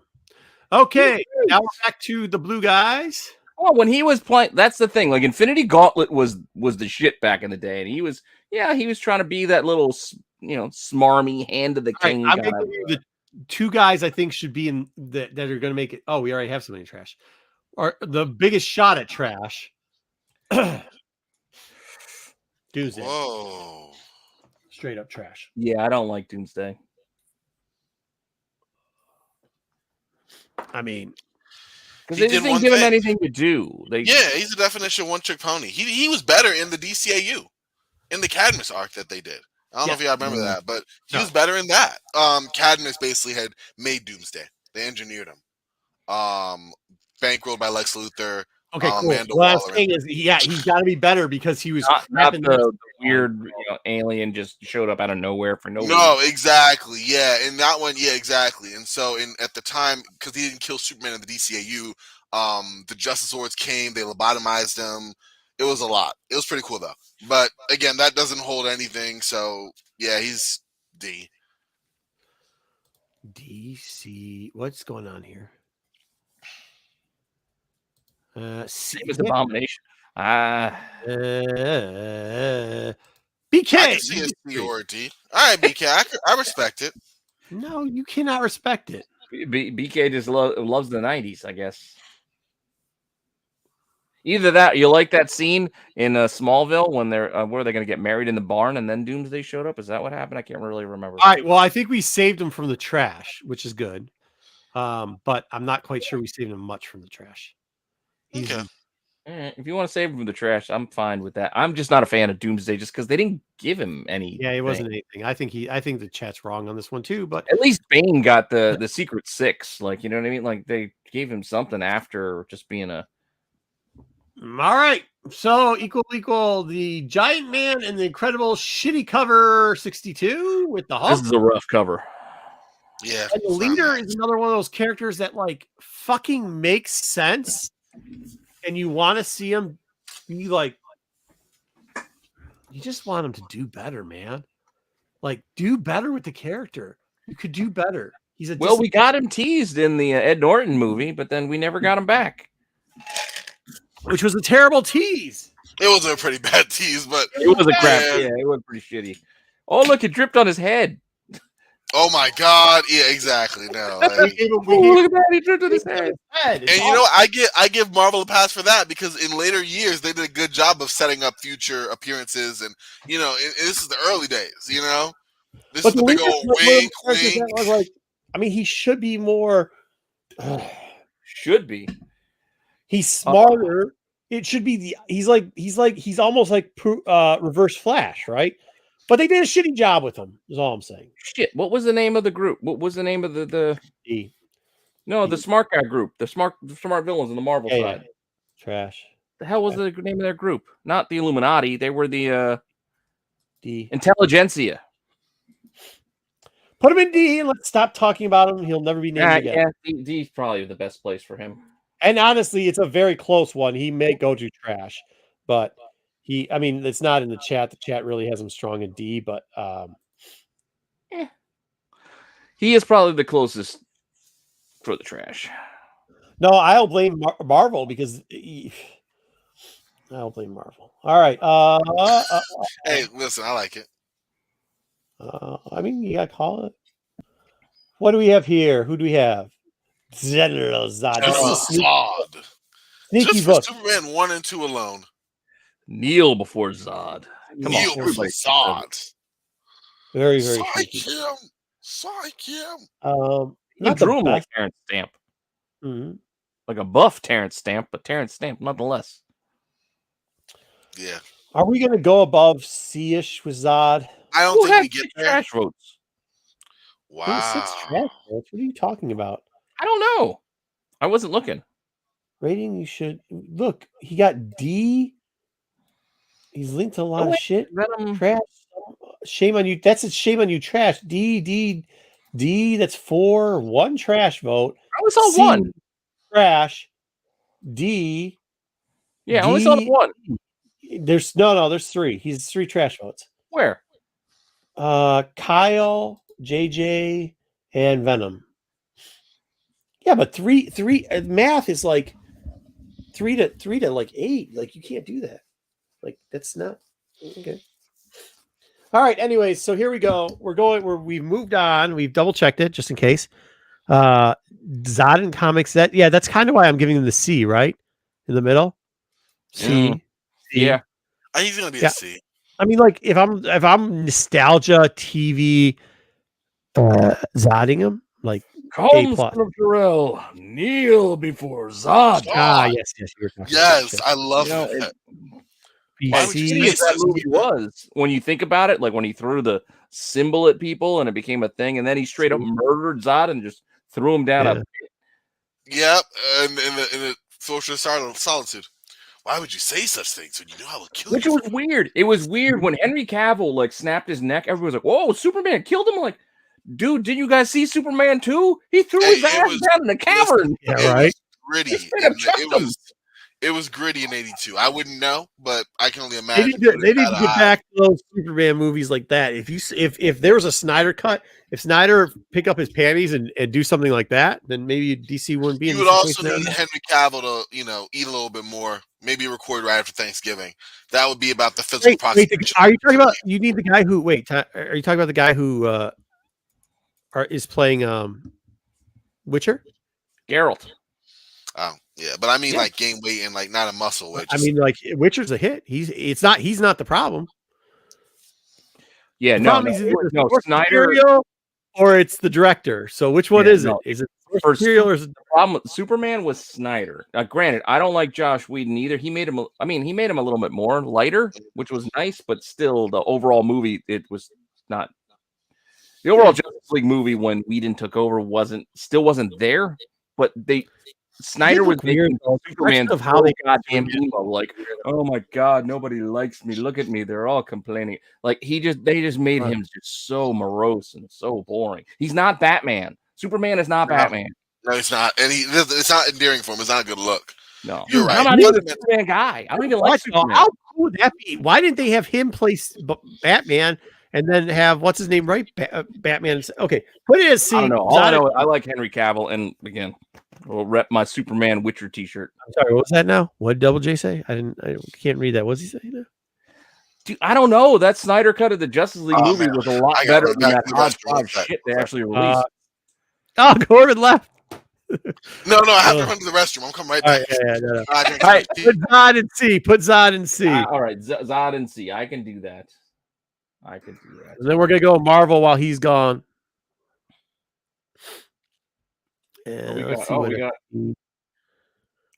Okay, now we're back to the blue guys. Oh, when he was playing, that's the thing. Like Infinity Gauntlet was the shit back in the day, and he was trying to be that little, smarmy hand of the king guy. I'm gonna give you the two guys I think should be in that are going to make it. Oh, we already have somebody in trash. Or the biggest shot at trash. Doomsday. Whoa. Straight up trash. Yeah, I don't like Doomsday. I mean, because they didn't give him anything to do. He's a definition one-trick pony. He was better in the DCAU, in the Cadmus arc that they did. I don't know if y'all remember that, but he was better in that. Cadmus basically had made Doomsday. They engineered him. Bankrolled by Lex Luthor. Okay, cool. What I'm saying is, he's got to be better because he was not the weird alien just showed up out of nowhere for no reason. No, exactly. Yeah, in that one, exactly. And so, at the time, because he didn't kill Superman in the DCAU, the Justice Lords came. They lobotomized him. It was a lot. It was pretty cool though. But again, that doesn't hold anything. So yeah, he's D. DC. What's going on here? Same as Abomination. BK. I can see a C or a D. All right, BK. I respect it. No, you cannot respect it. BK just loves the 90s, I guess. Either that, you like that scene in Smallville when they're where they're going to get married in the barn and then Doomsday showed up. Is that what happened? I can't really remember. All right. Well, I think we saved him from the trash, which is good. But I'm not quite sure we saved him much from the trash. Okay. If you want to save him from the trash, I'm fine with that. I'm just not a fan of Doomsday just because they didn't give him any. Yeah, it wasn't anything. I think the chat's wrong on this one too. But at least Bane got the Secret Six. Like, you know what I mean? Like they gave him something after just being a. All right. So equal. The Giant Man and the Incredible shitty cover 62 with the Hulk. This is a rough cover. Yeah. And the leader is another one of those characters that like fucking makes sense. And you want to see him be like, you just want him to do better, man. Like, do better with the character. You could do better. He's a we got him teased in the Ed Norton movie, but then we never got him back. Which was a terrible tease. It was a pretty bad tease, but it was a crap. Yeah, it was pretty shitty. Oh, look, it dripped on his head. Oh my God! Yeah, exactly. No, like, look at that! He dripped on his head. And you know, I give Marvel a pass for that because in later years they did a good job of setting up future appearances, and you know, this is the early days. You know, this is the big old wink, wink. Like, I mean, he should be more. Should be. He's smarter. It should be he's almost like Reverse Flash, right? But they did a shitty job with him. Is all I'm saying. Shit. What was the name of the group? What was the name of the? D. No, the smart guy group. The smart villains on the Marvel side. Yeah. Trash. The hell was the name of their group? Not the Illuminati. They were the D. Intelligentsia. Put him in D and let's stop talking about him. He'll never be named again. Yeah, D's probably the best place for him. And honestly, it's a very close one. He may go to trash, but I mean, it's not in the chat. The chat really has him strong in D, but he is probably the closest for the trash. No, I'll blame Marvel because I'll blame Marvel. All right. Hey, listen, I like it. I mean, you gotta call it. What do we have here? Who do we have? General Zod. Sneaky Just book. for Superman 1 and 2 alone. Kneel before Zod. Kneel before Zod. Very, very Psych him. He drew him like Terrence Stamp. Mm-hmm. Like a buff Terrence Stamp, but Terrence Stamp nonetheless. Yeah. Are we going to go above C-ish with Zod? I don't think we get there. Trash votes. Wow. 6 trash votes? What are you talking about? I don't know. I wasn't looking. Rating, you should look. He got D. He's linked to a lot of shit. Trash. Shame on you. That's a shame on you. Trash. D. That's 4. 1 trash vote. I only saw 1. Trash. D. Yeah, I only saw 1. There's there's 3. He's 3 trash votes. Where? Kyle, JJ, and Venom. Yeah, but three math is like 3 to like 8. Like you can't do that. Like that's not okay. All right. Anyways, so here we go. We've moved on. We've double checked it just in case. Zod and comics. That's kind of why I'm giving them the C, right? In the middle. C. Yeah. He's gonna be a C. I mean, like if I'm nostalgia TV Zodding him, like Come, son of Jarrell, kneel before Zod. Yes. Yes, I love that. That movie was when you think about it, like when he threw the symbol at people and it became a thing, and then he straight up murdered Zod and just threw him down a pit. Yep, and in the social solitude. Why would you say such things when you know I will kill you? Which was weird. It was weird when Henry Cavill like snapped his neck. Everyone was like, "Whoa, Superman killed him!" I'm like, dude, did you guys see Superman 2? He threw his ass down in the cavern. Yeah, right. Gritty. It was gritty in '82. I wouldn't know, but I can only imagine. They need to get back to those Superman movies like that. If there was a Snyder cut, if Snyder pick up his panties and do something like that, then maybe DC wouldn't be. You would also need Henry Cavill to, eat a little bit more. Maybe record right after Thanksgiving. That would be about the physical prosecution. Are you talking about? You need the guy who? Wait, are you talking about the guy who is playing Witcher? Geralt. Oh yeah, but I mean like gain weight and like not a muscle weight. I mean like Witcher's a hit. He's not the problem. Yeah, no, Snyder or it's the director. So which one is it? Is it material or is it the problem with Superman was Snyder? Granted, I don't like Josh Whedon either. He made him a little bit more lighter, which was nice, but still the overall movie, it was not the overall Justice League movie when Whedon took over wasn't there, but Snyder was weird. Superman of how they goddamn emo, like, oh my god, nobody likes me. Look at me, they're all complaining. Like they just made him just so morose and so boring. He's not Batman. Superman is not Batman. No, he's not, and it's not endearing for him. It's not a good look. No, you're right. I'm not even a Superman guy. I don't even like Superman. How cool would that be? Why didn't they have him play Batman and then have what's his name, right? Batman. Okay, put it as C. I don't know. All I know, I like Henry Cavill, and again, we'll rep my Superman Witcher T-shirt. I'm sorry, what was that now? What did Double J say? I can't read that. What's he saying now? Dude, I don't know. That Snyder cut of the Justice League movie was a lot better than that hodgepodge shit they actually released. Corbin left. No, I have to run to the restroom. I'm coming right back. No. All right, put Zod in C. Put Zod in C. All right, Zod in C. I can do that. And then we're gonna go Marvel while he's gone. And we let's got, see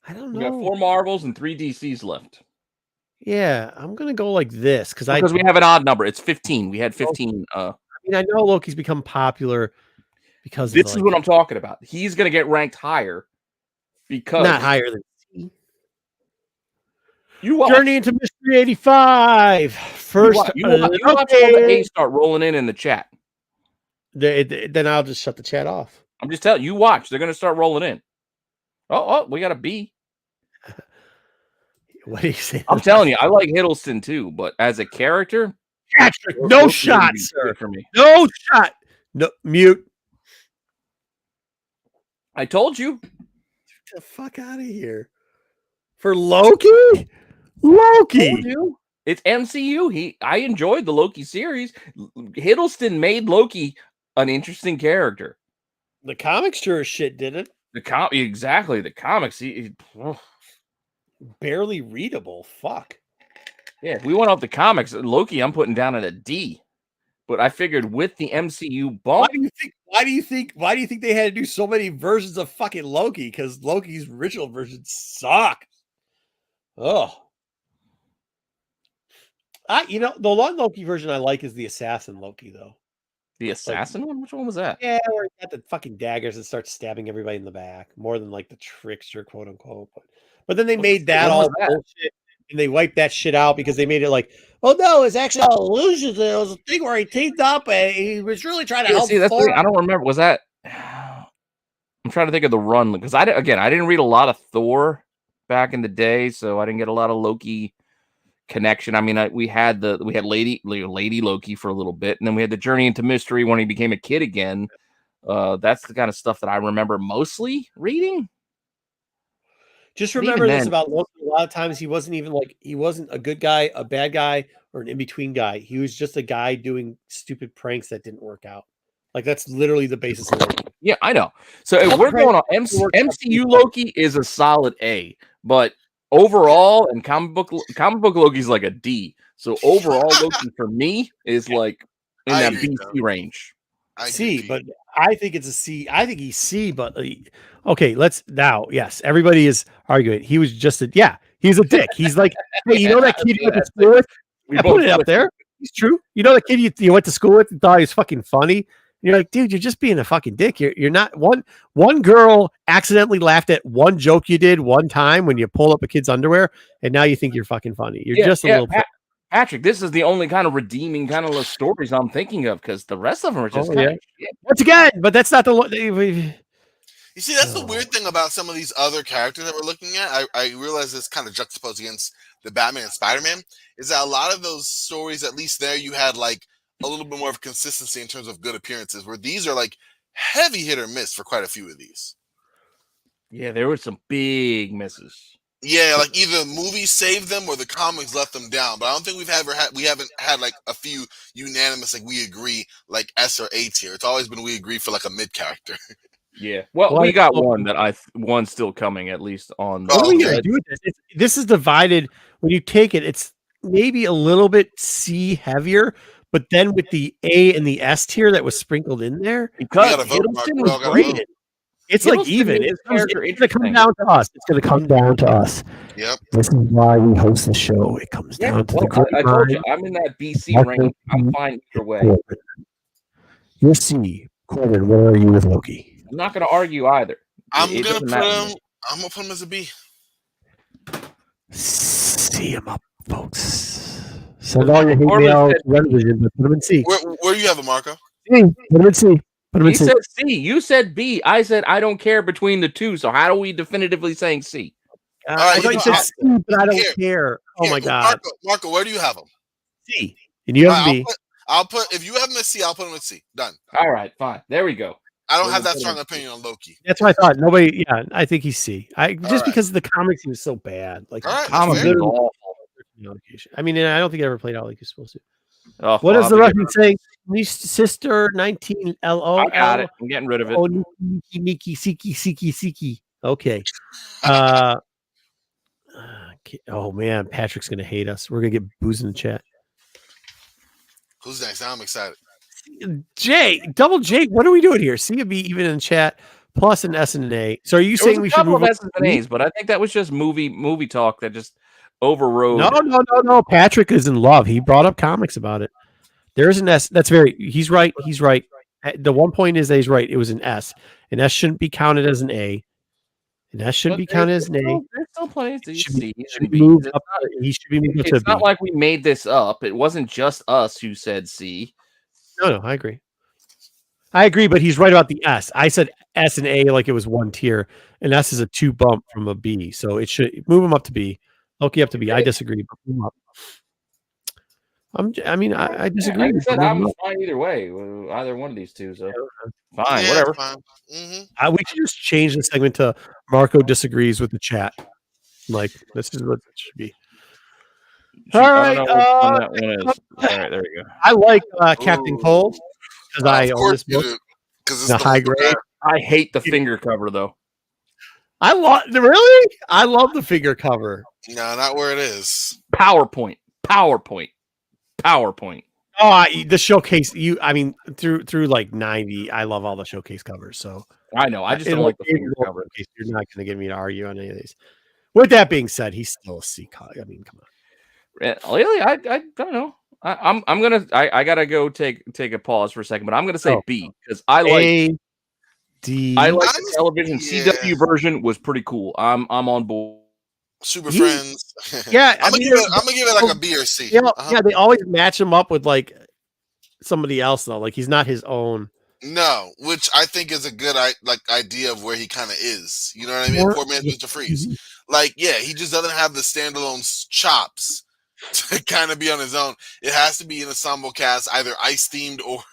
I don't know. We got 4 Marvels and 3 DCs left. Yeah, I'm gonna go like this because we have an odd number. It's 15. We had 15. I know Loki's become popular because this is what I'm talking about. He's gonna get ranked higher because not higher than C. You watch. Journey into Mystery 85. First, you watch all the A start rolling in the chat. Then I'll just shut the chat off. I'm just telling you, watch. They're gonna start rolling in. Oh, we got a B. What do you say? I'm telling you, I like Hiddleston too, but as a character, Patrick, no shot, sir. For me. No shot. No mute. I told you. Get the fuck out of here. For Loki? Loki. It's MCU. I enjoyed the Loki series. Hiddleston made Loki an interesting character. The comics sure as shit didn't. Exactly. The comics. Barely readable. Fuck. Yeah, if we went off the comics, Loki, I'm putting down at a D. But I figured with the MCU bump, why do you think they had to do so many versions of fucking Loki? Because Loki's original versions suck. Oh. The one Loki version I like is the assassin Loki, though. The assassin one? Which one was that? Yeah, where he got the fucking daggers and starts stabbing everybody in the back, more than like the trickster, quote unquote. But then they made that all bullshit, and they wiped that shit out because they made it like, oh no, it's actually all illusions. It was a thing where he teamed up and he was really trying to help. See, that's I don't remember. Was that? I'm trying to think of the run because I didn't read a lot of Thor back in the day, so I didn't get a lot of Loki connection. I mean, we had Lady Loki for a little bit, and then we had the Journey into Mystery when he became a kid again. That's the kind of stuff that I remember mostly reading. Just remember this about Loki. A lot of times he wasn't a good guy, a bad guy, or an in-between guy. He was just a guy doing stupid pranks that didn't work out. Like that's literally the basis of Loki. Yeah, I know. So if we're going on MCU Loki is a solid A, but overall, and comic book Loki's like a D. So overall, Loki for me is like in that BC range. C, but I think it's a C. I think he's C, but okay, yes, everybody is arguing. He was just he's a dick. He's like, hey, you know that kid you went to school with? I put it up there. It's true. You know the kid you went to school with and thought he was fucking funny? You're like, dude, you're just being a fucking dick. You're not one girl accidentally laughed at one joke you did one time when you pulled up a kid's underwear, and now you think you're fucking funny. You're just a little Patrick, this is the only kind of redeeming kind of stories I'm thinking of because the rest of them are just once again, but that's not the You see, that's the weird thing about some of these other characters that we're looking at. I realize it's kind of juxtaposed against the Batman and Spider-Man, is that a lot of those stories, at least there, you had like a little bit more of consistency in terms of good appearances, where these are like heavy hit or miss for quite a few of these. Yeah, there were some big misses. Yeah, like either movies saved them or the comics let them down. But I don't think we haven't had like a few unanimous, like we agree, like S or A tier. It's always been we agree for like a mid character. Yeah, well, we got one still coming at least on. What are we gonna do with this? This is divided. When you take it, it's maybe a little bit C heavier, but then with the A and the S tier that was sprinkled in there, because Hiddleston was graded. It's like even. It's going to come down to us. It's going to come down to us. Yep. This is why we host the show. It comes down to the I told you, I'm in that BC range. I'm fine either way. You're C. Corbin, where are you with Loki? I'm not going to argue either. I'm going to put him as a B. See him up, folks. Send all your hate mail to Rennavision, but put him in C. Where do you have him, Marco? C. Put him in C. He said C. You said B. I said I don't care between the two. So how are we definitively saying C? I thought you said C, but I don't care. Oh my God, Marco, where do you have him? C. And you have B. If you have him at C, I'll put him at C. Done. All right, fine. There we go. I don't have that strong opinion on Loki. That's what I thought. Nobody. Yeah, I think he's C. Right. Because the comics he was so bad. Like All right, comics that's fair. awful. I mean, I don't think he ever played out like he's supposed to. Oh, What is the Russian saying? Sister 19 LO. I got it. I'm getting rid of it. Oh, Niki, Siki. Okay. Oh man, Patrick's gonna hate us. We're gonna get booze in the chat. Who's next? Now I'm excited. Double J. What are we doing here? C and B even in the chat, plus an S and an A. So are you saying we should move S's and A's? But I think that was just movie talk that just overrode. No. Patrick is in love. He brought up comics about it. There's an S. He's right. The one point is that he's right. It was an S. An S shouldn't be counted as an A. An S shouldn't be counted as an A. There's still plenty to see. He should be moved up to B. It's not like we made this up. It wasn't just us who said C. No, I agree. But he's right about the S. I said S and A like it was one tier, and S is a 2 bump from a B. So it should move him up to B. Loki up to B. I disagree. But move him up. I disagree. Like I said, I'm fine either way. Either one of these two. So fine, whatever. Fine. Mm-hmm. We should just change the segment to Marco disagrees with the chat. Like this is what it should be. All right. All right, there we go. I like Captain Cold because I own this book. Because it's the high grade. I hate the finger cover though. I love the figure cover. No, not where it is. PowerPoint. Oh, the showcase. Through like 90. I love all the showcase covers. So I know. I just don't like the finger cover. You're not going to get me to argue on any of these. With that being said, he's still a C. Come on. Really, I don't know. I gotta go take a pause for a second, but I'm gonna say B because I like A, D. I like the television CW version was pretty cool. I'm on board. Super Friends. Yeah, I'm gonna give it like a B or C. Yeah, they always match him up with like somebody else though. Like he's not his own. No, which I think is a good idea of where he kind of is. You know what I mean? Poor man's Mr. Freeze. Like, yeah, he just doesn't have the standalone chops to kind of be on his own. It has to be an ensemble cast, either ice themed or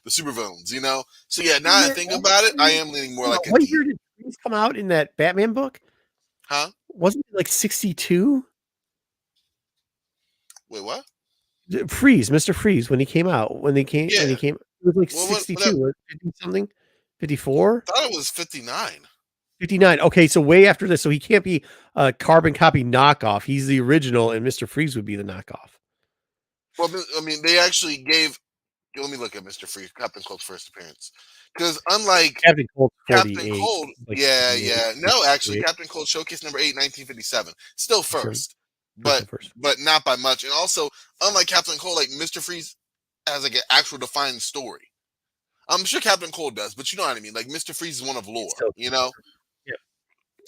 the super villains. You know? So yeah, now I think about it, I am leaning more like a D. What year did Freeze come out in that Batman book? Huh? Wasn't it like 62? Wait, what? Freeze, Mr. Freeze, when he came out, it was like 62, 50 something, 54. I thought it was 59. 59. Okay, so way after this, so he can't be a carbon copy knockoff. He's the original, and Mr. Freeze would be the knockoff. Well, I mean, they actually gave. Let me look at Mr. Freeze, Captain Cold's first appearance, because unlike Captain Cold, like no, actually, Captain Cold Showcase number 8, 1957, still first. But not by much. And also, unlike Captain Cold, like Mr. Freeze has like an actual defined story. I'm sure Captain Cold does, but you know what I mean. Like Mr. Freeze is one of lore, you know. Yeah,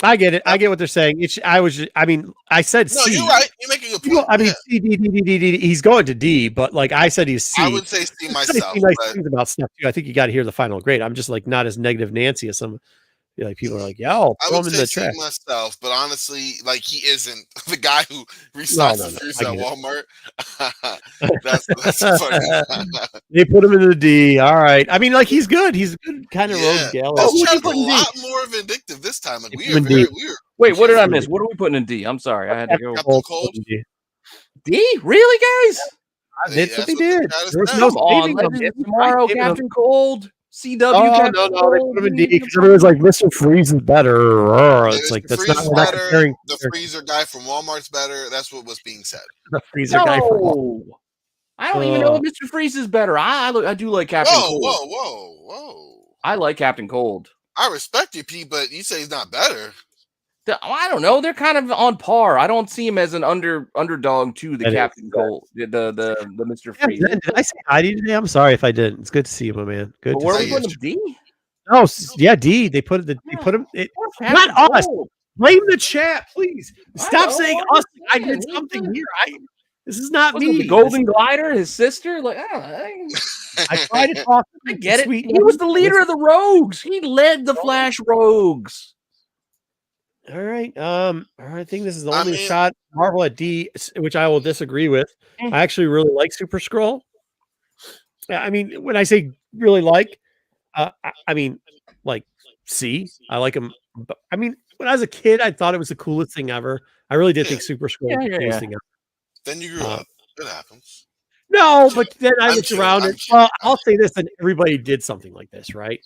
I get it. I get what they're saying. I said C. No, you're right. You make a good point. C, D. He's going to D, but like I said, he's C. I would say C myself. Nice things about stuff too. I think you got to hear the final grade. I'm just like not as negative Nancy as some. Like people are like, yeah, I'll throw him in the trash. Myself, but honestly, like he isn't the guy who restocks the freezer at Walmart. That's funny. They put him in the D. All right. I mean, like he's good. He's a good kind of rogue gal. This chap's a lot more vindictive this time. Like we are very weird. Wait, what did I miss? What are we putting in D? I'm sorry, I had to go. Cold. D? Really, guys? That's what they did. There was no tomorrow, Captain Cold. CW. No, they put him in D because everyone's like, Mr. Freeze is better. It's like that's not better. The freezer guy from Walmart's better. That's what was being said. The freezer guy from Walmart. I don't even know if Mr. Freeze is better. I do like Captain Cold. Whoa. I like Captain Cold. I respect you, Pete, but you say he's not better. I don't know. They're kind of on par. I don't see him as an underdog to the Captain Cold, the Mr. Freeze. Did I say hi to you today? I'm sorry if I didn't. It's good to see you, my man. Good. But where are we putting him? D? Oh, yeah, D. They put him. Not us. Blame the chat, please. Stop saying us. I did something here. This is not me. The Golden Glider, his sister. Like I try to talk. I get it. He was the leader of the Rogues. He led the Flash Rogues. All right. I think this is the only shot Marvel at D, which I will disagree with. I actually really like Super Skrull. I mean, when I say really like, I mean, like, C. I like him. But, I mean, when I was a kid, I thought it was the coolest thing ever. I really did think Super Scroll was the coolest thing ever. Then you grew up. It happens. No, but then I looked kidding, around I'm and kidding, I'll say this, and everybody did something like this, right?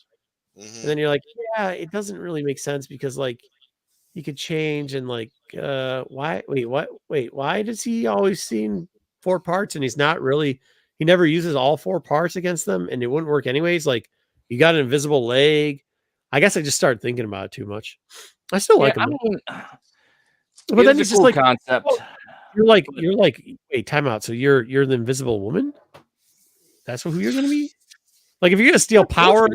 And Mhm. then you're like, yeah, it doesn't really make sense because like you could change and like why why does he always seen 4 parts and he's not really he never uses all 4 parts against them and it wouldn't work anyways? Like you got an invisible leg. I guess I just started thinking about it too much. I still like him. I mean, But then he's just cool like concept. oh, you're like wait, time out. So you're the invisible woman? That's who you're gonna be? Like if you're gonna steal power,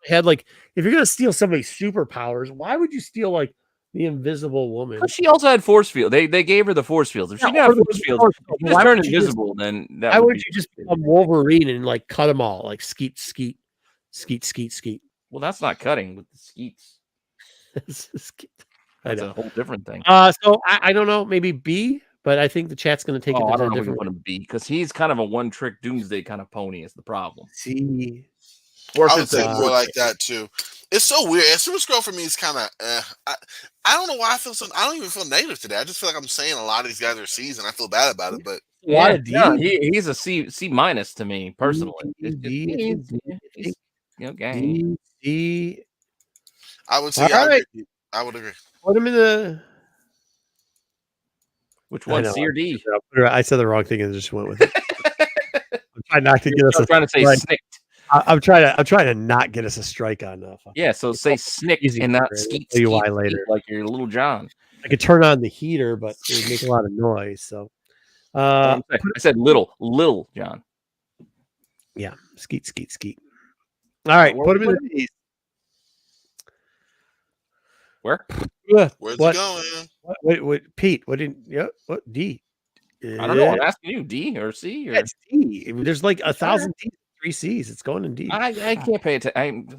had like if you're gonna steal somebody's superpowers, why would you steal like the invisible woman? But she also had force field. They gave her the force fields. If she didn't have force fields, if she just turned invisible, then that why would would you just become Wolverine and like cut them all like skeet. Well, that's not cutting with the skeets. Skeet. That's a whole different thing. So I don't know, maybe B, but I think the chat's gonna take it I to don't a know if we different put him B because he's kind of a one-trick doomsday kind of pony is the problem. C. Or I would say more like that too. It's so weird. Super Scroll for me is kind of. I don't know why I feel so. I don't even feel negative today. I just feel like I'm saying a lot of these guys are C's, and I feel bad about it. But yeah, he's a C minus to me personally. D. I would say I would agree. Put him in the. Which one, C or D? I said the wrong thing and just went with it. I'm trying not to get us. I'm trying to say snicked. I'm trying to not get us a strike on. Yeah, so say snicked and not skeet. Tell you why later. Like your little John. I could turn on the heater, but it would make a lot of noise. So, I said little John. Yeah, skeet. All right, put him in the D's. Where? Where's it going? What, Pete? What didn't? Yeah, what D? I don't know. I'm asking you, D or C? Or... Yeah, it's D. There's like 1,000 D's, 3 C's. It's going in D. I can't pay attention.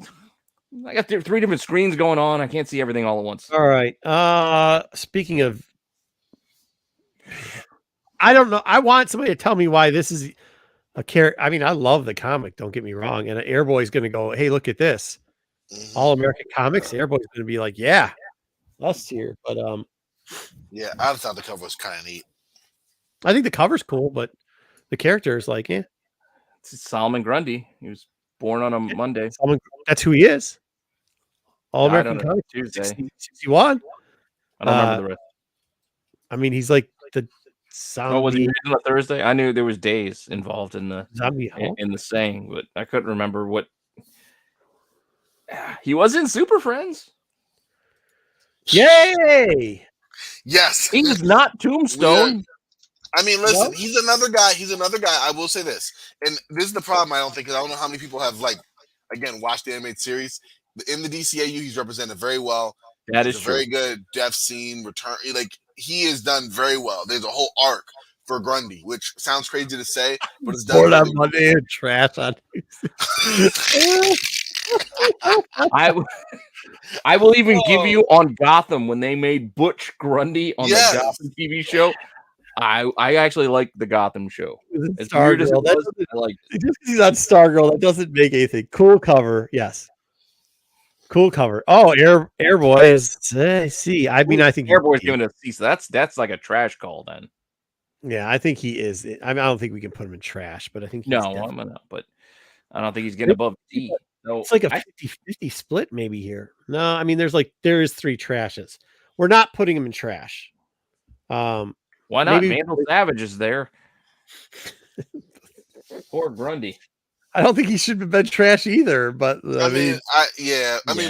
I got 3 different screens going on. I can't see everything all at once. All right. Speaking of, I don't know. I want somebody to tell me why this is a character. I mean, I love the comic. Don't get me wrong. And Airboy's going to go, hey, look at this. All American Comics. Airboy's going to be like, yeah, us here. But yeah, I just thought the cover was kind of neat. I think the cover's cool, but the character is like, yeah. It's Solomon Grundy. He was born on a Monday. That's who he is. All American Comics Tuesday. 61. I don't remember the rest. I mean, he's like the zombie. Oh, was he on a Thursday? I knew there was days involved in the zombie in the saying, but I couldn't remember what. He was in Super Friends. Yay! Yes, he was not Tombstone. I mean, listen, he's another guy. I will say this, and this is the problem. I don't think because I don't know how many people have watched the animated series. In the DCAU, he's represented very well. That is true. Very good death scene return. Like he is done very well. There's a whole arc for Grundy, which sounds crazy to say, but it's done. Pour that money and trash on. I will even give you on Gotham when they made Butch Grundy on the Gotham TV show. I actually like the Gotham show. As weird as it was, I like it. Just because he's on Stargirl, that doesn't make anything. Cool cover, yes. Cool cover. Oh, Airboy is C. I mean, I think Airboy's giving it a C. So that's like a trash call then. Yeah, I think he is. I mean, I don't think we can put him in trash, but I think but I don't think he's getting above D. So it's like a 50-50 split maybe here. No, I mean, there is 3 trashes. We're not putting him in trash. Why not? Vandal Savage is there. Poor Grundy. I don't think he should have been trash either, but I mean,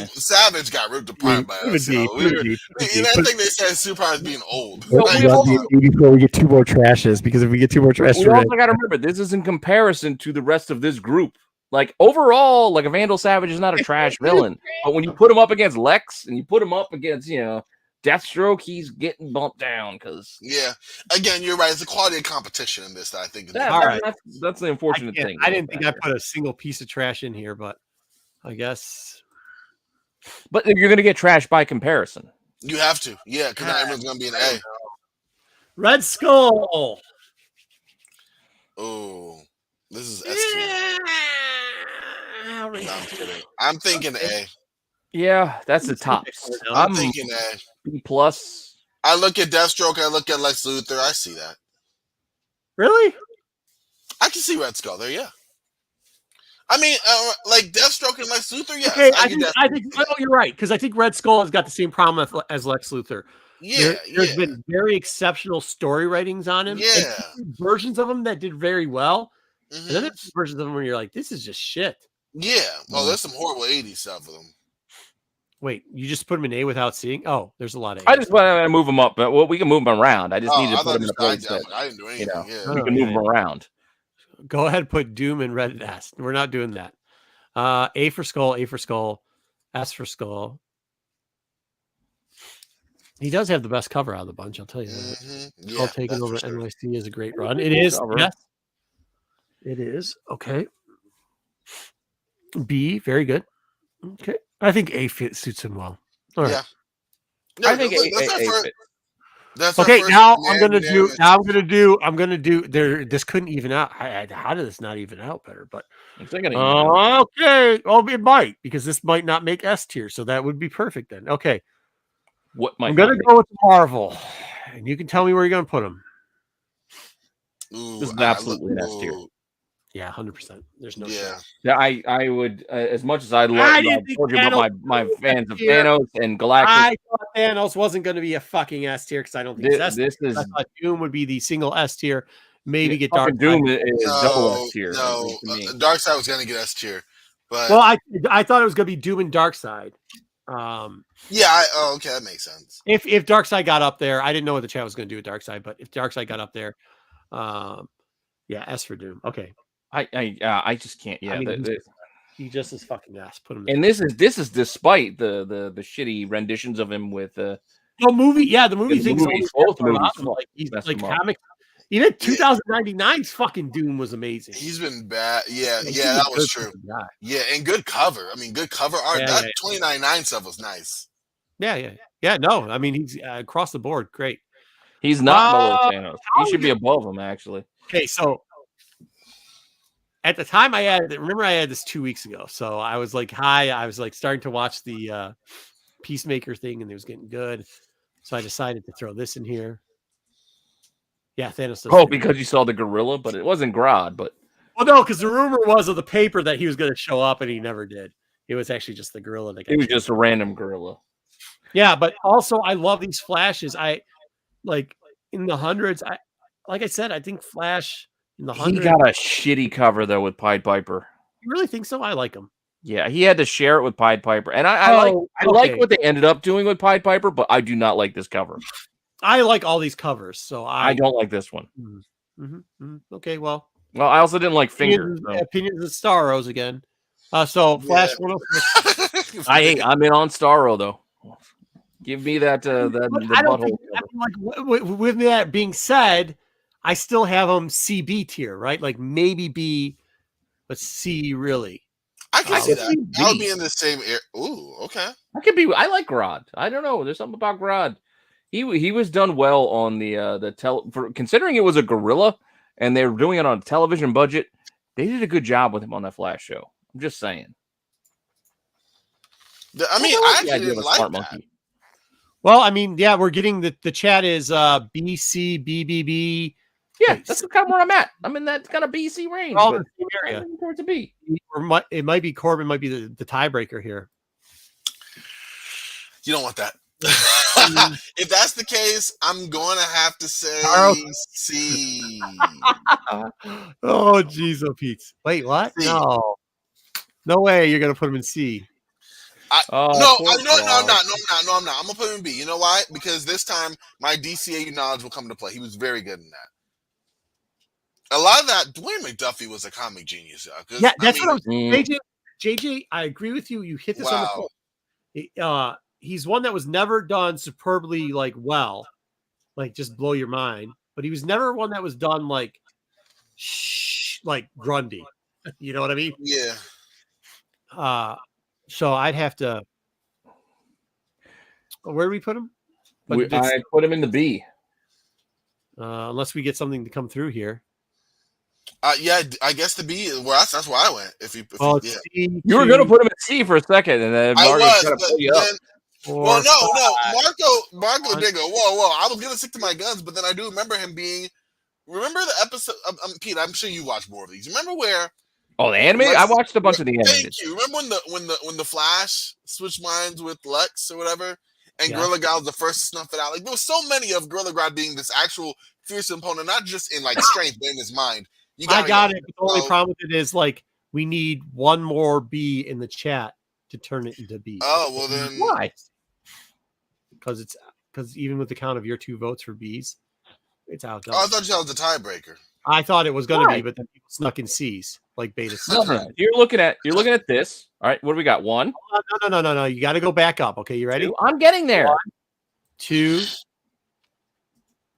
Savage got ripped apart by us. I think they said Super is being old. Before we get 2 more trashes, because if we get 2 more trashes, we also got to remember this is in comparison to the rest of this group. Like overall, like a Vandal Savage is not a trash villain, but when you put him up against Lex and you put him up against Deathstroke, he's getting bumped down because again, you're right. It's the quality of competition in this that I think. That's the unfortunate thing. I didn't think I put a single piece of trash in here, but I guess. But you're going to get trash by comparison. You have to, because not everyone's going to be an A. Red Skull. Oh, this is S tier. I'm kidding. I'm thinking A. Yeah, that's the tops. I'm thinking A. B plus. I look at Deathstroke. I look at Lex Luthor. I see that. Really? I can see Red Skull there. Yeah. I mean, like Deathstroke and Lex Luthor. Yes. Okay, I think you're right because I think Red Skull has got the same problem as Lex Luthor. Yeah, there's been very exceptional story writings on him. Yeah, and versions of him that did very well, mm-hmm. and then there's versions of him where you're like, this is just shit. Yeah, well, there's some horrible '80s stuff with him. Wait, you just put him in A without seeing? Oh, there's a lot of. I just want to move him up, but we can move him around. I just need to put him in a place that I didn't do anything. We can move him around. Go ahead, put Doom and Red S. We're not doing that. A for Skull, S for Skull. He does have the best cover out of the bunch, I'll tell you that. Mm-hmm. Skull taking over NYC is a great run. It is. Yes. It is. Okay. B, very good. Okay. I think A suits him well. All right. Yeah. No, I think A. That's okay. Now I'm gonna do. There. This couldn't even out. How did this not even out better? But okay. Oh, it might because this might not make S tier, so that would be perfect then. Okay. What might I'm gonna go with Marvel, and you can tell me where you're gonna put them. This is absolutely S tier. Yeah, 100%. There's no shot. Yeah, I would as much as I told you about my fans of Thanos and Galactus. I thought Thanos wasn't going to be a fucking S tier because I don't think I thought Doom would be the single S tier. Maybe get Dark Doom is double S tier. No, Darkside was going to get S tier, but I thought it was going to be Doom and Darkside. Okay, that makes sense. If Darkside got up there, I didn't know what the chat was going to do with Darkside, but if Darkside got up there, S for Doom. Okay. I just can't. Yeah, I mean, he just is fucking ass. Put him. And this is despite the shitty renditions of him with the movie. Yeah, the movie things. Both movies. Like he's like comic. Even 2099's fucking Doom was amazing. He's been bad. Yeah, that was true. Yeah, and good cover. I mean, good cover art. That 2099 stuff was nice. Yeah. No, I mean he's across the board great. He's not below Thanos. He should be above him actually. Okay, so. At the time I had this 2 weeks ago. So I was like, I was like starting to watch the Peacemaker thing and it was getting good. So I decided to throw this in here. Yeah, Thanos. Because you saw the gorilla, but it wasn't Grodd, but. Well, no, because the rumor was of the paper that he was going to show up and he never did. It was actually just the gorilla. It was just a random gorilla. Yeah, but also I love these flashes. I like in the hundreds. Like I said, I think Flash. He got a shitty cover though with Pied Piper. You really think so? I like him. Yeah, he had to share it with Pied Piper, and I like what they ended up doing with Pied Piper, but I do not like this cover. I like all these covers, so I don't like this one. Okay, well, I also didn't like Fingers. Opinions of Starros again. So Flash 106. I'm in on Starro though. Give me that the butthole. With that being said. I still have them CB tier, right? Like maybe B, but C really. I can see that. I would be in the same area. Ooh, okay. I could be. I like Grodd. I don't know. There's something about Grodd. He was done well on considering it was a gorilla and they were doing it on a television budget. They did a good job with him on that Flash show. I'm just saying. I actually didn't like that. Monkey. Well, I mean, yeah, we're getting the chat is B, C, B, B, B. Yeah, that's kind of where I'm at. I'm in that kind of BC range. All in the same area. Towards a B. It might be Corban, might be the tiebreaker here. You don't want that. If that's the case, I'm going to have to say C. Oh, jeez, oh, Pete. Wait, what? C. No way you're going to put him in C. No, I'm not. I'm going to put him in B. You know why? Because this time, my DCAU knowledge will come into play. He was very good in that. A lot of that, Dwayne McDuffie was a comic genius. Yeah, that's what I'm saying. JJ, I agree with you. You hit this on the point. He's one that was never done superbly, like, well, like, just blow your mind. But he was never one that was done, like Grundy. You know what I mean? Yeah. So I'd have to. Where do we put him? I put him in the B. Unless we get something to come through here. Yeah, I guess the B. Well, that's where I went. If you yeah. You were going to put him at C for a second, and then I Margo was, trying to but pull you then, up. well, no, Marco did go, whoa. I was gonna stick to my guns, but then I do remember him being. Remember the episode, Pete? I'm sure you watched more of these. Remember where? Oh, the animated? I watched a bunch of the animated. Thank you. Remember when the Flash switched minds with Lex or whatever, and Gorilla God was the first to snuff it out. Like there were so many of Gorilla God being this actual fierce opponent, not just in like strength, but in his mind. I got it. But the only problem with it is like we need one more B in the chat to turn it into B. Oh well, then why? Because even with the count of your 2 votes for B's, it's out. Oh, I thought that was the tiebreaker. I thought it was going to be, but then people snuck in C's like beta. No. You're looking at this. All right, what do we got? 1. No. You got to go back up. Okay, you ready? 2. I'm getting there. 1, 2,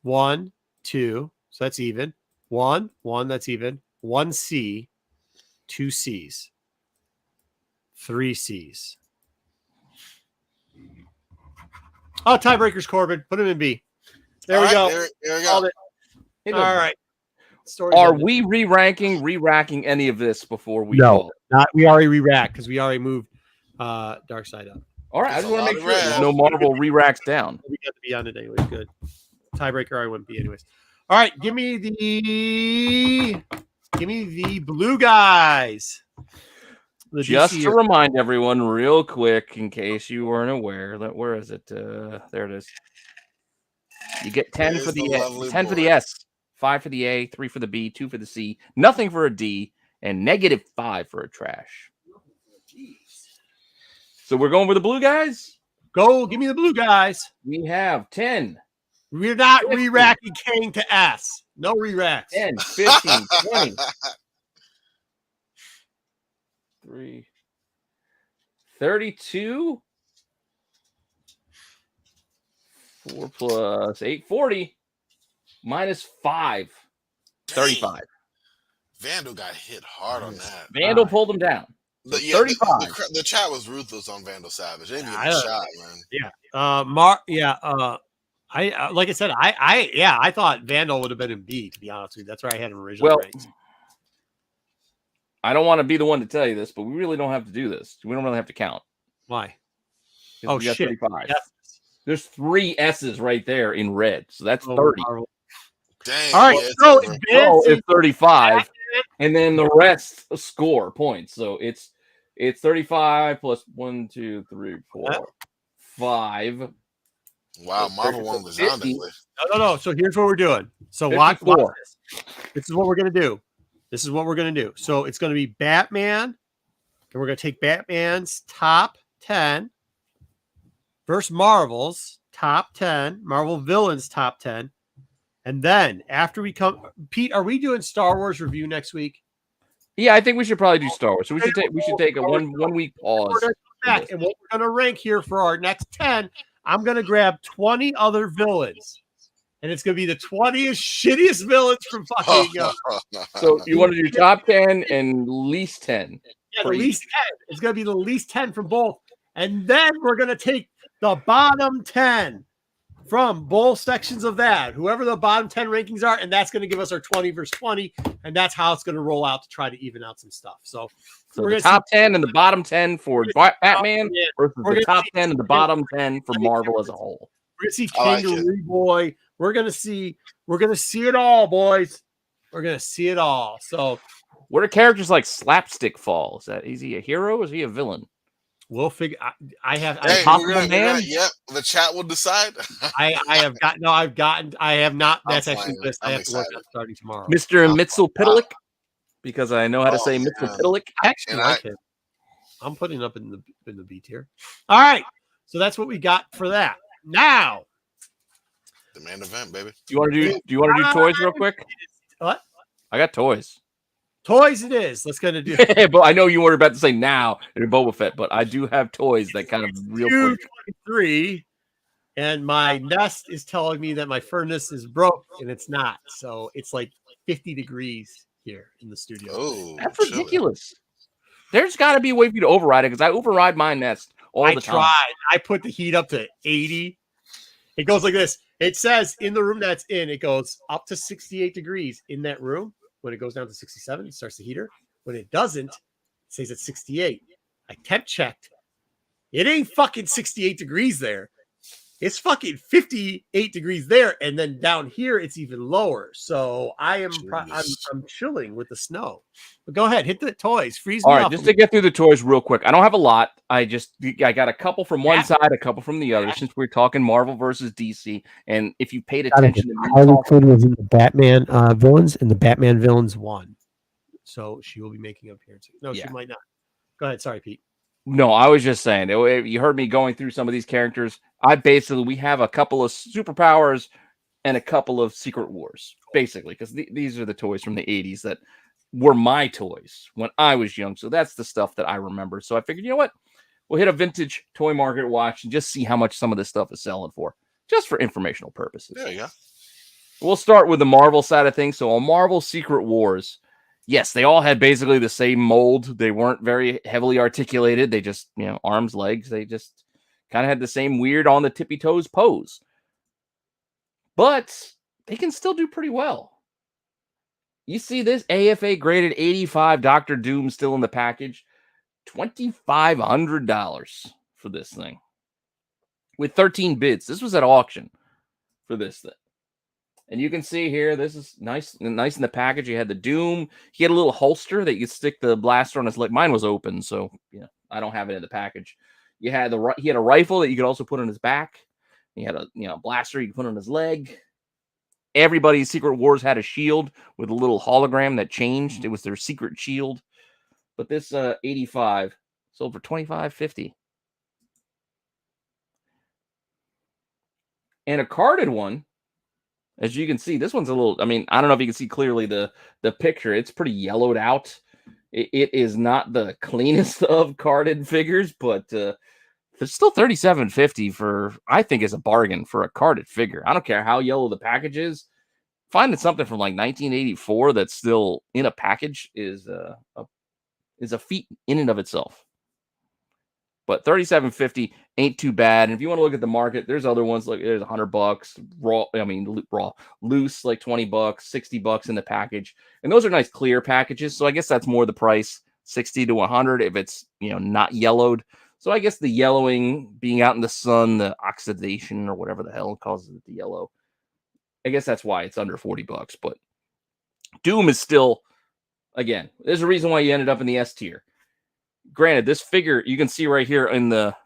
1, 2. So that's even. 1, 1. That's even. 1 C, 2 C's, 3 C's. Oh, tiebreakers, Corbin. Put him in B. There we go. There we go. All right. Are we re-racking any of this before we No, not we already re-racked because we already moved Darkside up. All right, I just want to make sure there's no Marvel re-racks down. We got to be on it anyways. Good. Tiebreaker I wouldn't be anyways. All right, give me the blue guys. Just to remind everyone real quick, in case you weren't aware, where is it? There it is. You get 10 for the S, 5 for the A, 3 for the B, 2 for the C, nothing for a D, and -5 for a trash. So we're going with the blue guys? Go, give me the blue guys. We have 10. We're not 50. Re-racking Kang to S. No re-racks. 10, 15, 20. 3, 32. 4 plus 8, 40. -5, 35. Vandal got hit hard on that. Vandal pulled him down. 35. The chat was ruthless on Vandal Savage. They didn't give him a shot, man. Yeah. I like I said, I thought Vandal would have been in B, to be honest with you. That's where I had him originally ranked. I don't want to be the one to tell you this, but we really don't have to do this. We don't really have to count. Why? Oh, shit. 35. Yes. There's 3 S's right there in red. So that's 30. Dang. All right. So it's 35. And then the rest score points. So it's 35 plus 1, 2, 3, 4, 5. Wow, Marvel won the sounding with. No. So here's what we're doing. So watch this. This is what we're gonna do. So it's gonna be Batman, and we're gonna take Batman's top 10 versus Marvel's top 10, Marvel villains top 10. And then after we come, Pete, are we doing Star Wars review next week? Yeah, I think we should probably do Star Wars. So we should take a one week pause. We're gonna come back, and what we're gonna rank here for our next 10, I'm gonna grab 20 other villains. And it's gonna be the 20th shittiest villains from fucking. So you want to do top 10 and least 10? Yeah, the least 10. It's gonna be the least 10 from both, and then we're gonna take the bottom 10 from both sections of that, whoever the bottom 10 rankings are, and that's going to give us our 20 versus 20, and that's how it's going to roll out to try to even out some stuff. So we're the top 10 and the bottom 10 for Batman versus the top 10 and the bottom 10 for Marvel as a whole. We're going to see Kangaroo Boy. We're going to see it all, boys. We're going to see it all. So where do characters like Slapstick fall? Is he a hero or is he a villain? We'll figure. I have. Yeah, the chat will decide. I have gotten. No, I've gotten. I have not. That's actually the list. I have to work on starting tomorrow. Mr. Mitsopitalik, because I know how to say Mitsopitalik. I actually like him. I'm putting up in the B tier. All right, so that's what we got for that. Now, the main event, baby. Do you want to do toys real quick? What? I got toys. Toys it is. Let's gonna do. But I know you were about to say now in Boba Fett, but I do have toys that kind of real quick. 3, and my Nest is telling me that my furnace is broke, and it's not. So it's like 50 degrees here in the studio. Oh, that's ridiculous. There's got to be a way for you to override it because I override my Nest all the time. I tried. I put the heat up to 80. It goes like this. It says in the room that's in, it goes up to 68 degrees in that room. When it goes down to 67, it starts the heater. When it doesn't, it stays at 68. I temp checked. It ain't fucking 68 degrees there. It's fucking 58 degrees there, and then down here it's even lower. So I'm chilling with the snow. But go ahead, hit the toys, freeze me All right, up. just to get through the toys real quick. I don't have a lot. I got a couple from one side, a couple from the other. Since we're talking Marvel versus DC, and if you paid attention, Harley Quinn was in the Batman villains, and the Batman villains won. So she will be making an appearance. No, she might not. Go ahead. Sorry, Pete. No, I was just saying. You heard me going through some of these characters. We have a couple of superpowers and a couple of secret wars, basically, because these are the toys from the 80s that were my toys when I was young. So that's the stuff that I remember. So I figured, you know what? We'll hit a vintage toy market watch and just see how much some of this stuff is selling for, just for informational purposes. Yeah. We'll start with the Marvel side of things. So on Marvel Secret Wars, yes, they all had basically the same mold. They weren't very heavily articulated. They just, arms, legs. They just kind of had the same weird on the tippy toes pose. But they can still do pretty well. You see this AFA graded 85 Dr. Doom still in the package. $2,500 for this thing. With 13 bids. This was at auction for this thing. And you can see here, this is nice in the package. You had the Doom. He had a little holster that you could stick the blaster on his leg. Mine was open, so I don't have it in the package. He had a rifle that you could also put on his back. He had a blaster you could put on his leg. Everybody's Secret Wars had a shield with a little hologram that changed. It was their secret shield. But this 85 sold for $2,550. And a carded one, as you can see, this one's a little, I don't know if you can see clearly the picture. It's pretty yellowed out. It is not the cleanest of carded figures, but it's still $3,750 for, I think, is a bargain for a carded figure. I don't care how yellow the package is. Finding something from like 1984 that's still in a package is a feat in and of itself. But $3,750 ain't too bad. And if you want to look at the market, there's other ones like there's $100 raw. Loose like $20, $60 in the package, and those are nice clear packages. So I guess that's more the price, $60 to $100 if it's not yellowed. So I guess the yellowing, being out in the sun, the oxidation or whatever the hell causes it to yellow. I guess that's why it's under $40. But Doom is still, again, there's a reason why you ended up in the S tier. Granted, this figure, you can see right here in the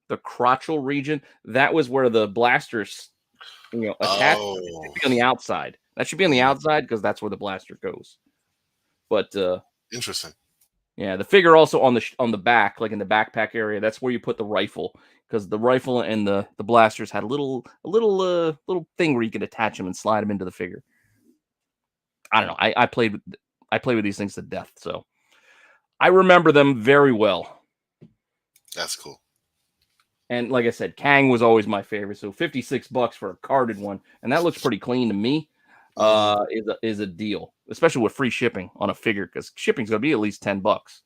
crotchal region, that was where the blasters, attached. It should be on the outside. That should be on the outside because that's where the blaster goes. But interesting. Yeah, the figure also on the back, like in the backpack area, that's where you put the rifle, because the rifle and the blasters had a little thing where you could attach them and slide them into the figure. I don't know. I played with these things to death, so I remember them very well. That's cool. And like I said, Kang was always my favorite. So $56 for a carded one, and that looks pretty clean to me. Is a deal, especially with free shipping on a figure, because shipping's gonna be at least $10,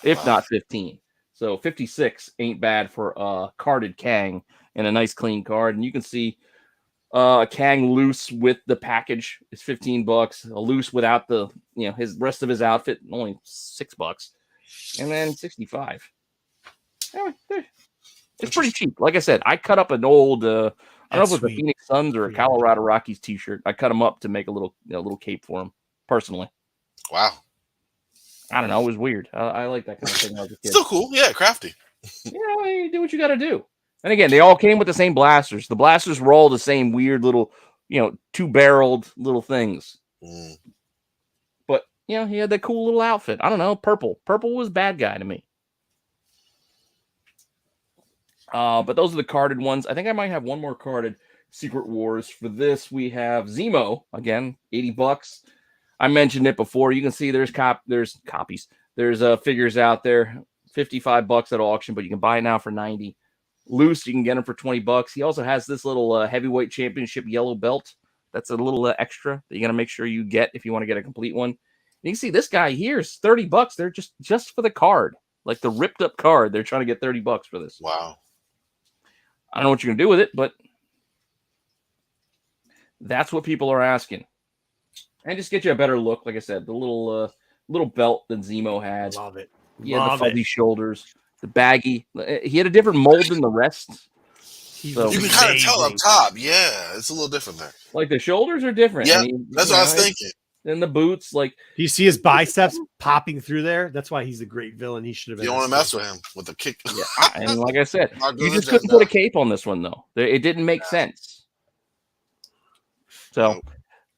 if not 15. So 56 ain't bad for a carded Kang and a nice clean card. And you can see Kang loose with the package is $15. A loose without the his rest of his outfit only $6, and then $65. It's pretty cheap. Like I said, I cut up an old I don't know if it was a Phoenix Suns or a Colorado Rockies t-shirt. I cut them up to make a little cape for him personally. Wow. I don't know. It was weird. I like that kind of thing. When I was a kid. Still cool. Yeah, crafty. You do what you got to do. And again, they all came with the same blasters. The blasters were all the same weird little, two-barreled little things. But, he had that cool little outfit. I don't know. Purple. Purple was bad guy to me. But those are the carded ones. I think I might have one more carded Secret Wars. For this, we have Zemo. Again, $80. I mentioned it before. You can see there's copies. There's figures out there. $55 at auction, but you can buy it now for $90. Loose, you can get them for $20. He also has this little heavyweight championship yellow belt. That's a little extra that you got to make sure you get if you want to get a complete one. And you can see this guy here is $30. They're just for the card, like the ripped up card. They're trying to get $30 for this. Wow. I don't know what you're going to do with it, but that's what people are asking. And just get you a better look. Like I said, the little belt that Zemo had. Love it. He had the fuzzy shoulders, the baggy. He had a different mold than the rest. So, you can kind of tell up top. Yeah, it's a little different there. Like the shoulders are different. Yeah, that's what I was thinking. And the boots, like, do you see his biceps popping through there? That's why he's a great villain. He should have been. You don't want to mess with him with the kick. Yeah, and like I said, you just couldn't put a cape on this one though. It didn't make sense. So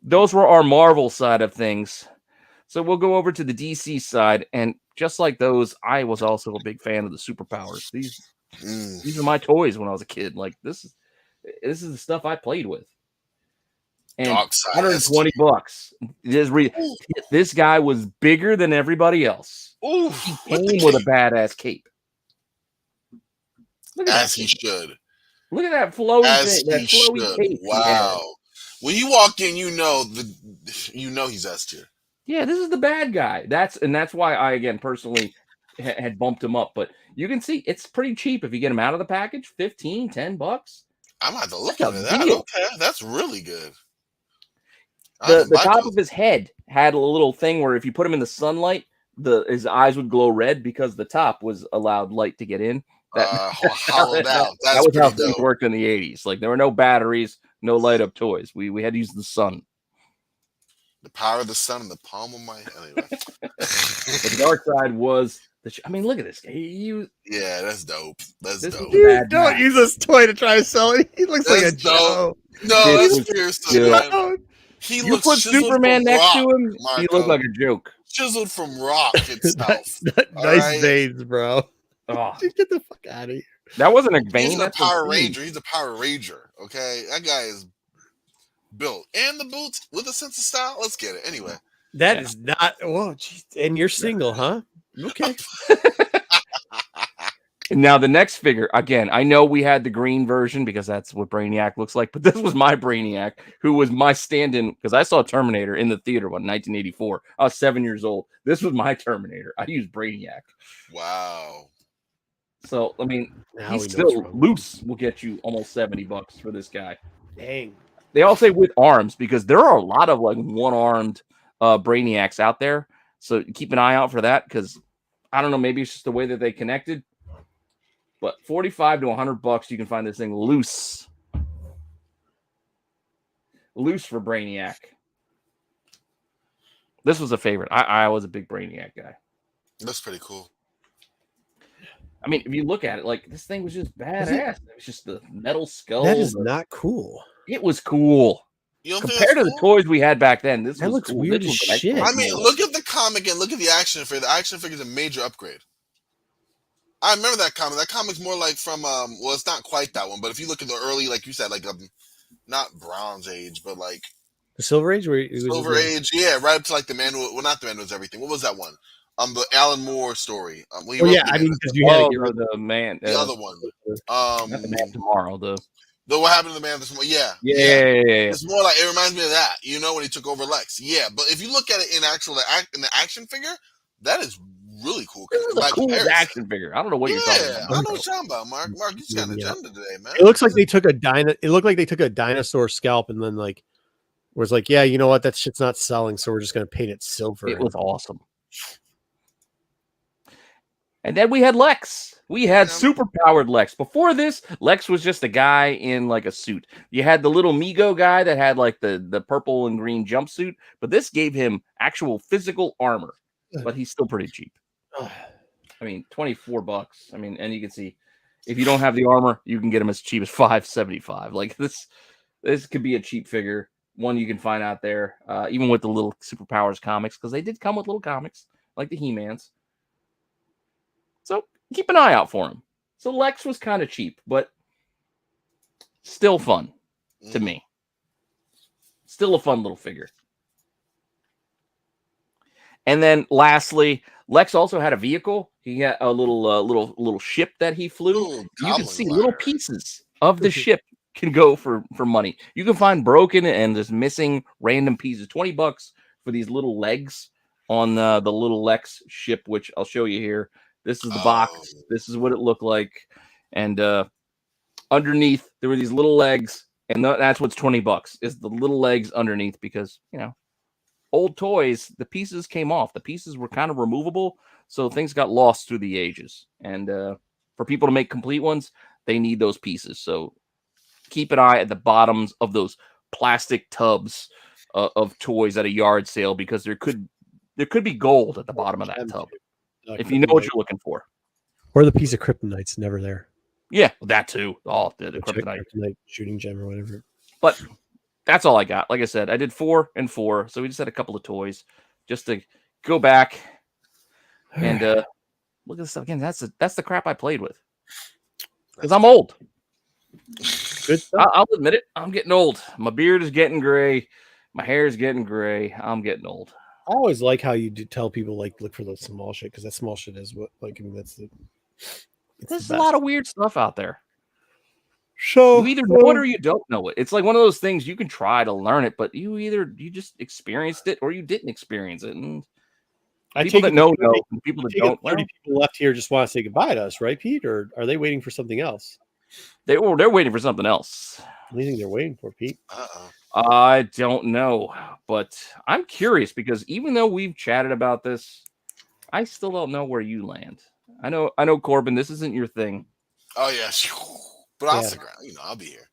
those were our Marvel side of things. So we'll go over to the DC side, and just like those, I was also a big fan of the superpowers. These are my toys when I was a kid. Like this is the stuff I played with. And Darkside, $120. This guy was bigger than everybody else. Ooh, he came with a badass cape. As he should. Look at that flowy cape. Wow. When you walk in, you know he's S tier. Yeah, this is the bad guy. That's why I again personally had bumped him up. But you can see it's pretty cheap if you get him out of the package. $10. I'm gonna have to look into that. Okay, that's really good. The top of his head had a little thing where if you put him in the sunlight, his eyes would glow red because the top was allowed light to get in. Hollowed out. That was how things worked in the 80s. Like there were no batteries, no light up toys. We had to use the sun. The power of the sun in the palm of my hand. Anyway. But the Darkside was look at this guy. Yeah, that's dope. That's dope. Dude, don't use this toy to try to sell it. He looks like a joke. No, that's seriously. You put Superman next to him, he looked like a joke. Chiseled from rock itself. Nice veins, bro. Oh. Dude, get the fuck out of here. That wasn't a vein. He's a Power Ranger. He's a Power Ranger. Okay, that guy is built, and the boots with a sense of style. Let's get it anyway. That is not. Oh, geez. And you're single, huh? Okay. Now the next figure, again, I know we had the green version because that's what Brainiac looks like, but this was my Brainiac, who was my stand-in because I saw Terminator in the theater in 1984. I was 7 years old. This was my Terminator. I used Brainiac. Wow. So, I mean, now he's still loose. Will get you almost $70 for this guy. Dang. They all say with arms because there are a lot of like one-armed Brainiacs out there. So keep an eye out for that because I don't know, maybe it's just the way that they connected. But $45 to $100, you can find this thing loose. Loose for Brainiac. This was a favorite. I was a big Brainiac guy. That's pretty cool. I mean, if you look at it, like this thing was just badass. It was just the metal skull. That is not cool. It was cool. Compared to the toys we had back then, this looks cool. Weird as shit. I mean, look at the comic and look at the action figure. The action figure is a major upgrade. I remember that comic. That comic's more like from well, it's not quite that one, but if you look at the early, like you said, like not Bronze Age, but like the Silver Age, Age, yeah, right up to like the man who, well, not the man who was everything. What was that one? The Alan Moore story. I mean, because you had the man, the other one, not the Man Tomorrow, the what happened to the man this morning? Yeah. It's more like it reminds me of that. You know, when he took over Lex. Yeah, but if you look at it in the action figure, that is really cool. This is a cool action figure. I don't know what you're talking about. I don't know what you're talking about, Mark. Mark, you just got an agenda today, man. It looks like they took a dinosaur scalp and then like was like, yeah, you know what? That shit's not selling, so we're just gonna paint it silver. It was awesome. And then we had Lex. We had super-powered Lex. Before this, Lex was just a guy in like a suit. You had the little Mego guy that had like the purple and green jumpsuit, but this gave him actual physical armor. But he's still pretty cheap. I mean, $24. I mean, and you can see if you don't have the armor, you can get him as cheap as $5.75. Like this could be a cheap figure. One you can find out there, even with the little Superpowers comics, because they did come with little comics like the He-Mans. So keep an eye out for him. So Lex was kind of cheap, but still fun to me. Still a fun little figure. And then lastly, Lex also had a vehicle. He had a little ship that he flew. You can see little pieces of the ship can go for money. You can find broken and just missing random pieces. $20 for these little legs on the little Lex ship, which I'll show you here. This is the box. This is what it looked like. And underneath, there were these little legs. And that's what's $20 is the little legs underneath because, you know, old toys, the pieces came off. The pieces were kind of removable, so things got lost through the ages. And for people to make complete ones, they need those pieces. So keep an eye at the bottoms of those plastic tubs of toys at a yard sale, because there could be gold at the bottom of that tub if you know what you're looking for. Or the piece of kryptonite's never there. Yeah, that too. Oh, the kryptonite shooting gem or whatever. But that's all I got. Like I said, I did 4 and 4, so we just had a couple of toys just to go back and look at this stuff again. That's the crap I played with, because I'm old. Good stuff. I'll admit it. I'm getting old. My beard is getting gray. My hair is getting gray. I'm getting old. I always like how you do tell people like look for the small shit, because that small shit is what that's the. There's a lot of weird stuff out there. So you either know it or you don't know it. It's like one of those things you can try to learn it, but you just experienced it or you didn't experience it. And people that know, people that don't. 30 people left here just want to say goodbye to us, right, Pete? Or are they waiting for something else? They're waiting for something else. What do you think they're waiting for, Pete? I don't know, but I'm curious, because even though we've chatted about this, I still don't know where you land. I know, Corban, this isn't your thing. Oh yes, but I'll stick around. I'll be here.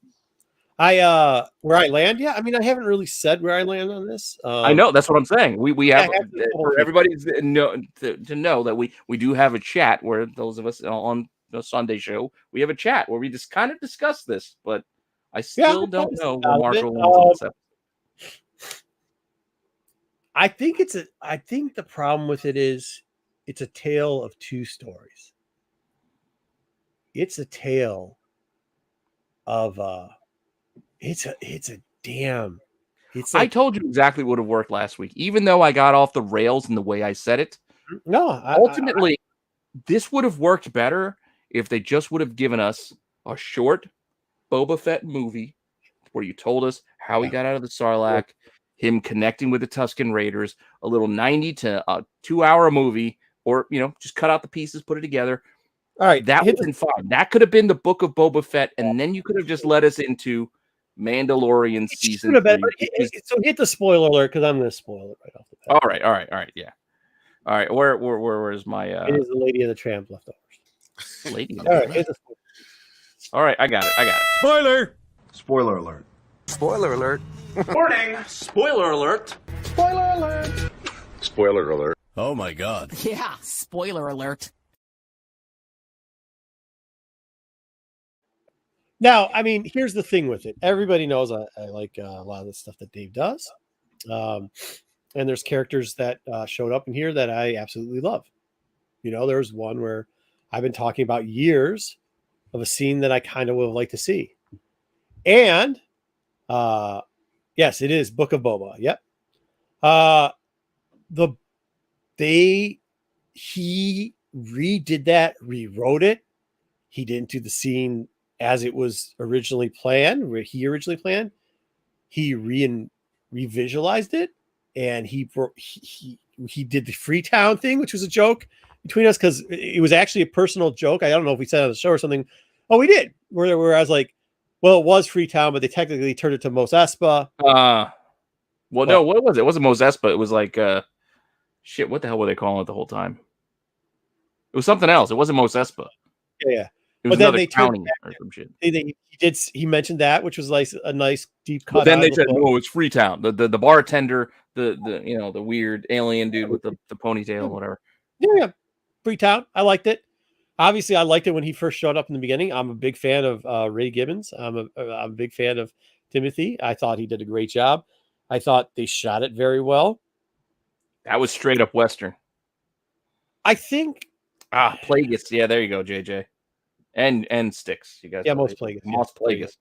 Where I land? Yeah, I mean, I haven't really said where I land on this. I know, that's what I'm saying. We have for everybody to know that we do have a chat where those of us on the Sunday show, we have a chat where we just kind of discuss this, but I still don't know where Marco lands on this episode. I think the problem with it is it's a tale of two stories. It's a tale of I told you exactly what would have worked last week, even though I got off the rails in the way I said it. No, ultimately, this would have worked better if they just would have given us a short Boba Fett movie where you told us how he got out of the Sarlacc, him connecting with the Tusken Raiders, a little 90 to 2 hour movie, or just cut out the pieces, put it together. All right, that would have been fine. That could have been the Book of Boba Fett, and then you could have just led us into Mandalorian season 3. So hit the spoiler alert, because I'm going to spoil it right off the bat. All right, yeah. All right, where's my? It is the Lady of the Tramp leftovers. Lady. All right, all right, I got it. Spoiler! Spoiler alert. Spoiler alert. Warning! Spoiler alert. Spoiler alert! Spoiler alert. Oh my god. Yeah, spoiler alert. Now, I mean, here's the thing with it. Everybody knows I like a lot of the stuff that Dave does. And there's characters that showed up in here that I absolutely love. There's one where I've been talking about years of a scene that I kind of would like to see. And yes, it is Book of Boba. Yep. He redid that, rewrote it. He didn't do the scene as it was originally planned, where he originally planned. He revisualized it, and he did the Freetown thing, which was a joke between us, because it was actually a personal joke. I don't know if we said it on the show or something. Oh, we did. Where I was like, well, it was Freetown, but they technically turned it to Mos Espa. No, what was it? It wasn't Mos Espa. It was like shit. What the hell were they calling it the whole time? It was something else. It wasn't Mos Espa. Yeah. It was another county or some shit. He mentioned that, which was like a nice deep cut. But then they said, "No, it's Freetown." The bartender, the weird alien dude with the ponytail, or whatever. Yeah, Freetown. I liked it. Obviously, I liked it when he first showed up in the beginning. I'm a big fan of Ray Gibbons. I'm a big fan of Timothy. I thought he did a great job. I thought they shot it very well. That was straight up Western. I think. Plagueis. Yeah, there you go, JJ. And Sticks. You guys. Yeah, Mos Plagueis. Mos Plagueis.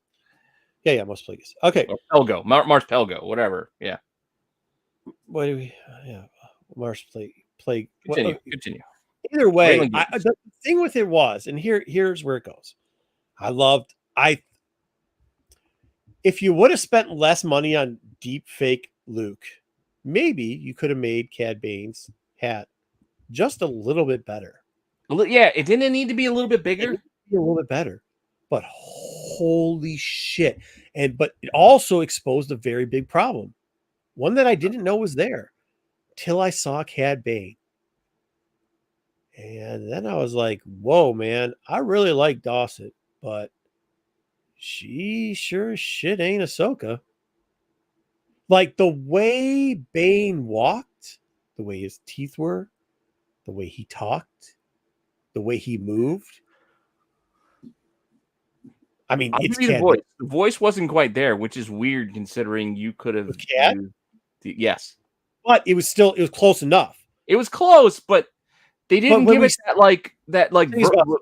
Yeah, Mos Plagueis. Okay. Or Pelgo. Mars Pelgo. Whatever. Yeah. What do we? Yeah, Mars Plague. Continue. Either way, the thing with it was, and here's where it goes. If you would have spent less money on deep fake Luke, maybe you could have made Cad Bane's hat just a little bit better. Yeah, it didn't need to be a little bit bigger. A little bit better, but holy shit! But it also exposed a very big problem one that I didn't know was there till I saw Cad Bane. And then I was like, whoa, man, I really like Dawson, but she sure as shit ain't Ahsoka. Like the way Bane walked, the way his teeth were, the way he talked, the way he moved. I mean, I'll it's give you the Cad voice. The voice wasn't quite there, which is weird considering you could have used yes. But it was close enough. It was close, but they didn't give it that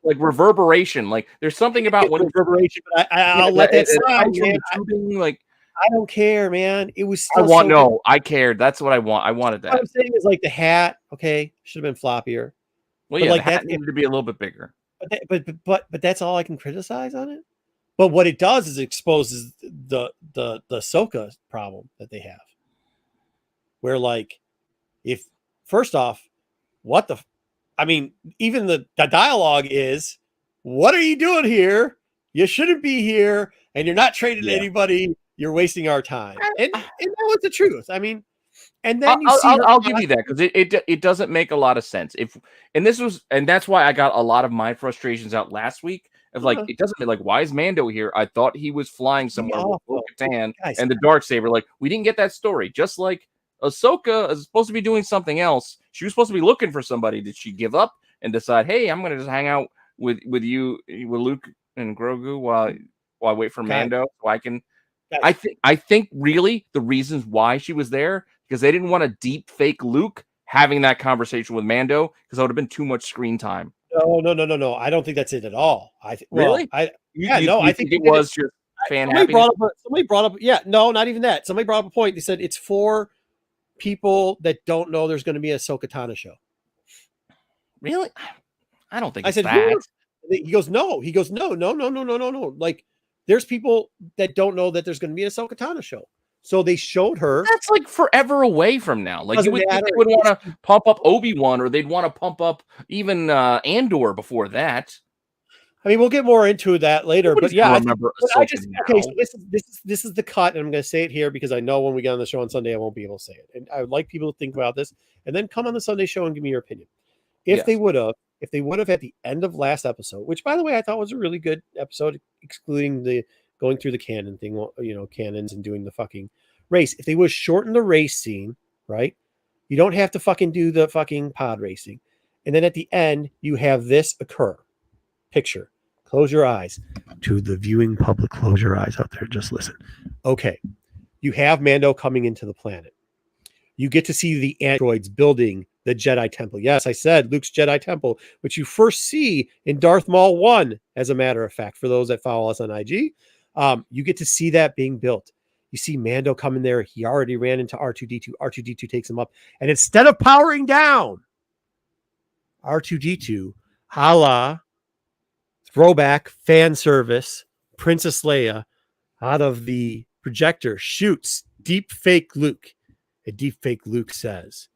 reverberation. Like there's something about when reverberation, but I'll let that slide. Man. I don't care, man. It was still I cared. That's what I want. I wanted that. What I'm saying is like the hat, okay, should have been floppier. Well, yeah, like the hat needed to be a little bit bigger. But that's all I can criticize on it. But what it does is it exposes the Ahsoka problem that they have. Where like, if first off, even the dialogue is, what are you doing here? You shouldn't be here, and you're not training anybody. You're wasting our time. And that was the truth. I mean, and then I'll give you that because it doesn't make a lot of sense. And that's why I got a lot of my frustrations out last week. Of like, it doesn't like, why is Mando here? I thought he was flying somewhere with Bo-Katan and the Darksaber. Like, we didn't get that story. Just like Ahsoka is supposed to be doing something else. She was supposed to be looking for somebody. Did she give up and decide, hey, I'm gonna just hang out with Luke and Grogu while I wait for Mando so I can. I think really the reasons why she was there because they didn't want to deep fake Luke having that conversation with Mando because that would have been too much screen time. No. I don't think that's it at all. I think it was just fan happiness. Somebody brought up, yeah, no, not even that. Somebody brought up a point. They said it's for people that don't know there's going to be a Ahsoka Tano show. Really? I don't think I said that. He goes, no. He goes, no. Like, there's people that don't know that there's going to be a Ahsoka Tano show. So they showed her. That's like forever away from now. Like you would think they would want to pump up Obi-Wan or they'd want to pump up even Andor before that. I mean, we'll get more into that later. But yeah, so this is the cut, and I'm going to say it here because I know when we get on the show on Sunday, I won't be able to say it. And I would like people to think about this and then come on the Sunday show and give me your opinion. If they would have at the end of last episode, which by the way, I thought was a really good episode, excluding the going through the canon thing, canons and doing the fucking race. If they would shorten the race scene, right? You don't have to fucking do the fucking pod racing. And then at the end, you have this occur. Picture. Close your eyes. To the viewing public, close your eyes out there. Just listen. Okay. You have Mando coming into the planet. You get to see the androids building the Jedi Temple. Yes, I said Luke's Jedi Temple, which you first see in Darth Maul 1, as a matter of fact, for those that follow us on IG. You get to see that being built. You see Mando coming there. He already ran into R2-D2. R2-D2 takes him up. And instead of powering down, R2-D2, a la throwback fan service, Princess Leia, out of the projector, shoots deep fake Luke. And deep fake Luke says,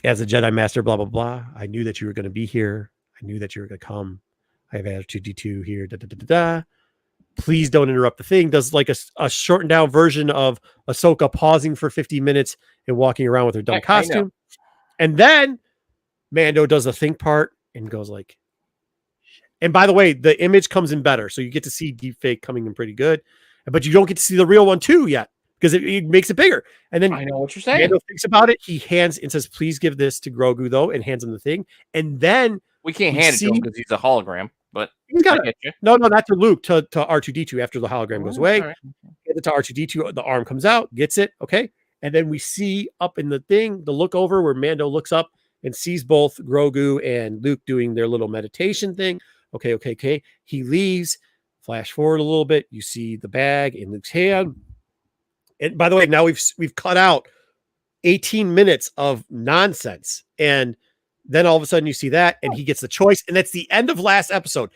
as a Jedi Master, blah, blah, blah, I knew that you were going to be here. I knew that you were going to come. I have R2-D2 here. Please don't interrupt the thing. Does like a shortened down version of Ahsoka pausing for 50 minutes and walking around with her dumb costume. And then Mando does the think part and goes like, and by the way, the image comes in better. So you get to see deepfake coming in pretty good, but you don't get to see the real one too yet because it makes it bigger. And then I know what you're saying. Mando thinks about it. He hands and says, please give this to Grogu though, and hands him the thing. And then we can't hand it to him because he's a hologram. But no, not to Luke, to R2-D2 after the hologram goes away. Right. Get it to R2-D2, the arm comes out, gets it, okay? And then we see up in the thing, the look over where Mando looks up and sees both Grogu and Luke doing their little meditation thing. Okay. He leaves, flash forward a little bit, you see the bag in Luke's hand. And by the way, now we've cut out 18 minutes of nonsense. And then all of a sudden you see that and he gets the choice. And that's the end of last episode.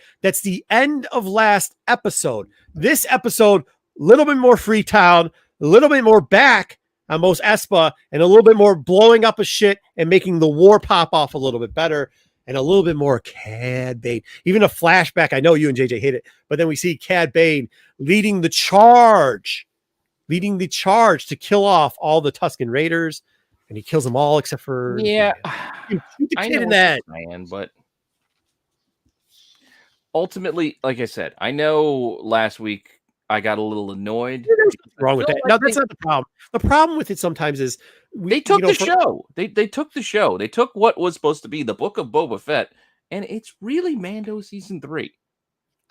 This episode, a little bit more Freetown, a little bit more back on Mos Espa, and a little bit more blowing up of shit and making the war pop off a little bit better. And a little bit more Cad Bane. Even a flashback. I know you and JJ hate it. But then we see Cad Bane leading the charge leading the charge to kill off all the Tusken Raiders, and he kills them all except for Yeah, shoot the I kid know in what that. you're saying, but ultimately, like I said, I know last week I got a little annoyed. There's nothing wrong with feel that. like No, that's not the problem. The problem with it sometimes is they took the show. They took the show. They took what was supposed to be the Book of Boba Fett, and it's really Mando season 3.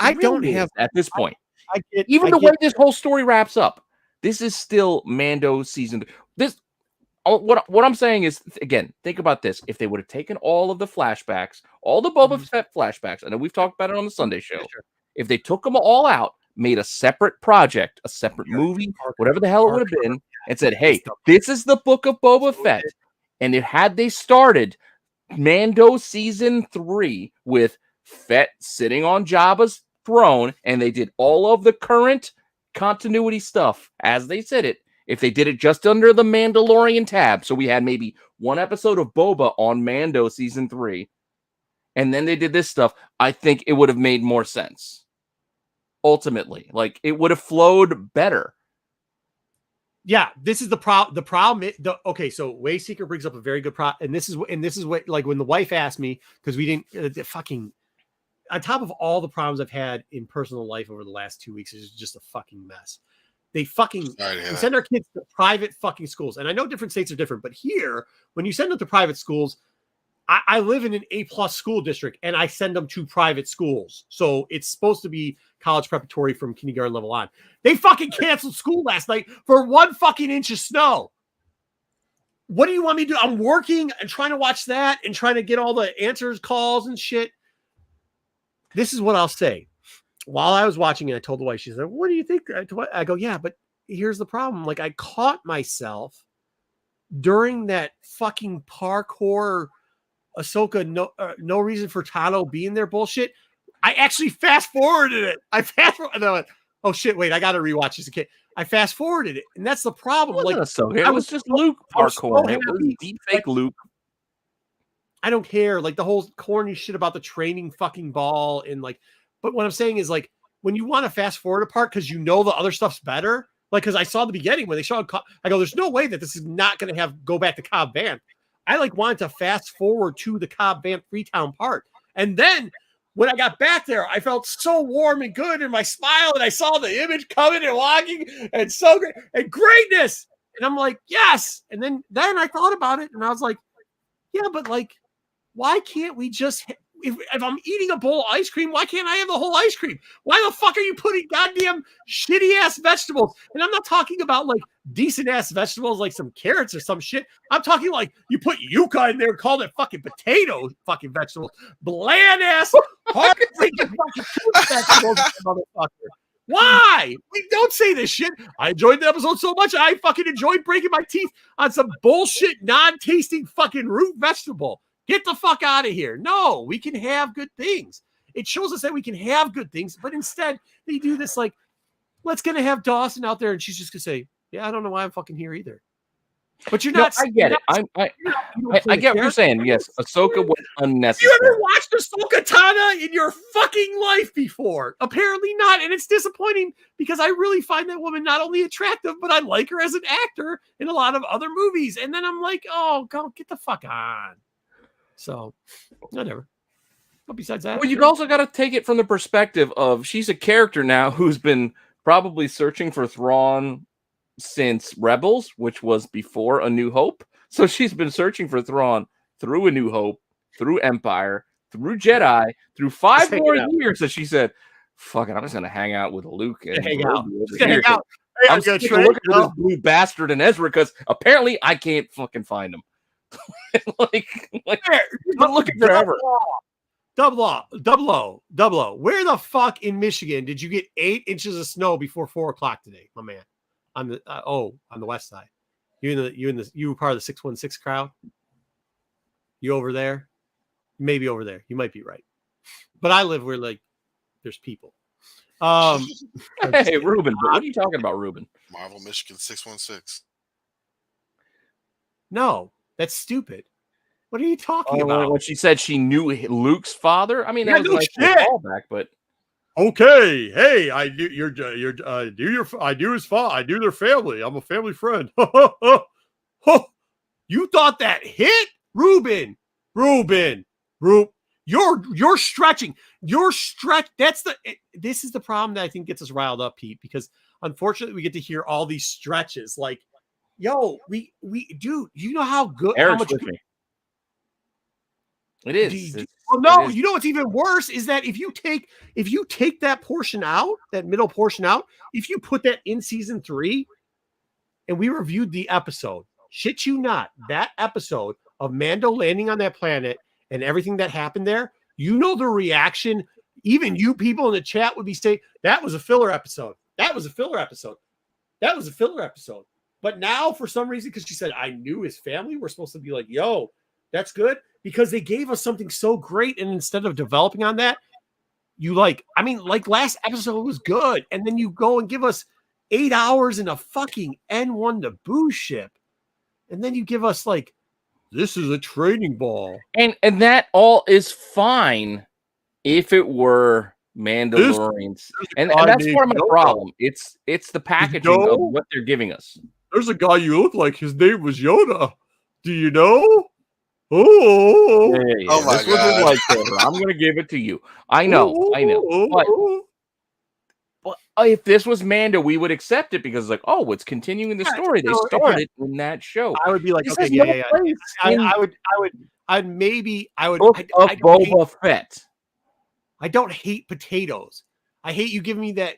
I don't have at this point. I get Even I the get, way this whole story wraps up, this is still Mando season. This what I'm saying is, again, think about this. If they would have taken all of the flashbacks, all the Boba Fett flashbacks, I know we've talked about it on the Sunday show. Sure. If they took them all out, made a separate project, a separate movie, whatever the hell it would have been, and said, hey, this is the Book of Boba Fett. And had they started Mando season 3 with Fett sitting on Jabba's throne, and they did all of the current continuity stuff as they said it, if they did it just under the Mandalorian tab, so we had maybe one episode of Boba on Mando season 3, and then they did this stuff, I think it would have made more sense. Ultimately, like, it would have flowed better. Yeah, this is the problem. The problem. Okay, so Wayseeker brings up a very good problem, and this is what like when the wife asked me, because we didn't fucking, on top of all the problems I've had in personal life over the last 2 weeks, is just a fucking mess. They fucking send our kids to private fucking schools, and I know different states are different, but here, when you send them to private schools, I live in an A+ school district, and I send them to private schools, so it's supposed to be college preparatory from kindergarten level on. They fucking canceled school last night for 1 fucking inch of snow. What do you want me to do? I'm working and trying to watch that and trying to get all the answers, calls, and shit. This is what I'll say. While I was watching it, I told the wife, she said, what do you think? I go, yeah, but here's the problem. Like, I caught myself during that fucking parkour Ahsoka, no reason for Tano being there bullshit. I actually fast forwarded it. And I went, oh shit, wait, I got to rewatch this again. I fast forwarded it. And that's the problem. It was just Luke parkour. It was deep fake Luke. I don't care. Like, the whole corny shit about the training fucking ball and like, but what I'm saying is, like, when you want to fast forward a part because you know the other stuff's better, like, because I saw the beginning when they showed, I go, there's no way that this is not going to go back to Cobb Vanth. I like wanted to fast forward to the Cobb Vanth Freetown part. And then when I got back there, I felt so warm and good in my smile, and I saw the image coming and walking and so great and greatness. And I'm like, yes. And then I thought about it and I was like, yeah, but like, why can't we just, if I'm eating a bowl of ice cream, why can't I have the whole ice cream? Why the fuck are you putting goddamn shitty ass vegetables? And I'm not talking about like decent ass vegetables like some carrots or some shit. I'm talking like you put yucca in there and call it fucking potato fucking vegetables. Bland ass, hard freaking fucking vegetables, motherfucker. Why? We don't say this shit. I enjoyed the episode so much. I fucking enjoyed breaking my teeth on some bullshit, non-tasting fucking root vegetable. Get the fuck out of here. No, we can have good things. It shows us that we can have good things, but instead they do this like, let's gonna have Dawson out there and she's just gonna say, yeah, I don't know why I'm fucking here either. But you're not. I get it. I get what you're saying. Yes, Ahsoka was unnecessary. You ever watched Ahsoka Tana in your fucking life before? Apparently not, and it's disappointing because I really find that woman not only attractive, but I like her as an actor in a lot of other movies. And then I'm like, oh, go get the fuck on. So, whatever. But besides that, well, you also got to take it from the perspective of she's a character now who's been probably searching for Thrawn since Rebels, which was before A New Hope. So she's been searching for Thrawn through A New Hope, through Empire, through Jedi, through 5 more years. That she said, "Fuck it, I'm just gonna hang out with Luke and hang out. I'm just looking for this blue bastard in Ezra because apparently I can't fucking find him." like I'm looking forever. Double O. Where the fuck in Michigan did you get 8 inches of snow before 4:00 today, my man? On the on the west side. You were part of the 616 crowd. You over there? Maybe over there. You might be right. But I live where like there's people. Hey, Ruben, what are you talking about, Ruben? Marvel, Michigan 616. No, that's stupid. What are you talking about? When she said she knew Luke's father, I mean, that was a nice callback, but Okay, hey, I do their family. I'm a family friend. You thought that hit, Ruben? You're stretching. This is the problem that I think gets us riled up, Pete, because unfortunately we get to hear all these stretches. Like, yo, we dude, you know how good? Eric's how much? with me. It is. Well, no, you know what's even worse is that if you take that portion out, that middle portion out, if you put that in season 3, and we reviewed the episode, shit you not, that episode of Mando landing on that planet and everything that happened there, you know the reaction. Even you people in the chat would be saying that was a filler episode. That was a filler episode. That was a filler episode. But now, for some reason, because she said I knew his family, we're supposed to be like, yo, that's good. Because they gave us something so great, and instead of developing on that, last episode was good, and then you go and give us 8 hours in a fucking N1 Naboo ship, and then you give us like, this is a training ball, and that all is fine if it were Mandalorians, and that's part of my problem. It's the packaging of what they're giving us. There's a guy you look like. His name was Yoda. Do you know? Oh, yeah. Oh my God. I'm going to give it to you. I know. But if this was Mando, we would accept it because, like, oh, it's continuing the story. They started in that show. I would be like, this okay, yeah. I would. Book of Boba Fett. I don't hate potatoes. I hate you giving me the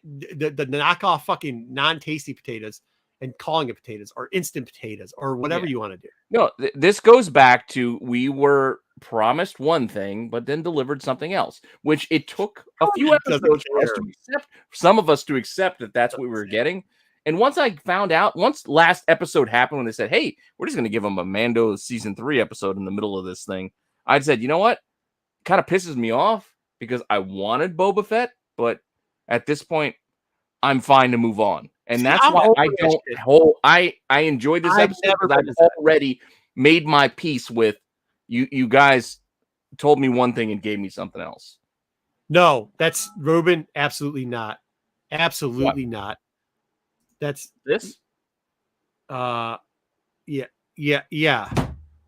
knockoff fucking non-tasty potatoes and calling it potatoes or instant potatoes or whatever you want to do. No, this goes back to we were promised one thing, but then delivered something else, which it took a few episodes for us to accept, some of us to accept that that's what we were getting. And once I found out, once last episode happened when they said, hey, we're just going to give them a Mando season 3 episode in the middle of this thing, I said, you know what? It kind of pisses me off because I wanted Boba Fett, but at this point, I'm fine to move on. And that's why I enjoyed this episode because I've already made my peace with you guys told me one thing and gave me something else. No, that's Ruben. Absolutely not. Absolutely not. That's this. Yeah.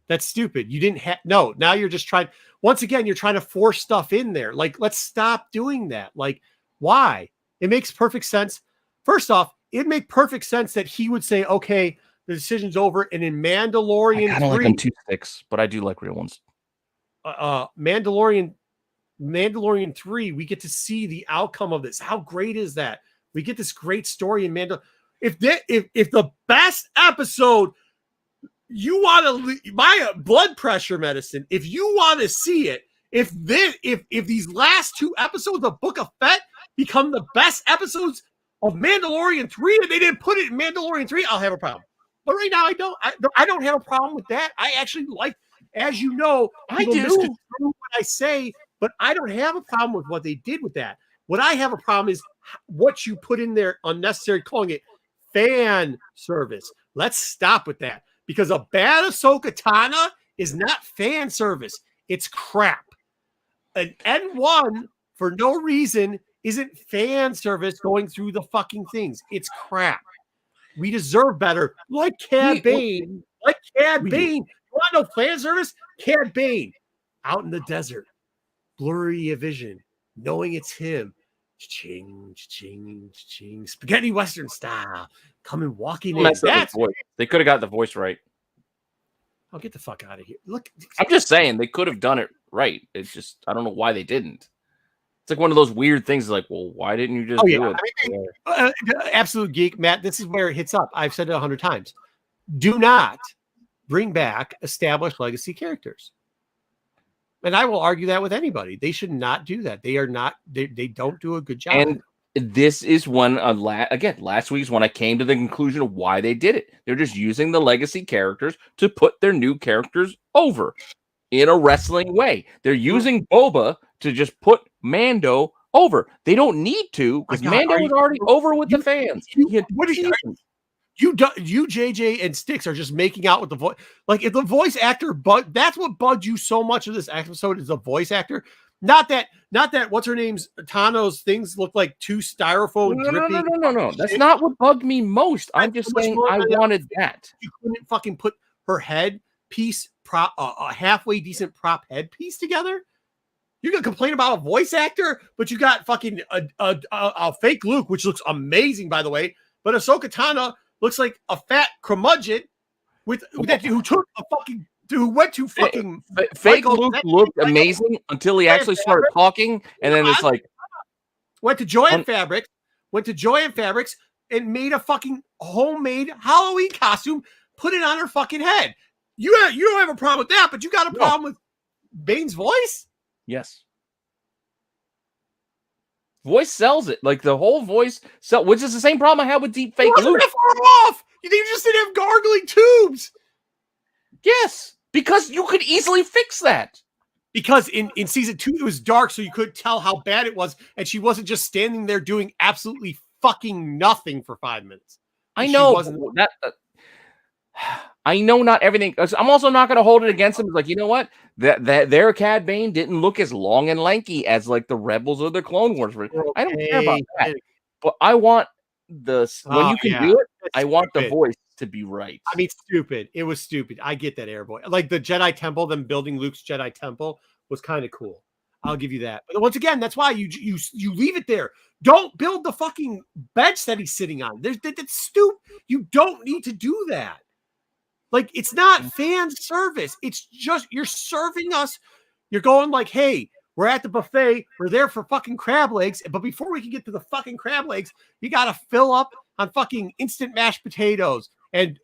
That's stupid. You didn't have no. Now you're just trying. Once again, you're trying to force stuff in there. Like, let's stop doing that. Like, why? It makes perfect sense. First off, it'd make perfect sense that he would say, okay, the decision's over. And in Mandalorian, I don't like them too sticks, but I do like real ones. Mandalorian 3, we get to see the outcome of this. How great is that? We get this great story in Mandalorian. If the best episode, you want to my blood pressure medicine, if you want to see it, if these last 2 episodes of Book of Fett become the best episodes of Mandalorian 3 and they didn't put it in Mandalorian 3, I'll have a problem. But right now, I don't have a problem with that. I actually like, as you know, I do misconstrue what I say, but I don't have a problem with what they did with that. What I have a problem is what you put in there unnecessary, calling it fan service. Let's stop with that because a bad Ahsoka Tano is not fan service. It's crap. An N1 for no reason isn't fan service going through the fucking things. It's crap. We deserve better. Like Cad Bane. You want no fan service? Cad Bane. Out in the desert. Blurry vision. Knowing it's him. Ching, ching, ching. Spaghetti Western style. Coming walking in. They could have got the voice right. I'll get the fuck out of here. Look. I'm just saying they could have done it right. It's just, I don't know why they didn't. It's like one of those weird things like, well, why didn't you just do it? Absolute geek, Matt, this is where it hits up. I've said it 100 times. Do not bring back established legacy characters. And I will argue that with anybody. They should not do that. They are not, they don't do a good job. And this is one, last week's when I came to the conclusion of why they did it. They're just using the legacy characters to put their new characters over in a wrestling way. They're using Boba to just put Mando over. They don't need to because Mando was already over with the fans. You, JJ, and Sticks are just making out with the voice. Like, if the voice actor, that's what bugged you so much of this episode is the voice actor. Not that what's her name's Tano's things look like two styrofoam dripping. No. That's not what bugged me most. I'm just saying I wanted that. You couldn't fucking put her head piece prop a halfway decent prop head piece together. You're gonna complain about a voice actor, but you got fucking a fake Luke, which looks amazing, by the way. But Ahsoka Tano looks like a fat curmudgeon who went to fucking fake Luke looked amazing until he actually started talking, and then it's like went to Joanne Fabrics and made a fucking homemade Halloween costume, put it on her fucking head. You don't have a problem with that, but you got a problem with Bane's voice? Yes. Voice sells it. Like the whole voice sell, which is the same problem I had with deep fake Luke. Far off. You just didn't have gargling tubes. Yes, because you could easily fix that. Because in season 2 it was dark, so you couldn't tell how bad it was, and she wasn't just standing there doing absolutely fucking nothing for 5 minutes. I know that. I know not everything. I'm also not going to hold it against him. It's like, you know what? That their Cad Bane didn't look as long and lanky as like the Rebels or the Clone Wars. I don't care about that. But I want when you can do it, I want the voice to be right. I mean, stupid. It was stupid. I get that, Airboy. Like the Jedi Temple, them building Luke's Jedi Temple was kind of cool. I'll give you that. But once again, that's why you leave it there. Don't build the fucking bench that he's sitting on. That's stupid. You don't need to do that. Like, it's not fan service. It's just you're serving us. You're going like, hey, we're at the buffet. We're there for fucking crab legs. But before we can get to the fucking crab legs, you got to fill up on fucking instant mashed potatoes and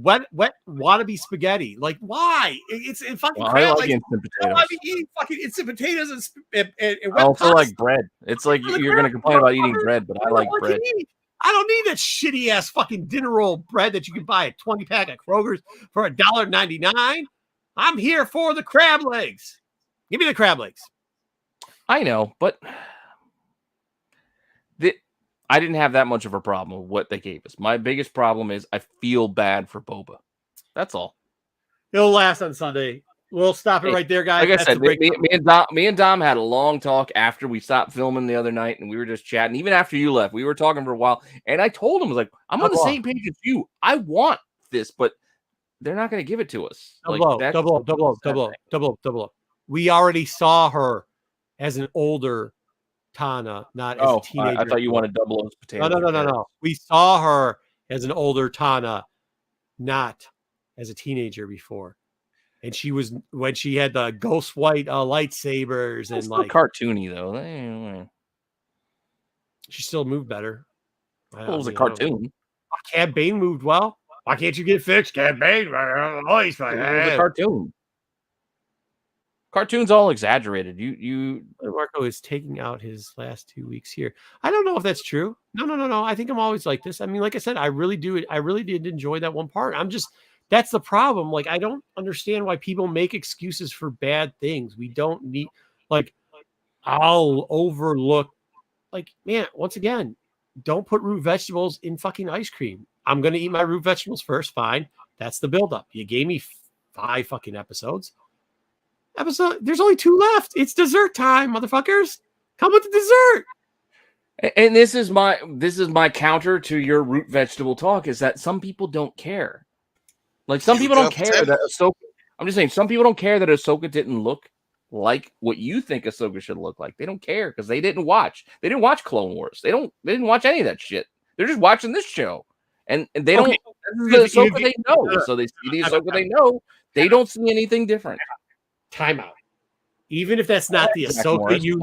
wet wannabe spaghetti. Like, why? It's in fucking crab legs. Instant potatoes. I be eating fucking instant potatoes and wet I also pasta. like bread. It's like you're going to complain about eating bread, but I like bread. I don't need that shitty ass fucking dinner roll bread that you can buy a 20-pack at Kroger's for $1.99. I'm here for the crab legs. Give me the crab legs. I know, but I didn't have that much of a problem with what they gave us. My biggest problem is I feel bad for Boba. That's all. It'll last on Sunday. We'll stop it right there, guys. Like I said, me and Dom had a long talk after we stopped filming the other night, and we were just chatting. Even after you left, we were talking for a while, and I told him, I was like, I'm on the same page as you. I want this, but they're not going to give it to us. Double up. We already saw her as an older Tana, not as a teenager. I thought you wanted double O's potato. No. We saw her as an older Tana, not as a teenager before. And she was when she had the ghost white lightsabers and like cartoony though. She still moved better. It was a cartoon. Cad Bane moved well. Why can't you get fixed, Cad Bane? Always fine. It was a cartoon. Cartoon's all exaggerated. You Marco is taking out his last 2 weeks here. I don't know if that's true. No. I think I'm always like this. I mean, like I said, I really did enjoy that one part. That's the problem. Like, I don't understand why people make excuses for bad things. We don't need, like, I'll overlook, like, man, once again, don't put root vegetables in fucking ice cream. I'm going to eat my root vegetables first. Fine. That's the buildup. You gave me 5 fucking episodes. There's only 2 left. It's dessert time, motherfuckers. Come with the dessert. And this is my counter to your root vegetable talk is that some people don't care. Like, some people don't care that Ahsoka. I'm just saying, some people don't care that Ahsoka didn't look like what you think Ahsoka should look like. They don't care because they didn't watch. They didn't watch Clone Wars. They didn't watch any of that shit. They're just watching this show, and they don't. This is the Ahsoka they know. So they see the Ahsoka they know. They don't see anything different. Time out. Even if that's not the Ahsoka you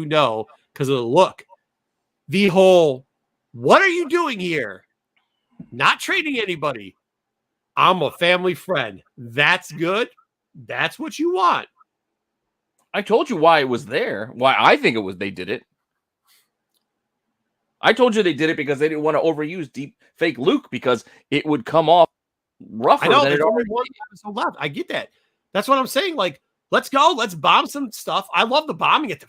know, because of the look, the whole, what are you doing here? Not trading anybody. I'm a family friend. That's good. That's what you want. I told you why it was there. Why I think it was they did it. I told you they did it because they didn't want to overuse deep fake Luke because it would come off rougher. I know than there's it only one episode left. I get that. That's what I'm saying. Like, let's go. Let's bomb some stuff. I love the bombing at the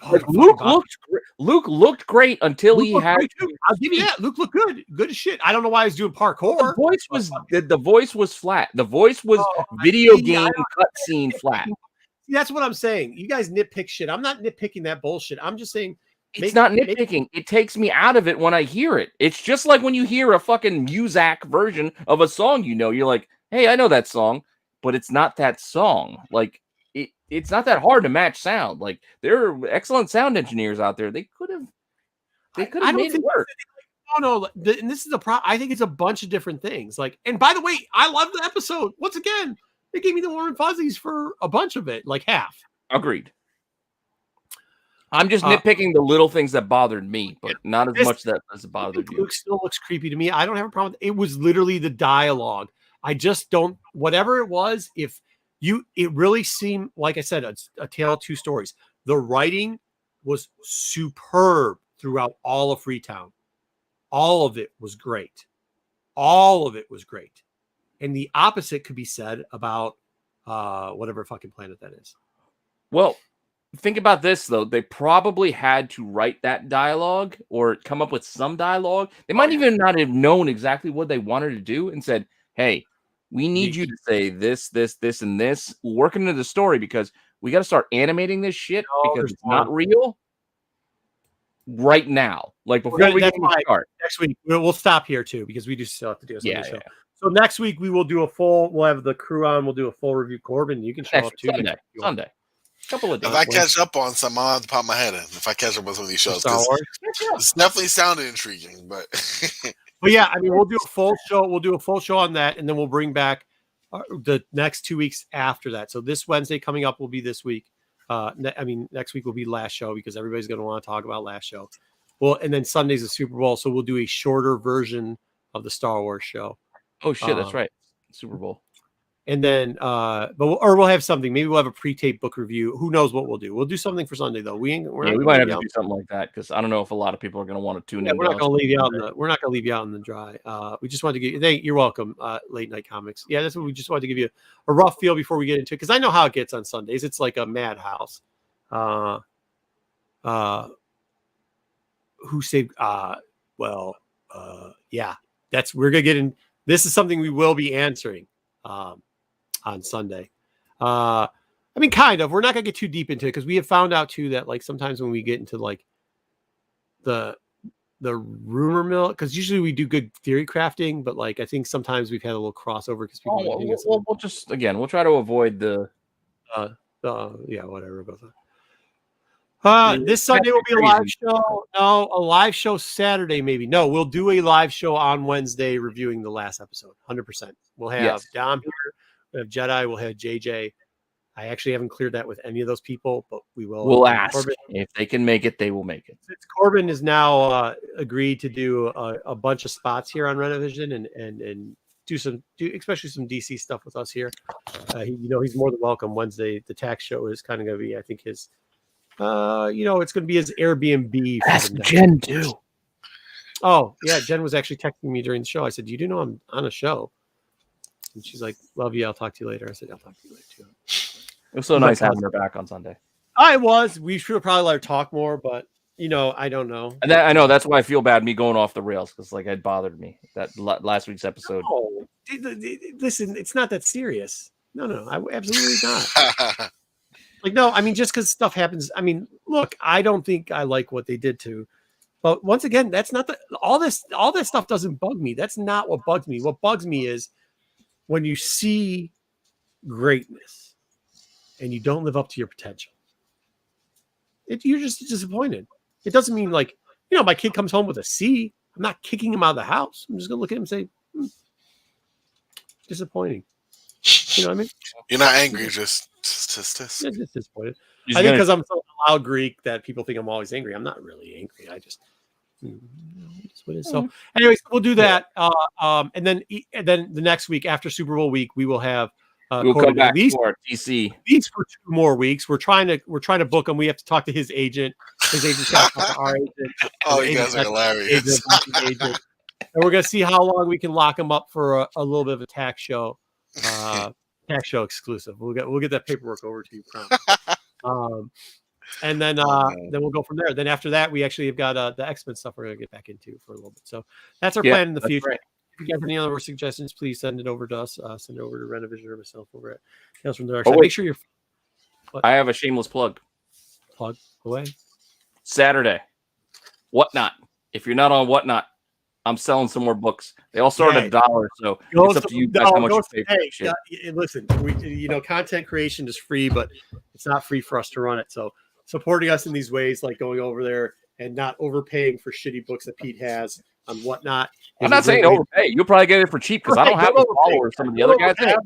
Luke looked great until he had. I'll give you that. Luke looked good. Good as shit. I don't know why he's doing parkour. The voice was flat. The voice was video game cutscene flat. That's what I'm saying. You guys nitpick shit. I'm not nitpicking that bullshit. I'm just saying It's not nitpicking. It takes me out of it when I hear it. It's just like when you hear a fucking Muzak version of a song, you're like, hey, I know that song, but it's not that song. Like, it's not that hard to match sound. Like, there are excellent sound engineers out there. They could have made it work. No, and this is the problem. I think it's a bunch of different things. Like, and by the way, I love the episode. Once again, they gave me the warm and fuzzies for a bunch of it, like half. Agreed. I'm just nitpicking the little things that bothered me, but not as much as it bothered you. Luke still looks creepy to me. I don't have a problem with it. It was literally the dialogue. I just don't, whatever it was, it really seemed, like I said, a tale of two stories. The writing was superb throughout all of Freetown. All of it was great. All of it was great. And the opposite could be said about whatever fucking planet that is. Well, think about this, though. They probably had to write that dialogue or come up with some dialogue. They might even not have known exactly what they wanted to do and said, hey, we need you to say this, this, this, and this. Work into the story because we got to start animating this shit because it's not real right now. Like before we get start. Next week, we'll stop here too because we do still have to do a Sunday show. So next week we will do we'll have the crew on. We'll do a full review. Corbin, you can show up too. Sunday. Couple of days. If I catch up on some, I'll have to pop my head in. If I catch up with some of these shows, it's definitely sounded intriguing. But but yeah, I mean, we'll do a full show. We'll do a full show on that, and then we'll bring back the next 2 weeks after that. So this Wednesday coming up will be this week. Next week will be last show because everybody's going to want to talk about last show. Well, and then Sunday's the Super Bowl, so we'll do a shorter version of the Star Wars show. Oh shit, that's right, Super Bowl. And then, we'll have something. Maybe we'll have a pre-tape book review. Who knows what we'll do? We'll do something for Sunday though. We might have to do something like that because I don't know if a lot of people are going to want to tune in. We're not going to leave you out. We're not going to leave you out in the dry. We just wanted to give you. You're welcome. Late night comics. Yeah, that's what we just wanted to give you a rough feel before we get into it because I know how it gets on Sundays. It's like a madhouse. Who saved? Yeah. We're gonna get in. This is something we will be answering. On Sunday. I mean, kind of. We're not going to get too deep into it because we have found out too that like sometimes when we get into like the rumor mill, because usually we do good theory crafting, but like I think sometimes we've had a little crossover because people. We'll try to avoid the. Whatever. This Sunday will be a live show. No, a live show Saturday maybe. No, we'll do a live show on Wednesday reviewing the last episode. 100%. We'll have Dom here. We'll have Jedi. We'll have JJ. I actually haven't cleared that with any of those people, but we will. We'll ask Corbin. If they can make it. They will make it. Since Corbin is now agreed to do a bunch of spots here on Rennavision and do especially some DC stuff with us here. He's more than welcome. Wednesday, the tax show is kind of going to be, I think, his. It's going to be his Airbnb. Ask Jen too. Oh yeah, Jen was actually texting me during the show. I said, "You do know I'm on a show?" And she's like, "Love you. I'll talk to you later." I said, "I'll talk to you later too." It was so nice having her back on Sunday. I was. We should probably let her talk more, but I don't know. And I know that's why I feel bad me going off the rails because like it bothered me that last week's episode. No, listen, it's not that serious. No, I absolutely not. Like, no, I mean, just because stuff happens. I mean, look, I don't think I like what they did to. But once again, that's not all that stuff doesn't bug me. That's not what bugs me. What bugs me is when you see greatness and you don't live up to your potential. You're just disappointed. It doesn't mean like, my kid comes home with a C. I'm not kicking him out of the house. I'm just going to look at him and say, disappointing. You know what I mean? You're not angry, just disappointed. I think because I'm so loud Greek that people think I'm always angry. I'm not really angry. I just what is so. Anyways, we'll do that. And then the next week after Super Bowl week, we will have. We'll come back for DC. These for 2 more weeks. We're trying to book him. We have to talk to his agent. His agent's got to talk to our agent. Oh, you guys are hilarious. And we're gonna see how long we can lock him up for a little bit of a tax show. Tax show exclusive. We'll get that paperwork over to you. And then we'll go from there. Then after that, we actually have got the X-Men stuff we're gonna get back into for a little bit. So that's our plan in the future. Right. If you guys have any other suggestions, please send it over to us. Send it over to Rennavision or myself over at Tales from the Darkside. Make sure you're. I have a shameless plug. Plug away. Saturday, Whatnot. If you're not on Whatnot, I'm selling some more books. They all start at $1, so it's up to you guys how much you pay for shit. Listen, content creation is free, but it's not free for us to run it. So supporting us in these ways, like going over there and not overpaying for shitty books that Pete has on Whatnot. I'm not saying overpay. You'll probably get it for cheap because I don't have the followers some of the other guys have.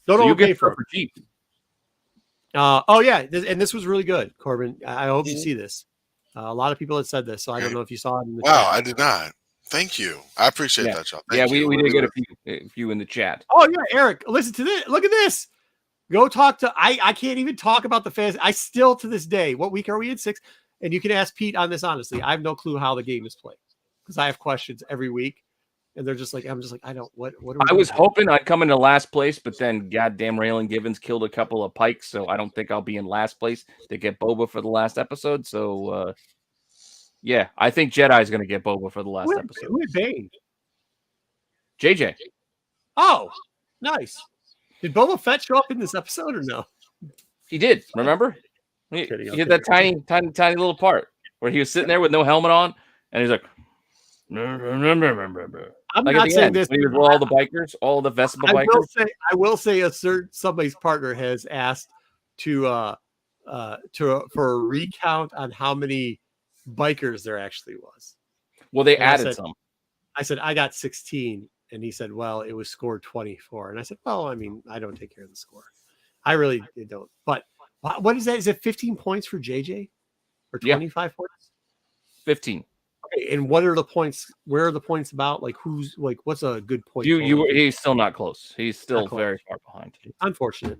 Don't overpay for cheap. And this was really good, Corban. I hope you see this. A lot of people had said this, so I don't know if you saw it in the chat. I did not. Thank you. I appreciate that, y'all. We did get a few in the chat. Oh yeah, Eric, listen to this. Look at this. Go talk to. I can't even talk about the fans. I still to this day. What week are we in? 6. And you can ask Pete on this. Honestly, I have no clue how the game is played because I have questions every week, and they're just like, I'm just like, I don't. What? I was hoping I'd come into last place, but then goddamn Raylan Givens killed a couple of pikes, so I don't think I'll be in last place to get Boba for the last episode. So. Yeah, I think Jedi's going to get Boba for the last episode. Who had Bane? JJ. Oh, nice. Did Boba Fett show up in this episode or no? He did. Remember? He had that tiny little part where he was sitting there with no helmet on, and he's like, I'm not saying this. When he was with all the bikers, all the Vespa bikers. I will say somebody's partner has asked for a recount on how many bikers there actually was. Well, they added some. I said I got 16, and he said, well, it was scored 24. And I said, well, I mean, I don't take care of the score. I really don't. But what is that? Is it 15 points for JJ or 25 points? 15. Okay, and what are the points? Where are the points about? Like who's like what's a good point? He's still not close. He's still very far behind. Unfortunate.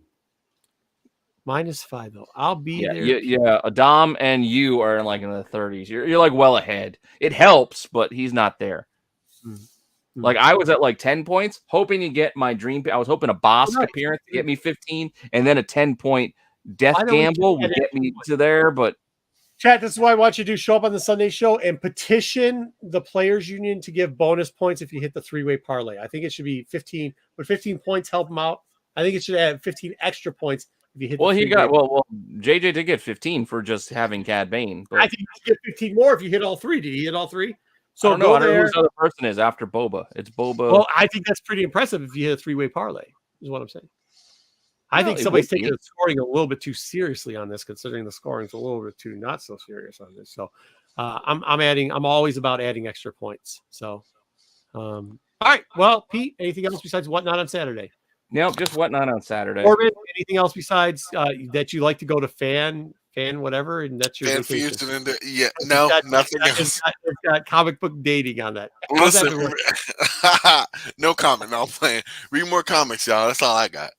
-5 though. I'll be there. Yeah. Adam and you are like in the 30s. You're like well ahead. It helps, but he's not there. Mm-hmm. Like I was at like 10 points, hoping to get my dream. I was hoping a boss appearance to get me 15, and then a 10-point death gamble would get me to there. But chat, this is why I want you to show up on the Sunday show and petition the players union to give bonus points if you hit the 3-way parlay. I think it should be 15. Would 15 points help him out? I think it should add 15 extra points. JJ did get 15 for just having Cad Bane. But I think you get 15 more if you hit all 3. Did he hit all 3? So I don't know who this other person is after Boba. It's Boba. Well, I think that's pretty impressive if you hit a 3-way parlay, is what I'm saying. I think somebody's taking the scoring a little bit too seriously on this, considering the scoring's a little bit too not so serious on this. So I'm always about adding extra points. So all right. Well, Pete, anything else besides Whatnot on Saturday? No, just Whatnot on Saturday. Corbin, anything else besides that you like to go to fan whatever, and that's your Fusion in there? Yeah, no, nothing else. It's got comic book dating on that. Listen, no comment. No, I'm playing. Read more comics, y'all. That's all I got.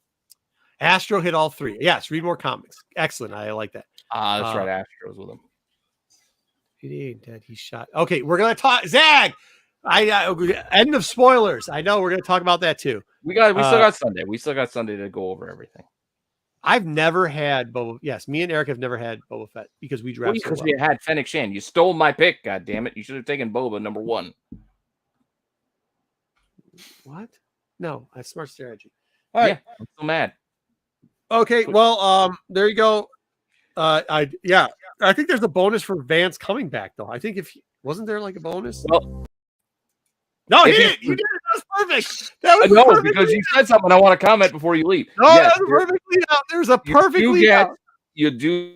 Astro hit all 3. Yes, read more comics. Excellent. I like that. That's right. Astro's with him. He ain't dead. He's shot. Okay, we're gonna talk. Zag. End of spoilers. I know we're gonna talk about that too. We still got Sunday. We still got Sunday to go over everything. I've never had Boba. Yes, me and Eric have never had Boba Fett because we drafted. Because we had Fennec Shan. You stole my pick. God damn it! You should have taken Boba number 1. What? No, that's smart strategy. All right, I'm so mad. Okay, well, there you go. I think there's a bonus for Vance coming back though. I think wasn't there like a bonus? Well, no, you did it. That was perfect. That was perfect because you said something. I want to comment before you leave. No, that was perfectly out. There's a perfectly out. You do